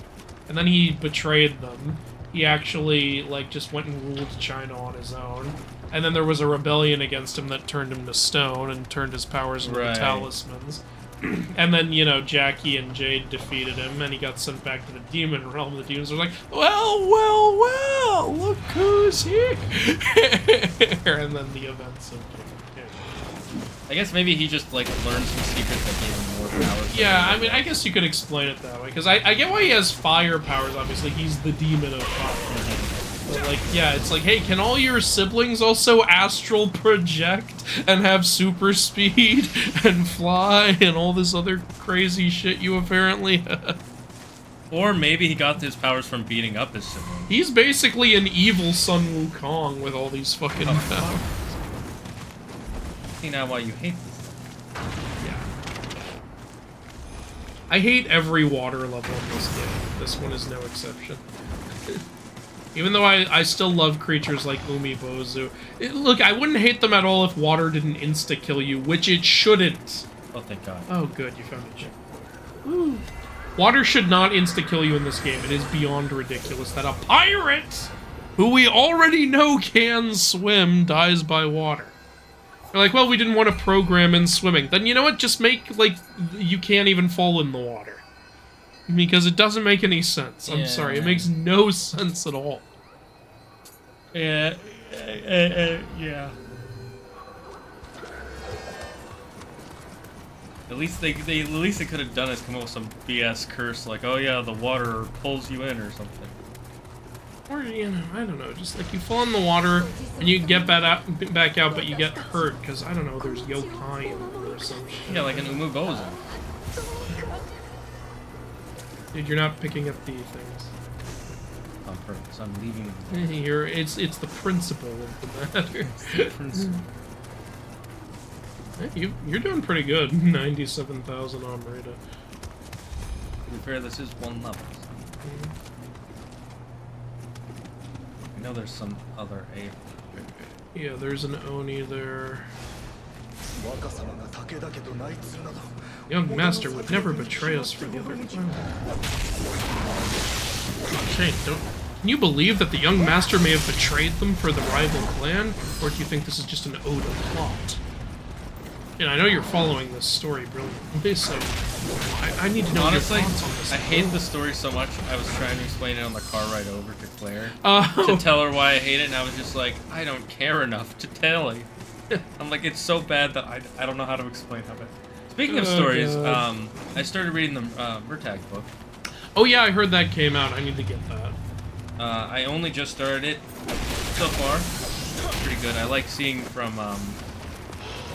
And then he betrayed them. He actually, like, just went and ruled China on his own. And then there was a rebellion against him that turned him to stone and turned his powers into the talismans. And then, you know, Jackie and Jade defeated him, and he got sent back to the demon realm. The demons were like, well, look who's here. And then the events of King. I guess maybe he just, like, learned some secrets that gave him more powers. Yeah, I mean, I guess you could explain it that way, because I get why he has fire powers, obviously. He's the demon of fire. But, like, yeah, it's like, hey, can all your siblings also astral project and have super speed and fly and all this other crazy shit you apparently have? Or maybe he got his powers from beating up his siblings. He's basically an evil Sun Wukong with all these fucking powers. See now why you hate this. Yeah. I hate every water level in this game. This one is no exception. Even though I still love creatures like Umibozu. Look, I wouldn't hate them at all if water didn't insta-kill you, which it shouldn't. Oh, thank God. Oh, good, you found a chip. Woo. Water should not insta-kill you in this game. It is beyond ridiculous that a pirate, who we already know can swim, dies by water. They're like, well, we didn't want to program in swimming. Then you know what? Just make, like, you can't even fall in the water. Because it doesn't make any sense. I'm sorry, it makes no sense at all. Yeah. At least they could have done is come up with some BS curse like, oh yeah, the water pulls you in or something. Or, you know, I don't know, just like you fall in the water and you get back out, but you get hurt because, I don't know, there's yokai or some shit. Yeah, like an Umubozu. Dude, you're not picking up the things. On purpose, I'm leaving. It's the principle of the matter. Hey, you're doing pretty good. 97,000 Amrita. To be fair, this is one level. I know there's some other A. Yeah, there's an Oni there. Young master would never betray us for the other clan. Shane, can you believe that the young master may have betrayed them for the rival clan? Or do you think this is just an ode of plot? And I know you're following this story brilliantly, so I need to know your thoughts on this. I hate the story so much, I was trying to explain it on the car ride over to Claire. To tell her why I hate it, and I was just like, I don't care enough to tell you. I'm like, it's so bad that I don't know how to explain how bad. Speaking of stories, I started reading the Murtag book. Oh yeah, I heard that came out. I need to get that. I only just started it so far. Pretty good. I like seeing from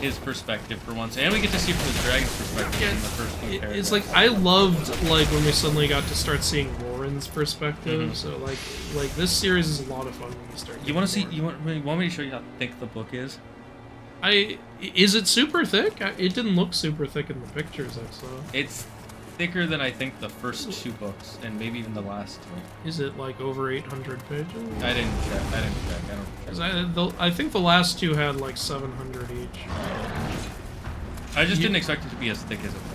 his perspective for once, and we get to see from the dragon's perspective in the first few paragraphs. It's like I loved like when we suddenly got to start seeing Lauren's perspective. So like this series is a lot of fun when you start. You want to see? You want me to show you how thick the book is? Is it super thick? It didn't look super thick in the pictures I saw. It's thicker than I think the first 2 books, and maybe even the last 2. Is it like over 800 pages? I didn't check. I don't check. I think the last 2 had like 700 each. I just didn't expect it to be as thick as it was.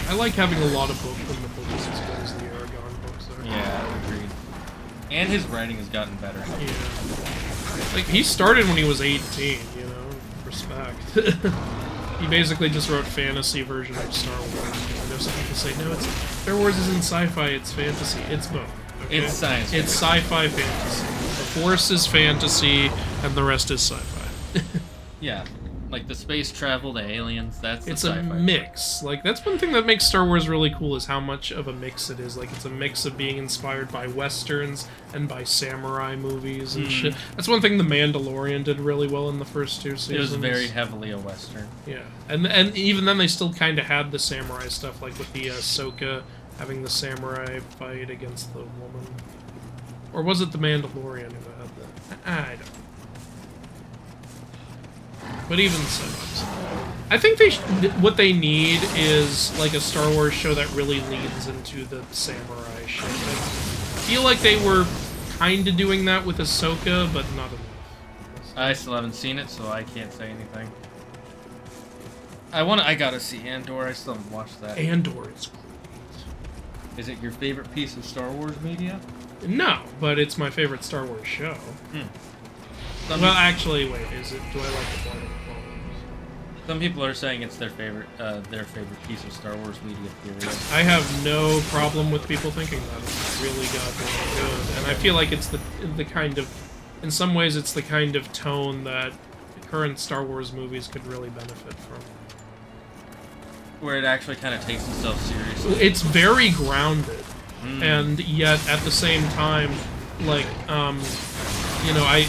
I like having a lot of books from the books as good as the Aragon books are. Yeah, agreed. And his writing has gotten better. Yeah. Like, he started when he was 18, you know? Respect. He basically just wrote fantasy version of Star Wars. I know some people say, no, it's Star Wars isn't sci-fi, it's fantasy. It's both. Okay? It's science. It's sci-fi fantasy. The Force is fantasy, and the rest is sci-fi. Yeah. Like the space travel, the aliens, that's the It's a sci-fi mix. Like, that's one thing that makes Star Wars really cool, is how much of a mix it is. Like, it's a mix of being inspired by westerns and by samurai movies and shit. That's one thing The Mandalorian did really well in the first 2 seasons. It was very heavily a western. Yeah, and even then they still kind of had the samurai stuff, like with the Ahsoka having the samurai fight against the woman. Or was it The Mandalorian who had that? I don't know. But even so, I think what they need is like a Star Wars show that really leans into the samurai shit. I feel like they were kind of doing that with Ahsoka, but not enough. I still haven't seen it, so I can't say anything. I gotta see Andor. I still haven't watched that. Andor is great. Is it your favorite piece of Star Wars media? No, but it's my favorite Star Wars show. Well, Actually, wait, is it? Do I like it more than the Clone Wars? Some people are saying it's their favorite piece of Star Wars media. Period. I have no problem with people thinking that. It's really goddamn good, and I feel like it's the kind of, in some ways, it's the kind of tone that the current Star Wars movies could really benefit from. Where it actually kind of takes itself seriously. It's very grounded, and yet at the same time, like, you know, I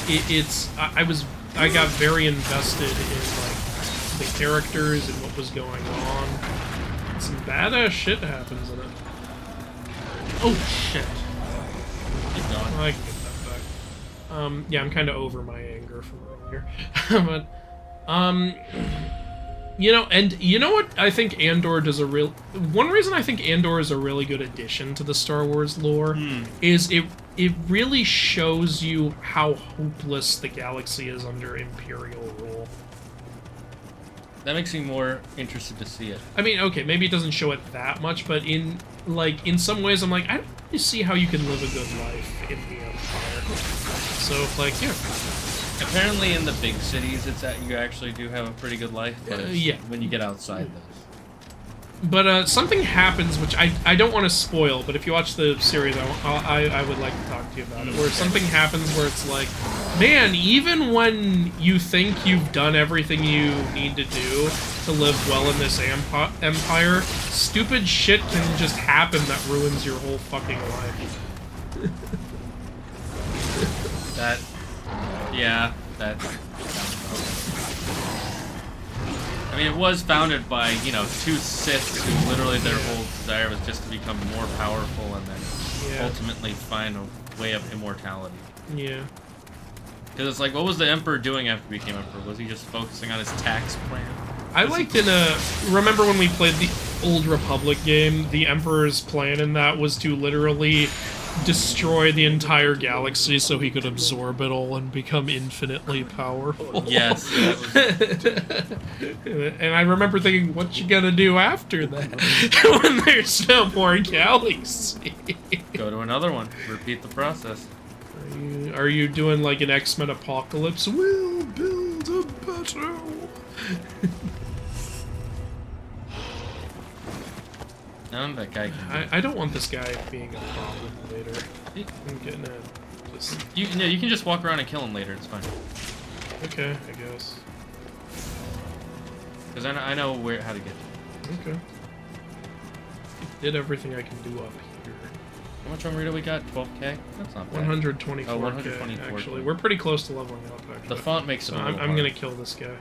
got very invested in like the characters and what was going on. Some badass shit happens in it. Oh shit! Keep going. I can get that back. Yeah, I'm kind of over my anger from earlier, but you know, and you know what? I think Andor does one reason I think Andor is a really good addition to the Star Wars lore is it really shows you how hopeless the galaxy is under Imperial rule. That makes me more interested to see it. I mean, okay, maybe it doesn't show it that much, but in some ways I'm like, I don't really see how you can live a good life in the Empire. So, like, yeah. Apparently in the big cities, you actually do have a pretty good life, but yeah. When you get outside those. But something happens, which I don't want to spoil, but if you watch the series, I would like to talk to you about it, where something happens where it's like, man, even when you think you've done everything you need to do to live well in this empire, stupid shit can just happen that ruins your whole fucking life. I mean, it was founded by, you know, 2 Siths who literally their whole desire was just to become more powerful and then ultimately find a way of immortality. Yeah. Because it's like, what was the Emperor doing after he became Emperor? Was he just focusing on his tax plan? I liked remember when we played the Old Republic game, the Emperor's plan in that was to literally destroy the entire galaxy so he could absorb it all and become infinitely powerful. Yes. And I remember thinking, what you gonna do after that? When there's no more galaxy. Go to another one. Repeat the process. Are you doing like an X-Men apocalypse? We'll build a better... That guy can... I don't want this guy being a problem later. I'm getting it. Just... You can just walk around and kill him later. It's fine. Okay, I guess. Because I know how to get to him. Okay. Did everything I can do up here. How much armor do we got? 12k? That's not bad. 124k, Oh, 124K. actually. We're pretty close to leveling up, actually. The font makes it I'm gonna kill this guy.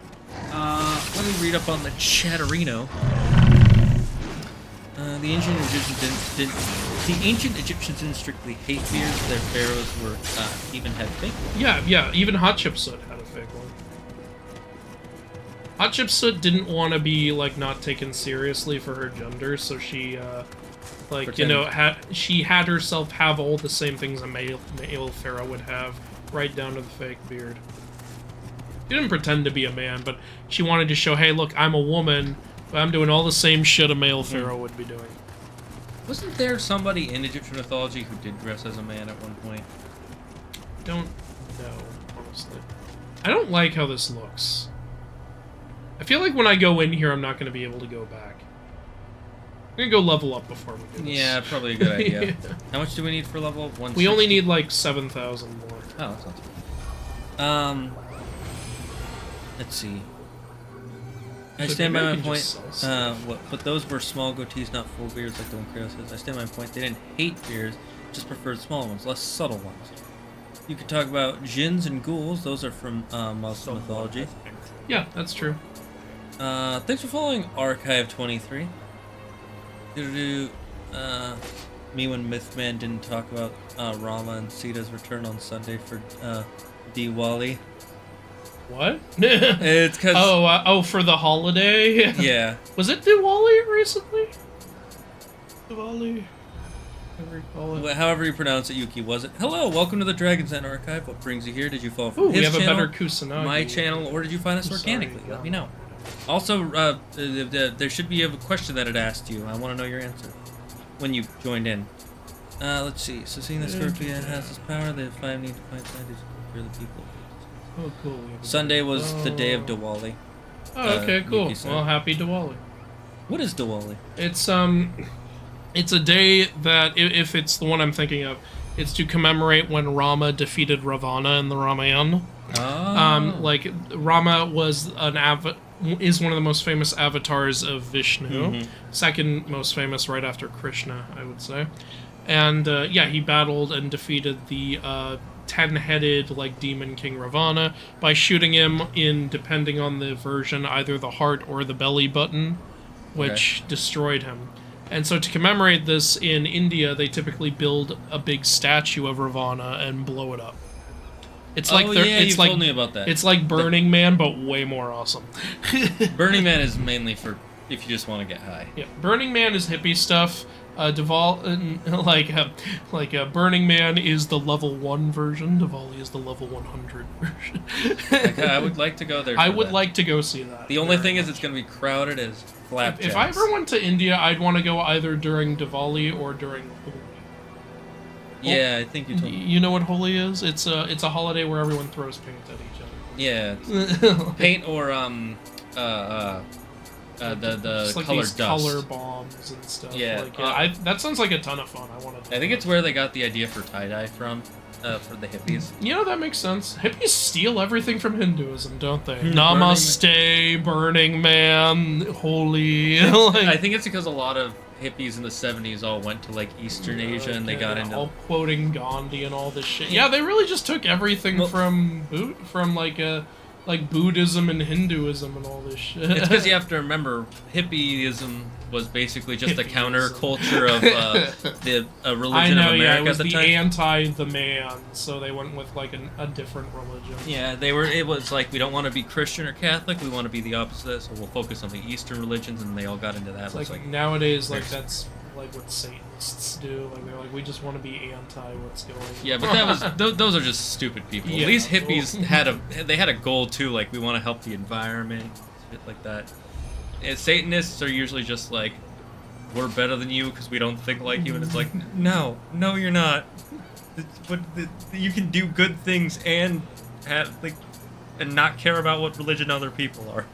Let me read up on the Chatterino. The ancient Egyptians didn't strictly hate beards. Their pharaohs even had fake ones. Yeah, even Hatshepsut had a fake one. Hatshepsut didn't want to be, like, not taken seriously for her gender, so she, like, you know, she had herself have all the same things a male pharaoh would have, right down to the fake beard. She didn't pretend to be a man, but she wanted to show, hey, look, I'm a woman, but I'm doing all the same shit a male pharaoh would be doing. Wasn't there somebody in Egyptian mythology who did dress as a man at one point? Don't know, honestly. I don't like how this looks. I feel like when I go in here, I'm not going to be able to go back. I'm going to go level up before we do this. Yeah, probably a good idea. Yeah. How much do we need for level up? We only need like 7,000 more. Oh, that's not too bad. Let's see. I So stand by maybe my we can point. just sell stuff. But those were small goatees, not full beards like the one Creo says. I stand by my point. They didn't hate beards, just preferred small ones, less subtle ones. You could talk about jinns and ghouls. Those are from Muslim mythology. Yeah, that's true. Thanks for following Archive 23. Me when Mythman didn't talk about Rama and Sita's return on Sunday for Diwali. What? It's because for the holiday? yeah. Was it Diwali recently? Diwali? Whatever you call it. However you pronounce it, Yuki, was it? Hello, welcome to the Dragon's Den Archive. What brings you here? Did you fall from Ooh, his we have channel, a better Kusanagi. my channel, or did you find us organically? Let me know. Also, there should be a question that it asked you. I want to know your answer when you joined in. Let's see. So seeing this Scorpio has this power, they have 5 need to find scientists to cure the people. Oh, cool. Sunday was the day of Diwali. Oh, okay, cool. Yuki said. Well, happy Diwali. What is Diwali? It's a day that, if it's the one I'm thinking of, it's to commemorate when Rama defeated Ravana in the Ramayana. Oh. Like Rama was is one of the most famous avatars of Vishnu, second most famous right after Krishna, I would say. And yeah, he battled and defeated the 10-headed like demon king Ravana by shooting him in, depending on the version, either the heart or the belly button, which destroyed him. And so to commemorate this in India, they typically build a big statue of Ravana and blow it up. It's like you told me about that. It's like Burning Man, but way more awesome. Burning Man is mainly for if you just want to get high. Yeah, Burning Man is hippie stuff. Burning Man is the level 1 version. Diwali is the level 100 version. I would like to go there. I would like to go see that. The only thing is, it's going to be crowded as flapjacks. If I ever went to India, I'd want to go either during Diwali or during Holi. Yeah, I think you told me. You know what Holi is? It's a holiday where everyone throws paint at each other. Yeah, paint or the like colored these dust. color bombs and stuff. Yeah, that sounds like a ton of fun. I want to. I think it's where they got the idea for tie-dye from, for the hippies. You know, that makes sense. Hippies steal everything from Hinduism, don't they? Namaste, Burning Man, Holi. I think it's because a lot of hippies in the 70s all went to like Eastern Asia and they got into all quoting Gandhi and all this shit. Yeah, they really just took everything from Buddhism and Hinduism and all this shit. It's because you have to remember, hippieism was basically just a counterculture of the religion of America it was at the time. anti-the man, so they went with like a different religion. Yeah, it was like, we don't want to be Christian or Catholic, we want to be the opposite, so we'll focus on the Eastern religions, and they all got into that. It's like nowadays, like that's like what Satanists do. Like they're like, we just want to be anti what's going on. Yeah, but that was those are just stupid people. Yeah, These hippies had a goal too, like we want to help the environment, shit like that. And Satanists are usually just like, we're better than you because we don't think like you, and it's like, no, you're not. But you can do good things and have and not care about what religion other people are.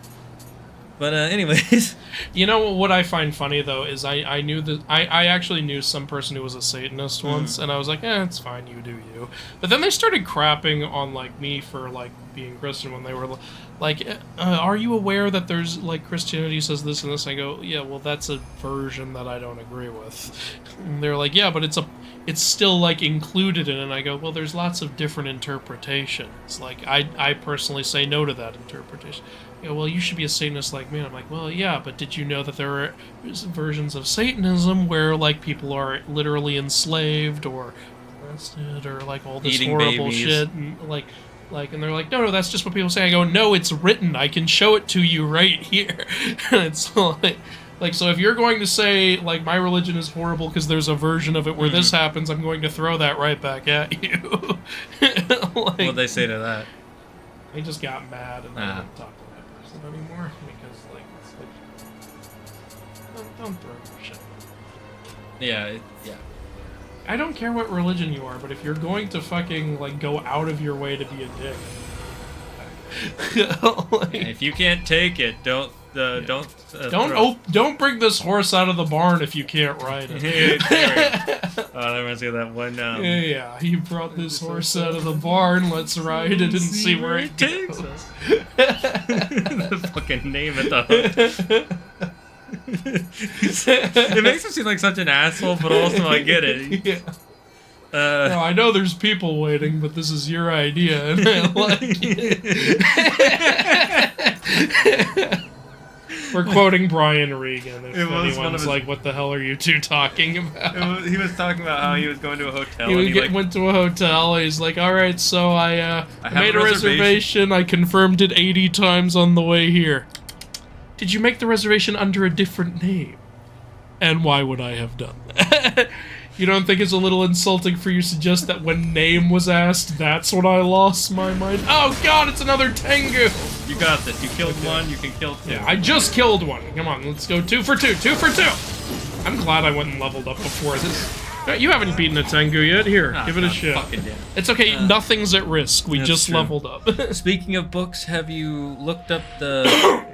But anyways, you know what I find funny though is I knew that I actually knew some person who was a Satanist once, and I was like, it's fine, you do you. But then they started crapping on like me for like being Christian when they were like, are you aware that there's like Christianity says this and this? I go, yeah, well that's a version that I don't agree with. And they're like, yeah, but it's still like included in it. And I go, well, there's lots of different interpretations. Like I personally say no to that interpretation. You know, well, you should be a Satanist like me. And I'm like, well, yeah, but did you know that there are versions of Satanism where like people are literally enslaved or arrested or like all this eating horrible babies. shit, and and they're like, no, that's just what people say. I go, no, it's written. I can show it to you right here. And it's like, Like, so if you're going to say, like, my religion is horrible because there's a version of it where this happens, I'm going to throw that right back at you. Like, What'd they say to that? I just got mad and I don't talk to that person anymore because, like, it's like, don't throw your shit. Yeah, yeah. I don't care what religion you are, but if you're going to fucking, like, go out of your way to be a dick. Like, If you can't take it, don't throw. Don't bring this horse out of the barn if you can't ride it. Oh, that reminds me of that one. Yeah, you brought this horse out of the barn. Let's ride it and see where it takes us. The fucking name at the hook. It makes him seem like such an asshole, but also I get it. Yeah. No, I know there's people waiting, but this is your idea, and I like it. We're quoting Brian Regan. If anyone's like, "What the hell are you two talking about?" He was talking about how he was going to a hotel. Went to a hotel. He's like, "All right, so I made a reservation. I confirmed it 80 times on the way here. Did you make the reservation under a different name? And why would I have done that?" You don't think it's a little insulting for you to suggest that when name was asked, that's when I lost my mind? Oh god, it's another Tengu! You got this. You killed one, you can kill two. Yeah, I just killed one. Come on, let's go 2 for 2. 2 for 2! I'm glad I went and leveled up before this. You haven't beaten a Tengu yet. Here, give it a shot. It's okay, nothing's at risk. We just leveled up. Speaking of books, have you looked up the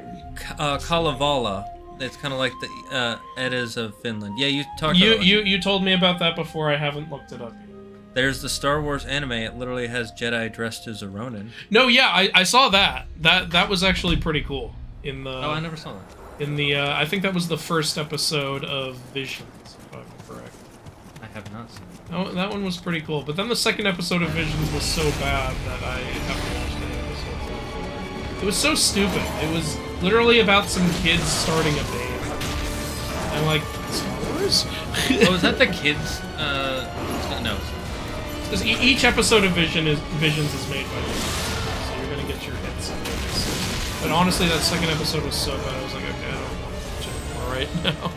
Kalevala? It's kind of like the Eddas of Finland. Yeah, you talked about it. You told me about that before. I haven't looked it up yet. There's the Star Wars anime. It literally has Jedi dressed as a Ronin. No, yeah, I saw that. That was actually pretty cool. In the I never saw that. In the I think that was the first episode of Visions, if I'm correct. I have not seen it. Oh, that one was pretty cool. But then the second episode of Visions was so bad that I haven't watched any episodes. It was so stupid. It was literally about some kids starting a band. I'm like, Star Wars? Oh, is that the kids? No. Because each episode of Visions is made by Disney, so you're gonna get your hits on this. But honestly, that second episode was so bad, I was like, okay, I don't want to watch it anymore right now.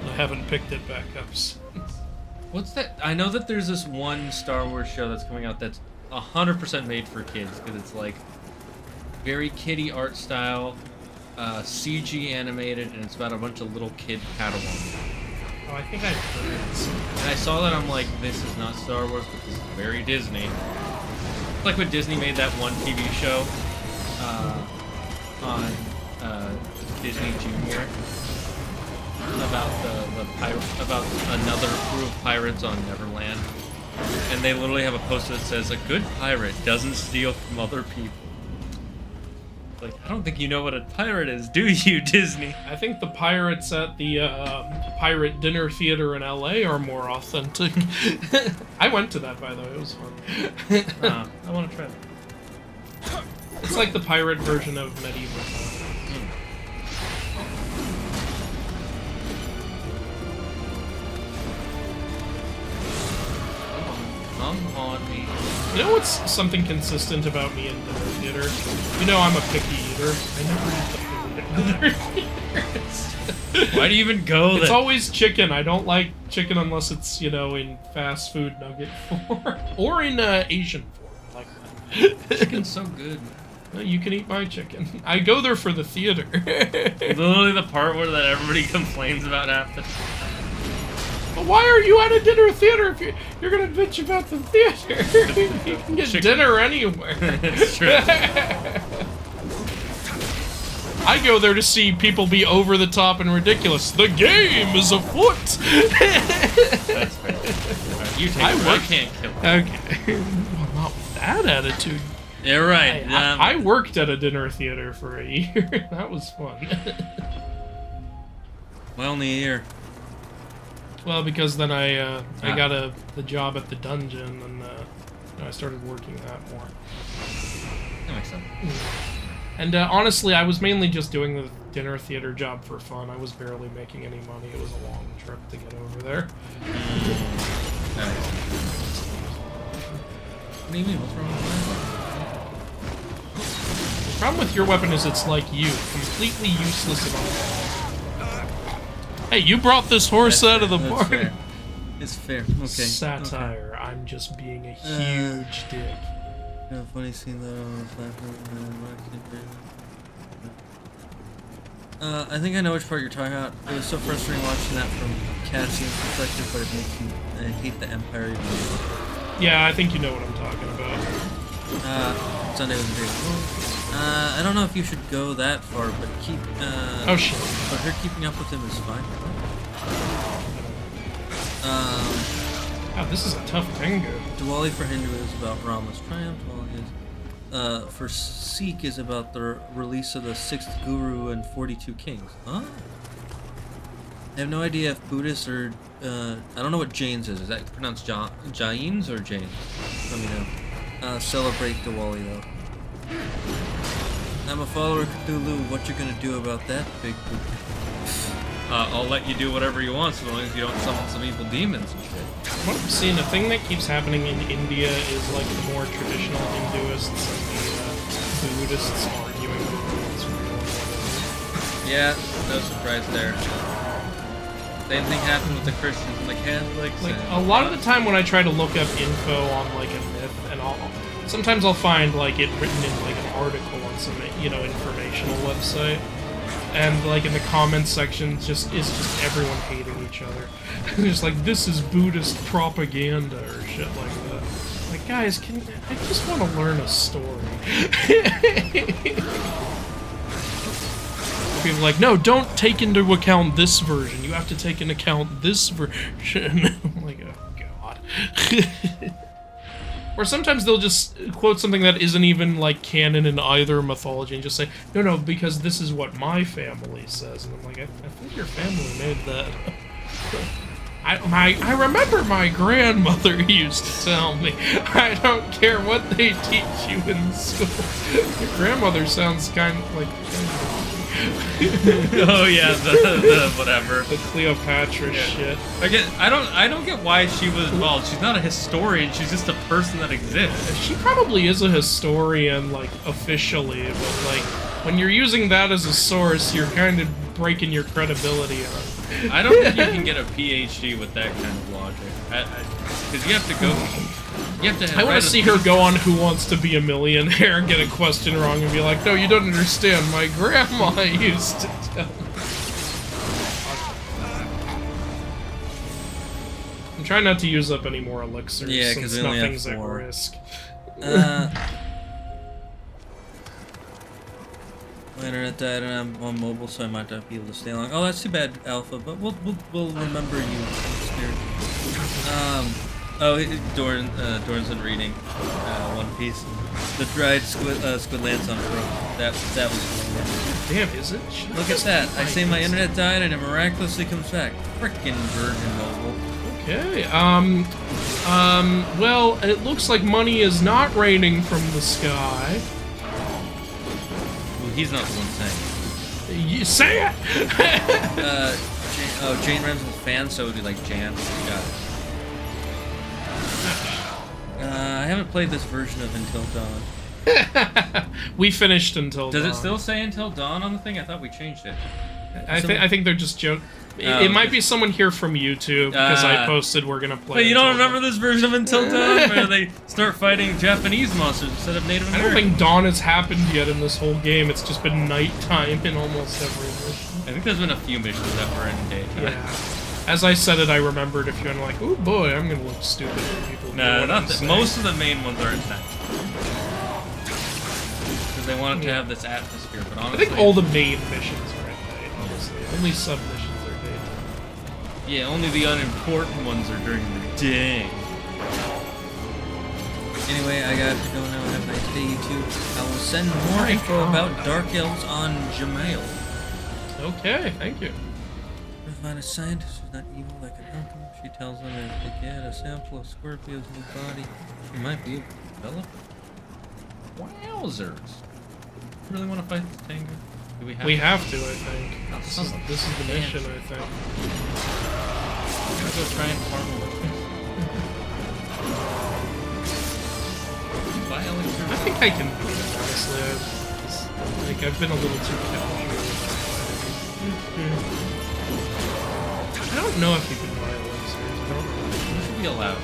I haven't picked it back up since. What's that? I know that there's this one Star Wars show that's coming out that's 100% made for kids, because it's like very kiddie art style, CG animated, and it's about a bunch of little kid Padawans. Oh, I think I've heard it. And I saw that, I'm like, this is not Star Wars, but this is very Disney. It's like when Disney made that one TV show on Disney Junior about another crew of pirates on Neverland. And they literally have a poster that says, "A good pirate doesn't steal from other people." Like, I don't think you know what a pirate is, do you, Disney? I think the pirates at the pirate dinner theater in LA are more authentic. I went to that, by the way. It was fun. I want to try that. It's like the pirate version of medieval times. Come on me. You know what's something consistent about me in dinner theater? You know I'm a picky eater. I never eat the food at dinner theaters. Why do you even go there? It's always chicken. I don't like chicken unless it's, you know, in fast food nugget form. Or in Asian form. I like that. Chicken's so good. You can eat my chicken. I go there for the theater. Literally the part where that everybody complains about after. But why are you at a dinner theater if you're gonna bitch about the theater? You can get dinner anywhere. It's true. I go there to see people be over the top and ridiculous. The game is afoot. That's fair. Right, you take it. I can't kill it. Okay. Well, not with that attitude. You're right. I worked at a dinner theater for a year. That was fun. Well, only a year. Well, because then I got the job at the dungeon, and I started working that more. That makes sense. And honestly, I was mainly just doing the dinner theater job for fun. I was barely making any money. It was a long trip to get over there. What do you mean? What's wrong with that? The problem with your weapon is it's like you, completely useless at all. Hey, you brought this horse out of the That's barn. fair. It's fair. Okay. Satire. I'm just being a huge dick. Yeah, funny scene though. I think I know which part you're talking about. It was so frustrating watching that from Cassian's perspective, but it makes me hate the Empire even more. Yeah, I think you know what I'm talking about. Sunday was a big one. I don't know if you should go that far, but keep. Oh shit. But her keeping up with him is fine. Wow, this is a tough tango. Diwali for Hindu is about Rama's triumph. For Sikh is about the release of the 6th Guru and 42 kings. Huh? I have no idea if Buddhists or I don't know what Jains is. Is that pronounced Jains or Jains? Let me know. Celebrate Diwali though. I'm a follower of Cthulhu. What you gonna do about that, big poop? I'll let you do whatever you want, so long as you don't summon some evil demons and shit. What I'm seeing, the thing that keeps happening in India is like the more traditional Hinduists and the Buddhists arguing over what's real and what Yeah, no surprise there. Same thing happened with the Christians and the Catholics. Like and a lot of the time when I try to look up info on like a myth, and sometimes I'll find like it written in like an article on some informational website. And like in the comments section, it's just everyone hating each other. Just like, this is Buddhist propaganda or shit like that. Like, guys, I just want to learn a story. People are like, no, don't take into account this version. You have to take into account this version. I'm like, oh god. Or sometimes they'll just quote something that isn't even, like, canon in either mythology and just say, no, because this is what my family says. And I'm like, I think your family made that. I remember my grandmother used to tell me, I don't care what they teach you in school. Your grandmother sounds kind of like... oh yeah, the whatever. The Cleopatra shit. I don't get why she was involved. She's not a historian, she's just a person that exists. She probably is a historian, like, officially, but, like, when you're using that as a source, you're kind of breaking your credibility on. I don't think you can get a PhD with that kind of logic. Because you have to go... You have to I want to see her go on Who Wants to Be a Millionaire and get a question wrong and be like, no, you don't understand. My grandma used to tell me. I'm trying not to use up any more elixirs since we only nothing's have 4. at risk. My internet died and I'm on mobile, so I might not be able to stay long. Oh, that's too bad, Alpha, but we'll remember you in spirit. Dorn's been reading One Piece. The dried squid lands on Crow. That was cool. Damn, is it? Look at that. I say my internet died and it miraculously comes back. Frickin' Virgin Mobile. Okay, well, it looks like money is not raining from the sky. Well, he's not the one saying it. You say it! Jane Remsen's fan, so it would be like Jan. Got it. I haven't played this version of Until Dawn. We finished Until Dawn. Does it still say Until Dawn on the thing? I thought we changed it. I think they're just joking. It might be someone here from YouTube because I posted we're gonna play. But you don't Until remember this version of Until Dawn where they start fighting Japanese monsters instead of Native American? I don't think dawn has happened yet in this whole game. It's just been nighttime in almost every mission. I think there's been a few missions that were in daytime. Yeah. As I said it, I remembered if you're like, oh boy, I'm gonna look stupid when people. No, not that. Most of the main ones are at night. Because they wanted to have this atmosphere, but honestly... I think all the main missions are at night, honestly. Only sub-missions are daytime. Yeah, only the unimportant ones are during the day. Anyway, I got to go now. Have a nice day, you two. I will send more info about Dark Elves on Gmail. Okay, thank you. To find a scientist who's not evil that can help him, she tells them if they get a sample of Scorpio's new body, she might be able to develop it. Wowzers. You really want to fight the Tango? Do we have to, I think. Oh, This is the mission, I think. Let's go try and farm it. I think I can beat it, honestly. I've been a little too casual. don't know if you can buy elixirs. I don't know. It should be allowed.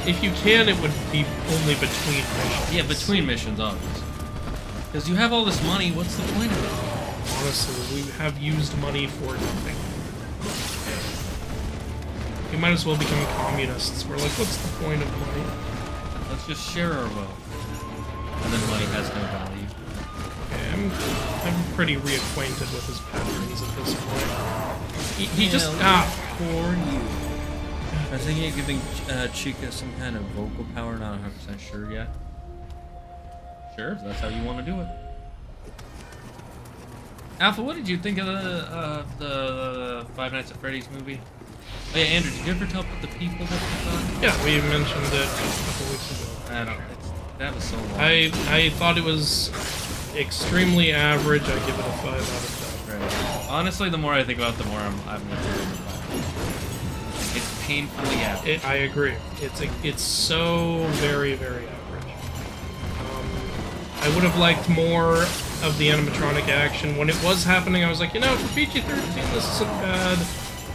If you can, it would be only between missions. Yeah, between missions, obviously. Because you have all this money, what's the point of it? Honestly, we have used money for nothing. We might as well become communists. We're like, what's the point of money? Let's just share our wealth. And then money has no value. Okay, I'm pretty reacquainted with his patterns at this point. He just... Poor you. I'm thinking of giving Chica some kind of vocal power, not 100% sure yet. Sure, if that's how you want to do it. Alpha, what did you think of the Five Nights at Freddy's movie? Oh yeah, Andrew, did you ever tell the people what you thought? Yeah, we mentioned it a couple weeks ago. I don't know. That was so long. I thought it was extremely average. I give it a 5 out of 10. Right. Honestly, the more I think about it, the more I'm gonna give it a 5. It's painfully average. I agree. It's so very, very average. I would have liked more of the animatronic action. When it was happening, I was like, you know, for PG-13, this isn't bad,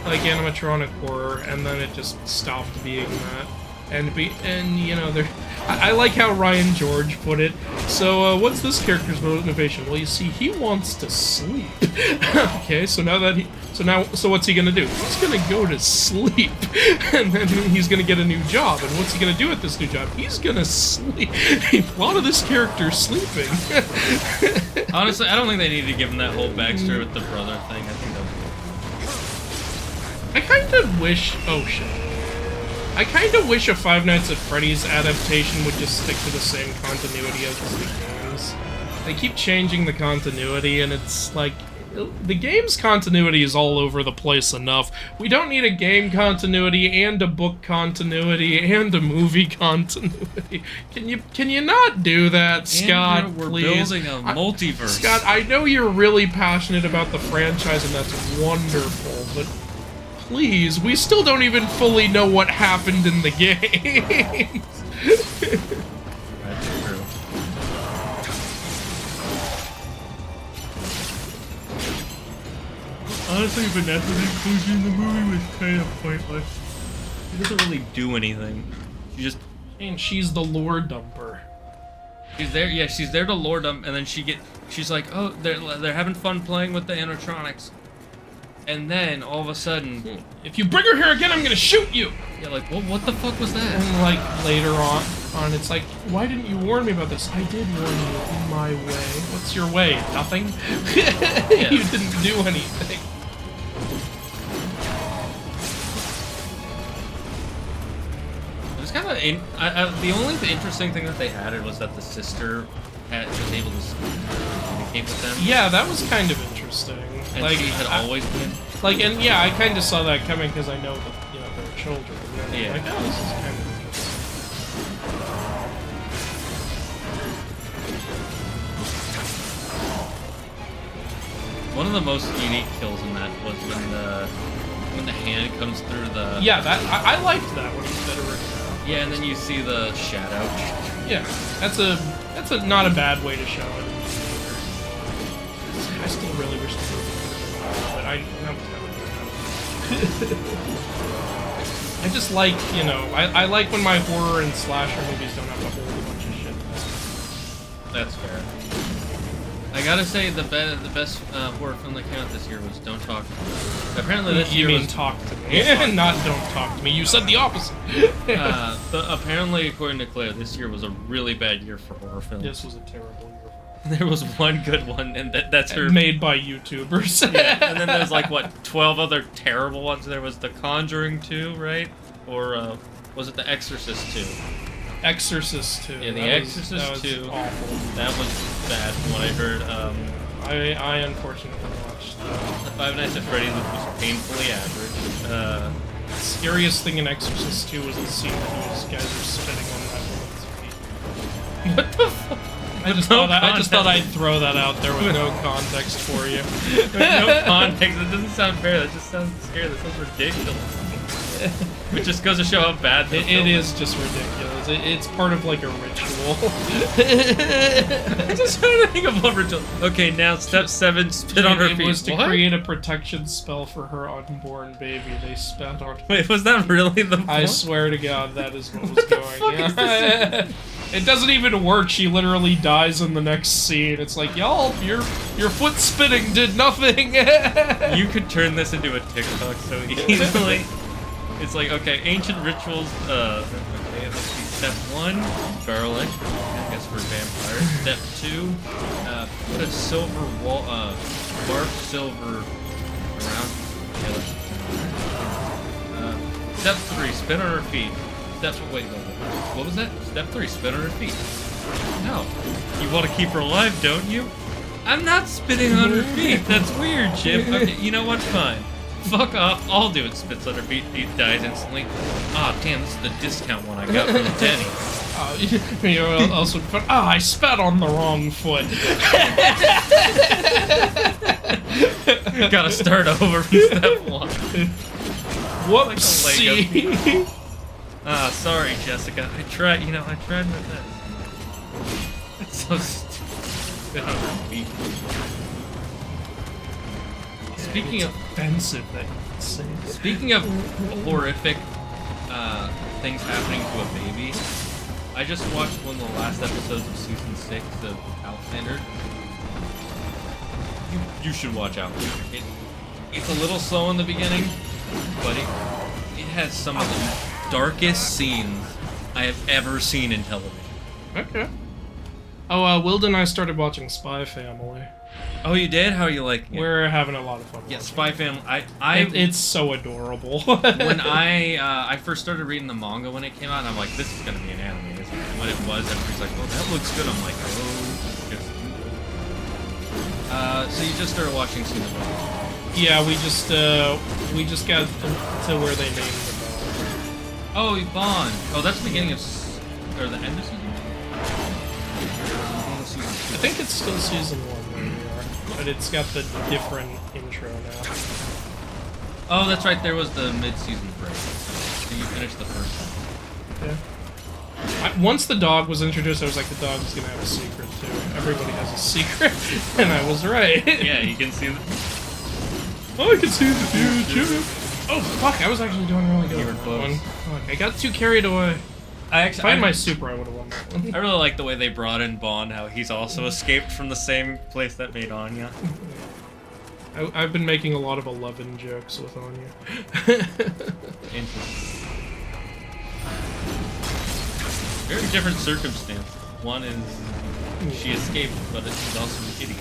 like animatronic horror, and then it just stopped being that. And you know, I like how Ryan George put it. So, what's this character's motivation? Well, you see, he wants to sleep. Okay, so now that so what's he gonna do? He's gonna go to sleep, and then he's gonna get a new job. And what's he gonna do at this new job? He's gonna sleep. A lot of this character sleeping. Honestly, I don't think they need to give him that whole backstory with the brother thing. I think that was I kind of wish. Oh shit. I kind of wish a Five Nights at Freddy's adaptation would just stick to the same continuity as the games. They keep changing the continuity, and it's like, the game's continuity is all over the place enough. We don't need a game continuity, and a book continuity, and a movie continuity. Can you not do that, Scott, Andrew, we're please? building a multiverse. Scott, I know you're really passionate about the franchise, and that's wonderful, but please, we still don't even fully know what happened in the game. That's true. Honestly, Vanessa's inclusion in the movie was kind of pointless. She doesn't really do anything. She just... And she's the lore dumper. She's there, yeah, she's there to lore dump, and then she's like, oh, they're having fun playing with the animatronics. And then, all of a sudden... If you bring her here again, I'm gonna shoot you! Yeah, like, well, what the fuck was that? And, like, later on, it's like, why didn't you warn me about this? I did warn you in my way. What's your way? Nothing? You didn't do anything. It was kind of... the only interesting thing that they added was that the sister was able to communicate with them. Yeah, that was kind of interesting. And like, she had always been... Like, and yeah, I kind of saw that coming because I know that, you know, they're children. And Yeah. Like, oh, this is kind of interesting. One of the most unique kills in that was when the hand comes through the... Yeah, I liked that when it's better written out. Yeah, and then you see the shadow. Yeah, that's a not a bad way to show it. I still really wish the movie would have been, but I I just like, you know, I like when my horror and slasher movies don't have a whole bunch of shit. That's fair. I gotta say, the best horror film that came out this year was Don't Talk to Me. Apparently this year was... Talk to Me, not Don't Talk to Me. You said the opposite. But apparently, according to Claire, this year was a really bad year for horror films. This was a terrible year. There was one good one, and that's her... Made by YouTubers. Yeah, and then there's like, what, 12 other terrible ones? There was The Conjuring 2, right? Or, was it The Exorcist 2? Exorcist 2. Yeah, The Exorcist 2. Awful. That was bad from what I heard. I unfortunately watched The Five Nights at Freddy's was painfully average. The scariest thing in Exorcist 2 was the scene where those guys are spitting on that woman's feet. What the fuck? I just thought I'd throw that out there with no context for you. With no context, it doesn't sound fair. That just sounds scary. That sounds ridiculous. It just goes to show how bad it is just ridiculous. is. It's part of like a ritual. I'm just trying to think of what ritual. Okay, now step 7, spit on her feet. It was to What? create a protection spell for her unborn baby. They spat on her. Wait, was that really the point? I swear to God, that is what was going on. It doesn't even work. She literally dies in the next scene. It's like, y'all, your foot spitting did nothing. You could turn this into a TikTok so easily. It's like, okay, ancient rituals, okay, let's see, step 1, garlic, I guess for vampires. Step 2, put a silver wall, marked silver around, okay, step 3, spin on her feet. Step, wait, what was that? Step 3, spin on her feet. No, you want to keep her alive, don't you? I'm not spitting on her feet, that's weird, Chip. Okay, you know what, fine. Fuck off, I'll do it. Spits on her feet, he dies instantly. Ah, damn, this is the discount one I got from Denny. You know, also, I spat on the wrong foot. Gotta start over from step 1. Whoopsie. Ah, sorry, Jessica. I tried my best. It's so stupid. Spit on her feet. Speaking of offensive, that insane. Speaking of horrific things happening to a baby, I just watched one of the last episodes of season 6 of Outlander. You should watch Outlander. It's a little slow in the beginning, but it has some of the darkest scenes I have ever seen in television. Okay. Oh, Wilda and I started watching Spy Family. Oh, you did? How are you liking it? We're having a lot of fun. Yeah, Spy Family. It's so adorable. When I first started reading the manga when it came out, and I'm like, this is gonna be an anime, isn't it? And when it was, everybody's like, oh, that looks good. I'm like, oh, just. So you just started watching season 1? Yeah, we just got to where they named the Bond. Oh, Bond. Oh, that's the beginning of, or the end of season 1. I think it's still season 1 where we are, but it's got the different intro now. Oh, that's right. There was the mid-season break. So you finished the first one. Yeah. Once the dog was introduced, I was like, the dog is gonna have a secret too. Everybody has a secret, and I was right. Yeah, you can see. I can see the future. Oh fuck! I was actually doing really good on that one. Fuck, I got too carried away. If I had my super, I would have won that one. I really like the way they brought in Bond, how he's also escaped from the same place that made Anya. I've been making a lot of 11 jokes with Anya. Interesting. Very different circumstance. One is she escaped, but she's also an idiot.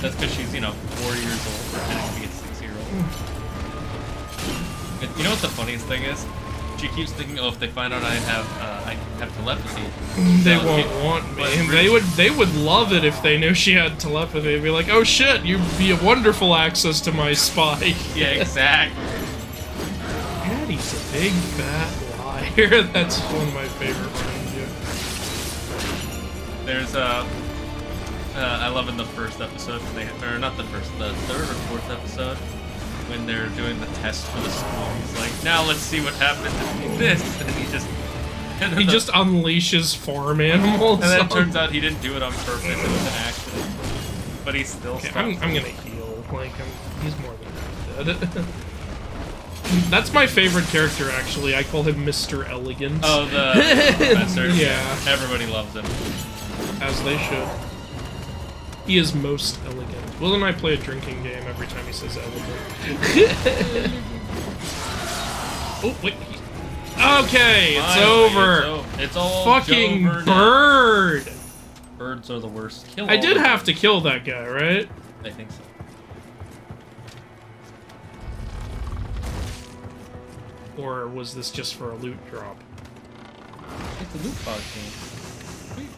That's because she's, 4 years old, pretending to be a 6-year-old. You know what the funniest thing is? She keeps thinking, oh, if they find out I have telepathy, they won't want me. They would love it if they knew she had telepathy. They'd be like, oh shit, you'd be a wonderful access to my spy. Yeah, exactly. Daddy's a big fat liar. That's one of my favorite lines. There's I love in the first episode, or not the first, the third or fourth episode, when they're doing the test for the school. He's like, now let's see what happens if we do this, and he just unleashes farm animals. And then it turns out he didn't do it on purpose; it was an accident. But he's still. Okay, I'm gonna heal. Like he's more than dead. That's my favorite character, actually. I call him Mr. Elegant. Oh, the professor. Yeah. Everybody loves him. As they should. He is most elegant. Will and I play a drinking game every time he says elegant. Oh, wait. Okay, it's over. It's all fucking bird. Birds are the worst. I did have to kill that guy, right? I think so. Or was this just for a loot drop? It's a loot box game. Sweet.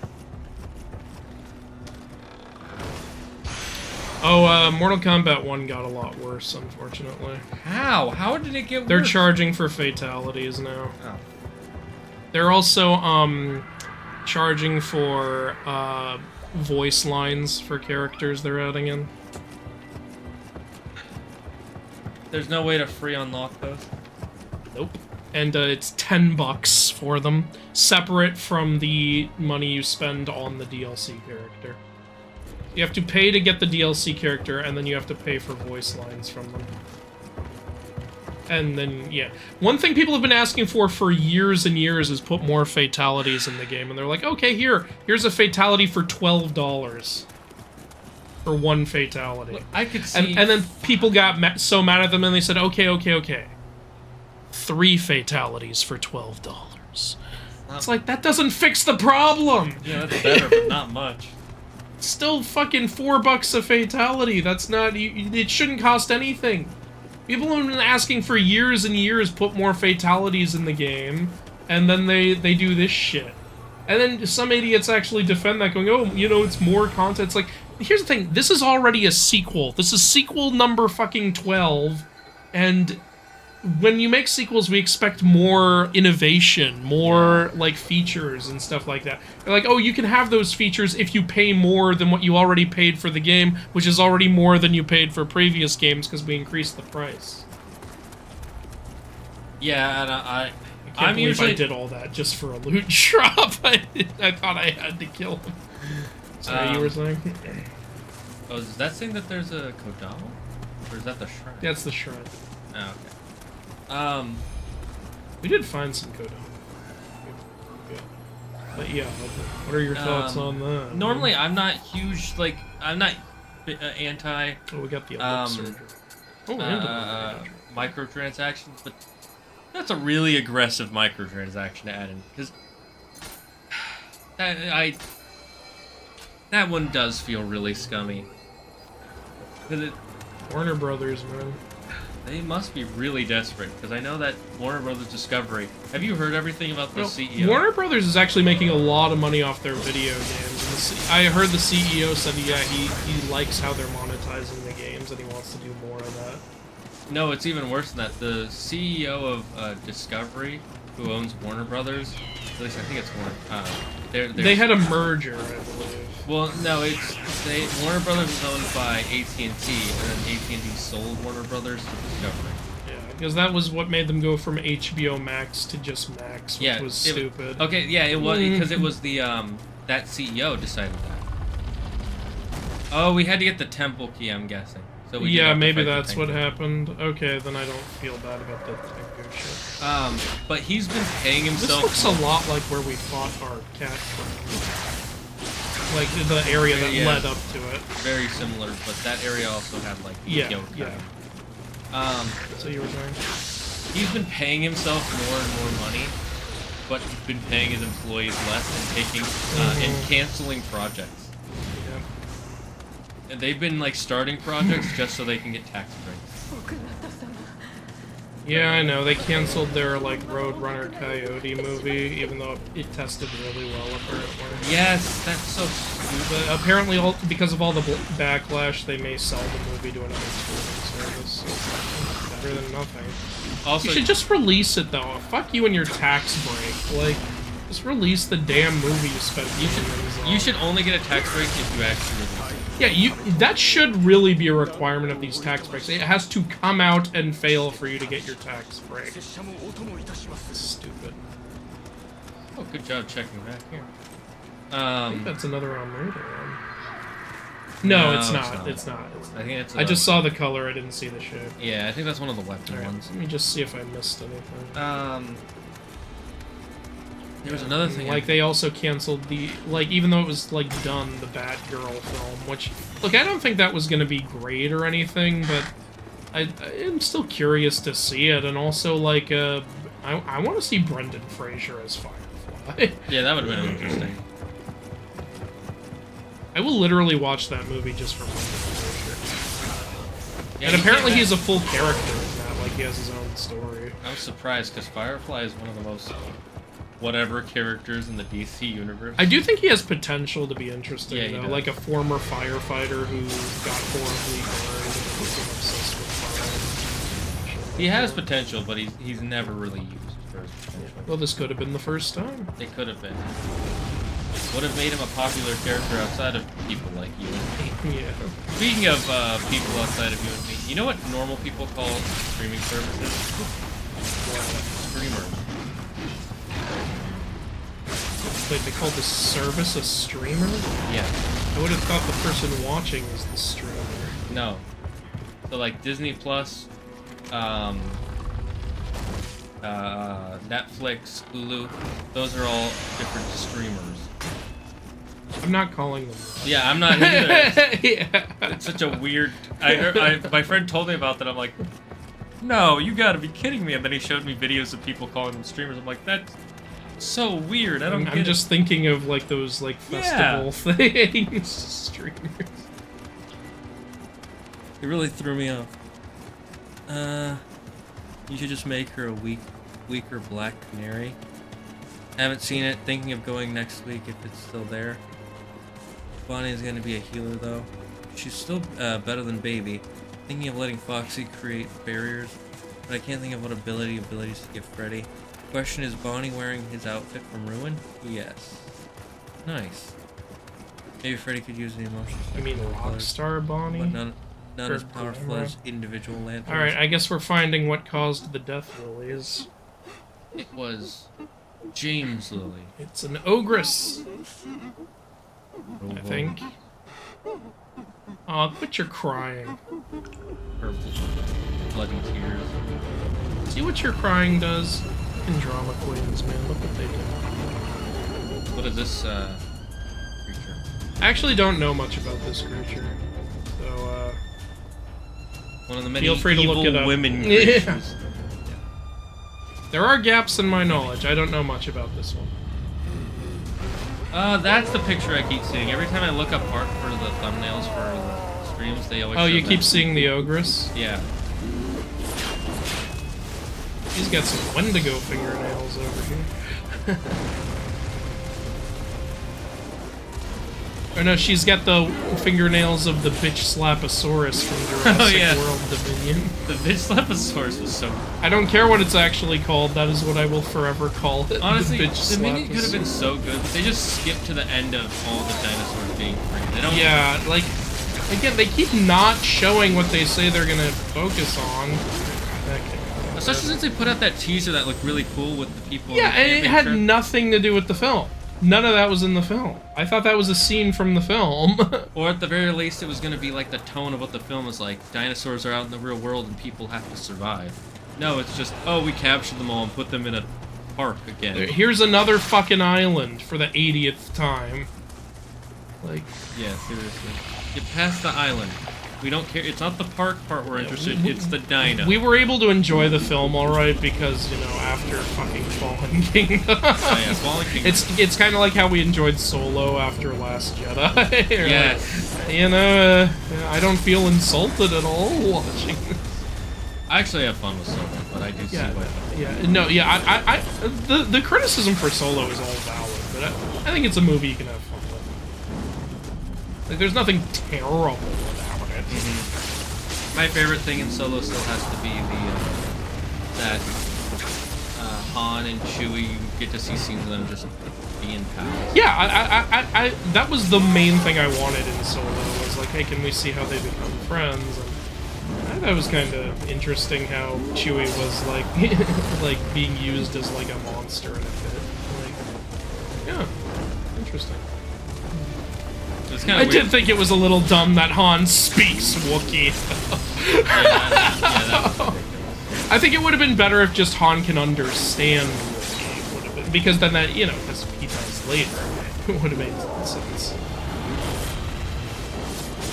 Oh, Mortal Kombat 1 got a lot worse, unfortunately. How? How did it get worse? They're charging for fatalities now. Oh. They're also, charging for, voice lines for characters they're adding in. There's no way to free unlock those? Nope. and it's $10 for them, separate from the money you spend on the DLC character. You have to pay to get the DLC character, and then you have to pay for voice lines from them. And then, yeah. One thing people have been asking for years and years is put more fatalities in the game. And they're like, okay, here's a fatality for $12. For one fatality. Look, I could see... And then people got so mad at them, and they said, okay. 3 fatalities for $12. It's like, that doesn't fix the problem! Yeah, that's better, but not much. It's still fucking $4 a fatality. That's not... it shouldn't cost anything. People have been asking for years and years, put more fatalities in the game, and then they do this shit. And then some idiots actually defend that, going, oh, you know, it's more content. It's like, here's the thing, this is already a sequel. This is sequel number fucking 12, and when you make sequels, we expect more innovation, more, like, features and stuff like that. They're like, oh, you can have those features if you pay more than what you already paid for the game, which is already more than you paid for previous games because we increased the price. Yeah, and I can't believe I did all that just for a loot drop. I thought I had to kill him. Sorry, you were saying? Oh, is that saying that there's a Kodama? Or is that the shrine? That's the shrine. Oh, okay. We did find some Kodama. Yeah. But yeah, what are your thoughts on that? Normally, I'm not huge, like, I'm not anti... Oh, we got the surgery. Oh, microtransactions, but that's a really aggressive microtransaction to add in, because that one does feel really scummy. Warner Brothers, man. They must be really desperate, because I know that Warner Brothers Discovery... Have you heard everything about the CEO? Warner Brothers is actually making a lot of money off their video games. I heard the CEO said, yeah, he likes how they're monetizing the games, and he wants to do more of that. No, it's even worse than that. The CEO of Discovery, who owns Warner Brothers, at least I think it's Warner... they had a merger, I believe. Well, no, Warner Brothers is owned by AT&T, and then AT&T sold Warner Brothers to Discovery. Yeah, because that was what made them go from HBO Max to just Max, which was stupid. Okay, yeah, it was because it was the that CEO decided that. Oh, we had to get the temple key, I'm guessing. So we maybe that's what happened. Okay, then I don't feel bad about the Tengu shit. But he's been paying himself. This looks a lot like where we fought our cat friend. Like the area that led up to it. Very similar, but that area also had like yokai. So you were saying? He's been paying himself more and more money, but he's been paying his employees less and taking and canceling projects. Yeah. And they've been like starting projects just so they can get tax breaks. Yeah, I know. They canceled their, like, Roadrunner Coyote movie, even though it tested really well, apparently. Yes, that's so stupid. Apparently, because of all the backlash, they may sell the movie to another streaming service. So better than nothing. Also, you should just release it, though. Fuck you and your tax break. Like, just release the damn movie you spent millions on. You should only get a tax break if you actually release it. Yeah, that should really be a requirement of these tax breaks. It has to come out and fail for you to get your tax break. Stupid. Oh, good job checking back here. I think that's another Radar one. No, it's not. It's not. I think it's. I just saw the color. I didn't see the shape. Yeah, I think that's one of the weapon ones. Let me just see if I missed anything. There was another thing. Like, they also canceled the, like, even though it was, like, done, the Batgirl film, which, look, I don't think that was going to be great or anything, but I'm still curious to see it, and also, like, I want to see Brendan Fraser as Firefly. Yeah, that would have been interesting. I will literally watch that movie just for Brendan Fraser. Yeah, and apparently he's a full character in that, like, he has his own story. I was surprised, because Firefly is one of the most... whatever characters in the DC universe. I do think he has potential to be interesting, though. Does. Like a former firefighter who got horribly burned and became obsessed with fire. He has potential, but he's never really used for his potential. Well, this could have been the first time. It could have been. Would have made him a popular character outside of people like you and me. Yeah. Speaking of people outside of you and me, you know what normal people call streaming services? streamers. Wait, they call this service a streamer? Yeah. I would have thought the person watching was the streamer. No. So like Disney Plus, Netflix, Hulu, those are all different streamers. I'm not calling them that. Yeah, I'm not either. Yeah. It's such a weird. My friend told me about that. I'm like, no, you gotta be kidding me. And then he showed me videos of people calling them streamers. I'm like, that's so weird. I don't get I'm just thinking of like those like festival things. Streamers. It really threw me off. You should just make her a weaker black canary. Haven't seen it. Thinking of going next week if it's still there. Bonnie is gonna be a healer though. She's still better than Baby. Thinking of letting Foxy create barriers, but I can't think of what abilities to give Freddy. Question, is Bonnie wearing his outfit from Ruin? Yes. Nice. Maybe Freddy could use the emotions. I mean, Rockstar Bonnie? But none as powerful as individual lanterns. Alright, I guess we're finding what caused the death lilies. It was James Lily. It's an ogress, I think. Aw, quit your crying. Her bloody tears. See what your crying does? Fucking drama queens, man. Look what they do. What is this creature? I actually don't know much about this creature. So, one of the many feel free to look it up. women creatures. Yeah. There are gaps in my knowledge. I don't know much about this one. That's the picture I keep seeing. Every time I look up art for the thumbnails for the streams, they always Oh, show you that. keep seeing the ogress? Yeah. He's got some Wendigo fingernails over here. Oh no, she's got the fingernails of the bitch Slaposaurus from Jurassic World Dominion. The bitch Slaposaurus was so... I don't care what it's actually called, that is what I will forever call it. Honestly, the bitch Dominion could have been Slaposaurus. so good, but they just skipped to the end of all the dinosaurs being free. They don't... Yeah, like, again, they keep not showing what they say they're gonna focus on. Okay. Especially since they put out that teaser that looked really cool with the people... Yeah, in the and it camping had trip. nothing to do with the film. None of that was in the film. I thought that was a scene from the film. Or at the very least, it was going to be like the tone of what the film is like. Dinosaurs are out in the real world and people have to survive. No, it's just, oh, we captured them all and put them in a park again. Here's another fucking island for the 80th time. Like... Yeah, seriously. Get past the island. We don't care. It's not the park part we're interested in. It's the dino. We were able to enjoy the film alright because, you know, after fucking Fallen Kingdom. Oh, yeah, Fallen Kingdom. It's kind of like how we enjoyed Solo after Last Jedi. Yes. Like, you know, I don't feel insulted at all watching this. I actually have fun with Solo, but I do see why. Yeah, no, yeah, the criticism for Solo is all valid, but I think it's a movie you can have fun with. Like, there's nothing terrible about it. My favorite thing in Solo still has to be that Han and Chewie, you get to see scenes of them just being pals. Yeah, I that was the main thing I wanted in Solo, was like, hey, can we see how they become friends? And I thought it was kind of interesting how Chewie was like, like being used as like a monster in a bit. Like, yeah, interesting. I did think it was a little dumb that Han speaks Wookiee. I think it would have been better if just Han can understand Wookiee, would have been, because then that, you know, because he does later, it would have made sense.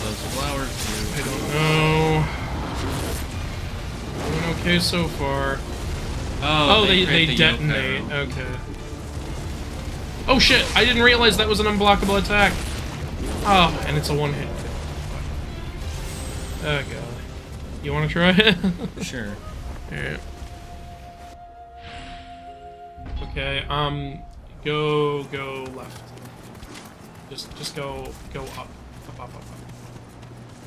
Those flowers do. I don't know. Doing okay so far. Oh, they create the detonate. yokai room. Okay. Oh shit! I didn't realize that was an unblockable attack. Oh, and it's a one-hit. Oh god. You want to try it? Sure. Alright. Okay, go left. Just go up. Up.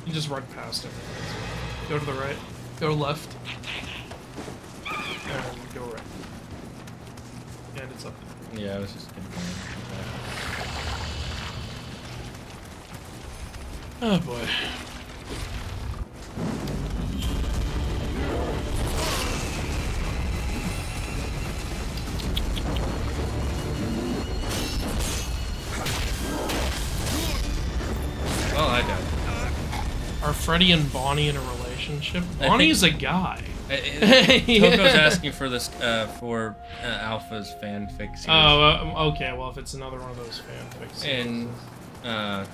You just run past it. Go to the right. Go left. And go right. And it's up there. Yeah, I was just kidding. Oh boy. Freddy and Bonnie in a relationship? Bonnie's a guy. Toko's asking for this for Alpha's fanfics. Oh, okay. Well, if it's another one of those fanfics. And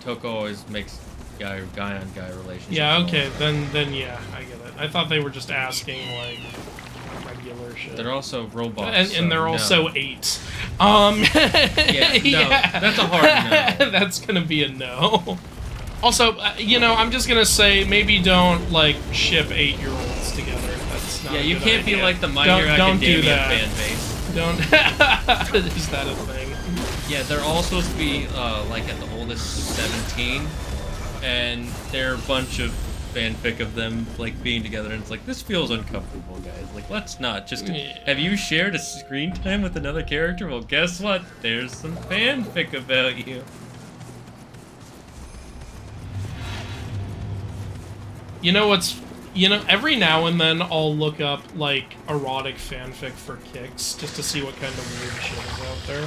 Toko always makes guy on guy relationship. Yeah. Okay. Then yeah, I get it. I thought they were just asking like regular shit. They're also robots, and they're also 8. Yeah, that's a hard no. That's gonna be a no. Also, you know, I'm just gonna say maybe don't like ship 8-year-olds together. That's not. Yeah, a you good can't idea. be like the My Hero Academia fan base. Don't. Is that a thing? Yeah, they're all supposed to be like at the oldest 17, and they're a bunch of fanfic of them like being together, and it's like, this feels uncomfortable, guys. Like, let's not just. Have you shared a screen time with another character? Well, guess what? There's some fanfic about you. You know what's, you know, every now and then I'll look up like erotic fanfic for kicks just to see what kind of weird shit is out there.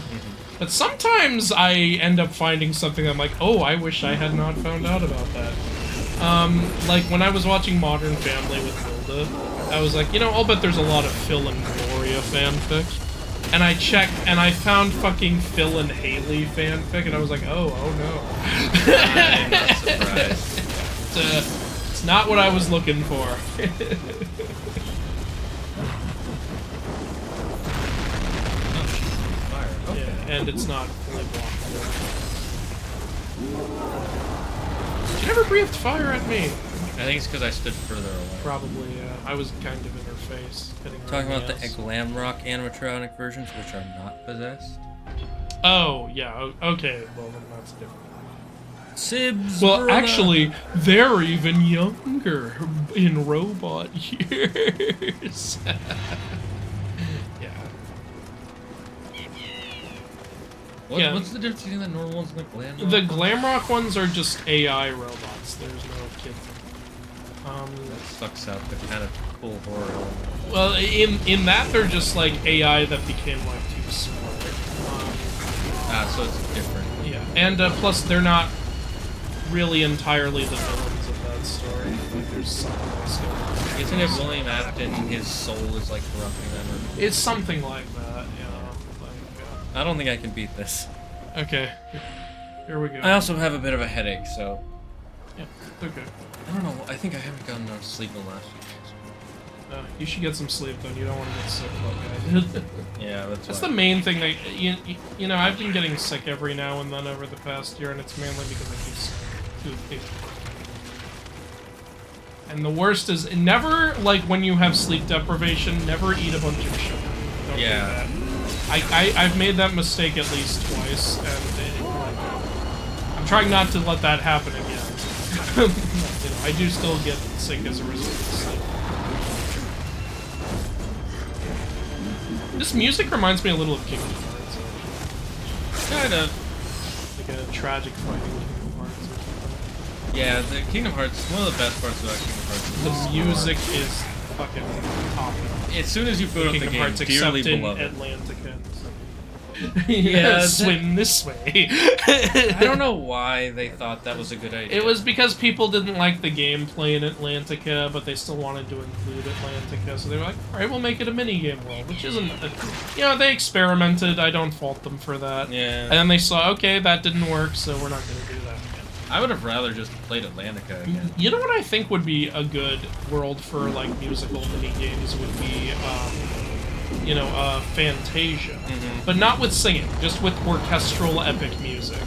But sometimes I end up finding something I'm like, oh, I wish I had not found out about that. Like when I was watching Modern Family with Hilda, I was like, you know, I'll bet there's a lot of Phil and Gloria fanfic. And I checked, and I found fucking Phil and Haley fanfic, and I was like, oh no. I'm not surprised. It's not what I was looking for. Fire. Okay. Yeah, and it's not fully blocked. She never breathed fire at me. I think it's because I stood further away. Probably, I was kind of in her face. Hitting her Talking in about the ass. glam rock animatronic versions, which are not possessed. Oh, yeah, okay, well then that's different. Sibs. Well, brother. actually, they're even younger in robot years. Yeah. Yeah. What's the difference between the normal ones and the glam rock? The Glamrock ones are just AI robots. There's no kids. That sucks out the kind of cool horror element. Well, in that they're just like AI that became like too smart. So it's different. Yeah, and plus they're not really entirely the villains of that story. Like there's something else going on. Isn't it William Afton? His soul is like corrupting them. Or... It's something like that. Like, I don't think I can beat this. Okay, here we go. I also have a bit of a headache, so. Yeah, okay. I don't know. I think I haven't gotten enough sleep in the last few days. You should get some sleep, though. You don't want to get sick like I did. Yeah, that's the main thing. That you know, I've been getting sick every now and then over the past year, and it's mainly because I keep sick. And the worst is, never, like, when you have sleep deprivation, never eat a bunch of sugar. Don't do that. I've made that mistake at least twice, and I'm trying not to let that happen again. You know, I do still get sick as a result of sleep. This music reminds me a little of Kingdom Hearts. Kind of. Like a tragic fighting Kingdom Hearts or something. Yeah, the Kingdom Hearts, one of the best parts about Kingdom Hearts is the music is fucking top. As soon as you boot up the Kingdom game, Hearts dearly except in beloved. Atlantica. Yeah, swim this way. I don't know why they thought that was a good idea. It was because people didn't like the gameplay in Atlantica, but they still wanted to include Atlantica, so they were like, alright, we'll make it a minigame world, which isn't... You know, they experimented, I don't fault them for that. Yeah. And then they saw, okay, that didn't work, so we're not going to do that again. I would have rather just played Atlantica again. You know what I think would be a good world for, like, musical minigames would be, you know, Fantasia. But not with singing, just with orchestral epic music.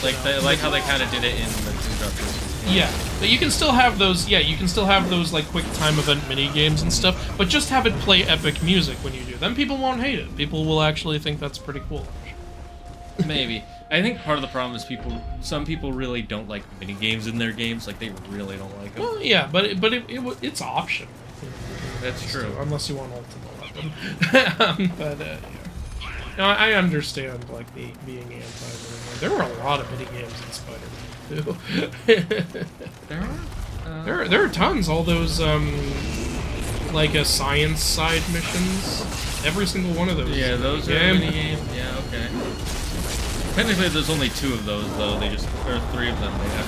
Like like how they kind of did it in the Two. Yeah, but you can still have those. Yeah, you can still have those like quick time event mini games and stuff. But just have it play epic music when you do. Then people won't hate it. People will actually think that's pretty cool. Maybe. I think part of the problem is some people really don't like mini games in their games. Like they really don't like them. Well, yeah, but it's optional. That's true. Unless you want ultimate weapon. But yeah. No, I understand like the being anti-mini. There were a lot of mini games in Spider-Man too. There are tons. All those like a science side missions. Every single one of those. Yeah, those are mini games. Yeah, okay. Technically, there's only 2 of those though. Or 3 of them. They have.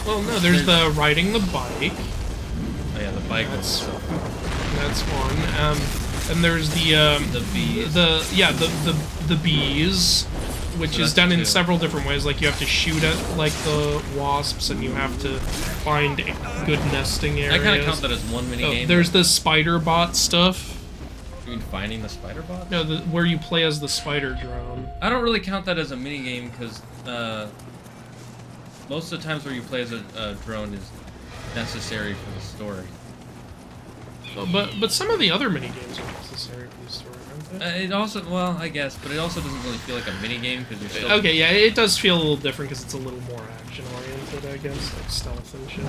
Well, no, there's the riding the bike. Oh yeah, the bike was so cool. That's one. And there's The bees. The bees, which So is that's done in two. several different ways. Like you have to shoot at like the wasps, and you have to find good nesting I areas. kind of count that as one mini game. There's the spider bot stuff. You mean finding the spider bot? No, where you play as the spider drone. I don't really count that as a mini game because most of the times where you play as a drone is necessary for the story. But some of the other mini games are necessary for the story, aren't they? It also, well, I guess, but it also doesn't really feel like a mini game because you're still. Okay, yeah, it does feel a little different because it's a little more action oriented, I guess, like stealth and shit.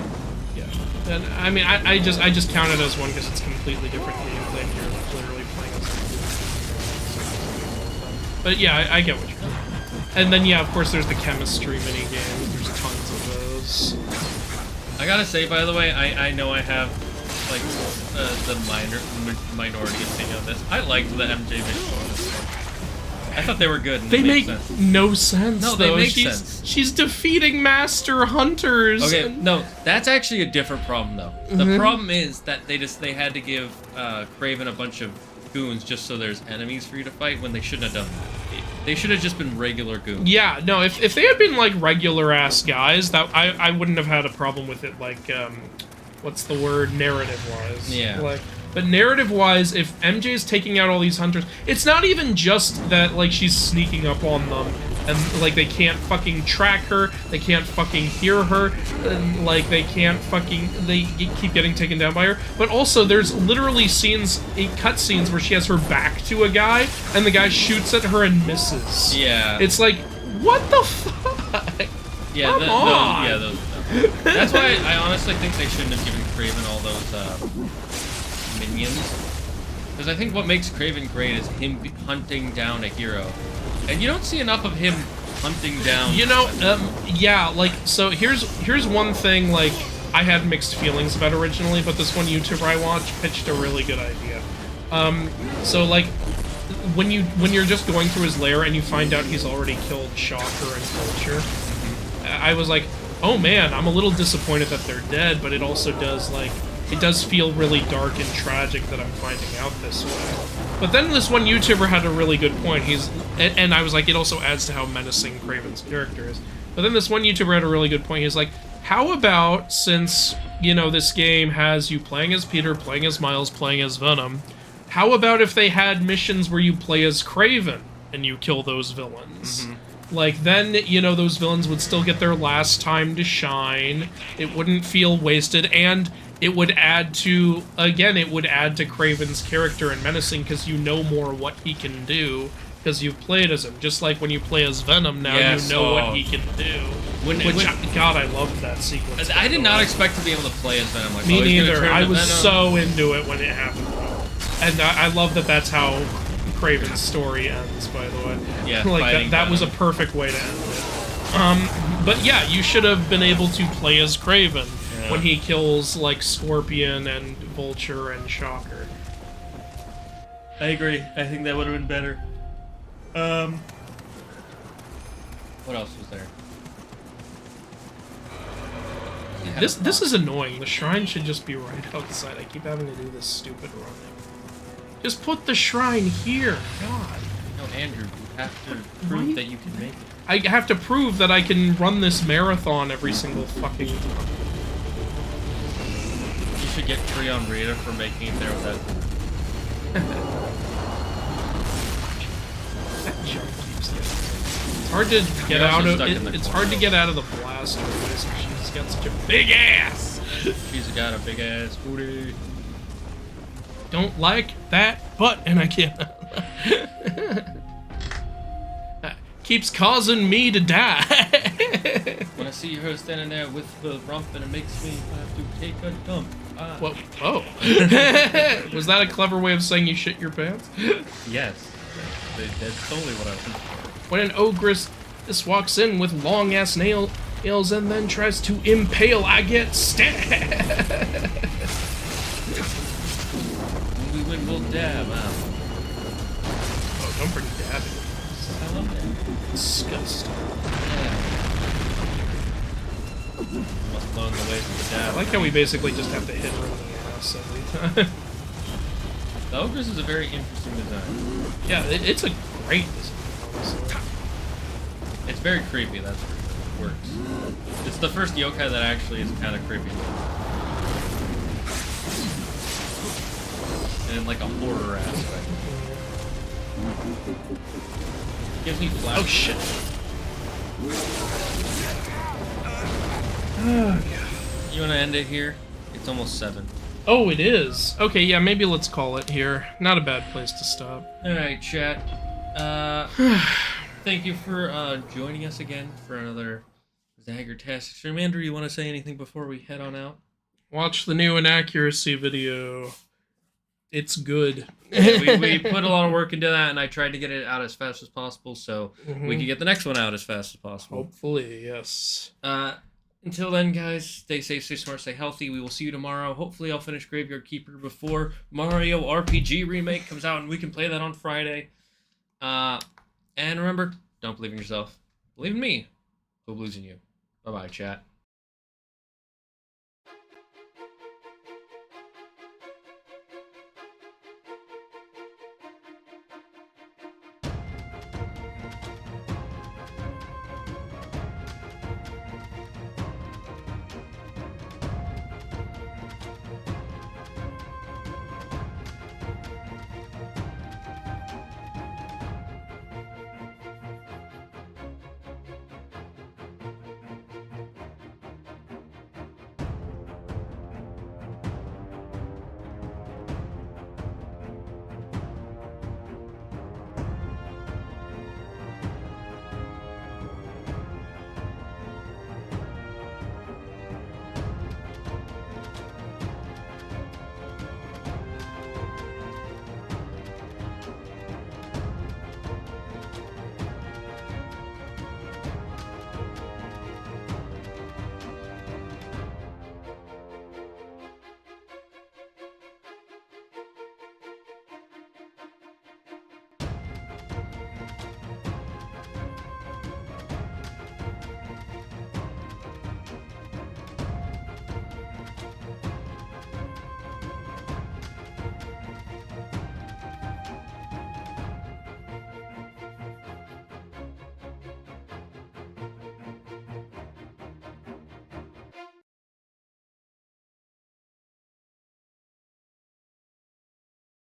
Yeah, and I mean, I just count it as one because it's completely different gameplay. And you're literally playing as. But yeah, I get what you're doing. And then yeah, of course, there's the chemistry mini games. There's tons of those. I gotta say, by the way, I know I have like the minority opinion on this. I liked the MJ visuals. I thought they were good. And They make sense. no sense. No, they though. make she's, sense. She's defeating master hunters. Okay, and- no, that's actually a different problem though. The problem is that they had to give Kraven a bunch of goons just so there's enemies for you to fight when they shouldn't have done that. They should have just been regular goons. Yeah, no, if they had been like regular ass guys, that I wouldn't have had a problem with it. Like, what's the word? Narrative wise. Yeah. Like, but narrative wise, if MJ's taking out all these hunters, it's not even just that like she's sneaking up on them and like they can't fucking track her, they can't fucking hear her, and like they keep getting taken down by her. But also, there's literally cutscenes where she has her back to a guy and the guy shoots at her and misses. Yeah. It's like, what the fuck? Yeah, Come on. those. That's why I honestly think they shouldn't have given Kraven all those minions. Because I think what makes Kraven great is him hunting down a hero. And you don't see enough of him hunting down. You know, yeah, like, so here's one thing, like, I had mixed feelings about originally, but this one YouTuber I watched pitched a really good idea. So, like, when you're just going through his lair and you find out he's already killed Shocker and Vulture, I was like, oh man, I'm a little disappointed that they're dead, but it also does, like, it does feel really dark and tragic that I'm finding out this way. But then this one YouTuber had a really good point. And I was like, it also adds to how menacing Kraven's character is. But then this one YouTuber had a really good point. He's like, how about, since, you know, this game has you playing as Peter, playing as Miles, playing as Venom, how about if they had missions where you play as Kraven and you kill those villains? Like, then, you know, those villains would still get their last time to shine. It wouldn't feel wasted, and it would add to, again, it would add to Kraven's character and menacing because you know more what he can do because you've played as him. Just like when you play as Venom, now Yes, you know what he can do. God, I loved that sequence. I did not expect to be able to play as Venom. Like, Me oh, he's gonna neither. turn I to was Venom. so into it when it happened. And I love that that's how Kraven's story ends, by the way. Yeah, like fighting that was a Venom. perfect way to end it. But yeah, you should have been able to play as Kraven when he kills, like, Scorpion and Vulture and Shocker. I agree. I think that would have been better. What else was there? This is annoying. The shrine should just be right outside. I keep having to do this stupid running. Just put the shrine here. God. No, Andrew, you have to prove that you can make it. I have to prove that I can run this marathon every single fucking time. You should get free on Rita for making it there with that. That jump keeps getting. It's hard to get You're also out of. stuck in the It's hard to get out of the blaster. She's got such a big ass. She's got a big ass booty. Don't like that butt, and I can't. Keeps causing me to die. When I see her standing there with the rump, and it makes me have to take a dump. Whoa. Oh. Was that a clever way of saying you shit your pants? Yes. That's totally what I was thinking. When an ogress just walks in with long ass nails and then tries to impale, I get stabbed. When we win, we'll dab. Oh, don't bring dabbing. I love that. Disgusting. Must have blown the way from the I dad. like how we basically just have to hit her in the ass every time. The Ogres is a very interesting design. Yeah, it's a great design, honestly. It's very creepy, that's for sure. It works. It's the first yokai that actually is kind of creepy. And in like a horror aspect. Gives me flash. Oh shit. Oh god. You wanna end it here? It's almost 7. Oh, it is. Okay, yeah, maybe let's call it here. Not a bad place to stop. Alright, chat. Thank you for joining us again for another Zagger-tastic stream. Andrew, you want to say anything before we head on out? Watch the new inaccuracy video. It's good. Yeah, we put a lot of work into that, and I tried to get it out as fast as possible, so we can get the next one out as fast as possible. Hopefully, yes. Until then, guys, stay safe, stay smart, stay healthy. We will see you tomorrow. Hopefully, I'll finish Graveyard Keeper before Mario RPG Remake comes out, and we can play that on Friday. And remember, don't believe in yourself. Believe in me. Who believes in you? Bye-bye, chat.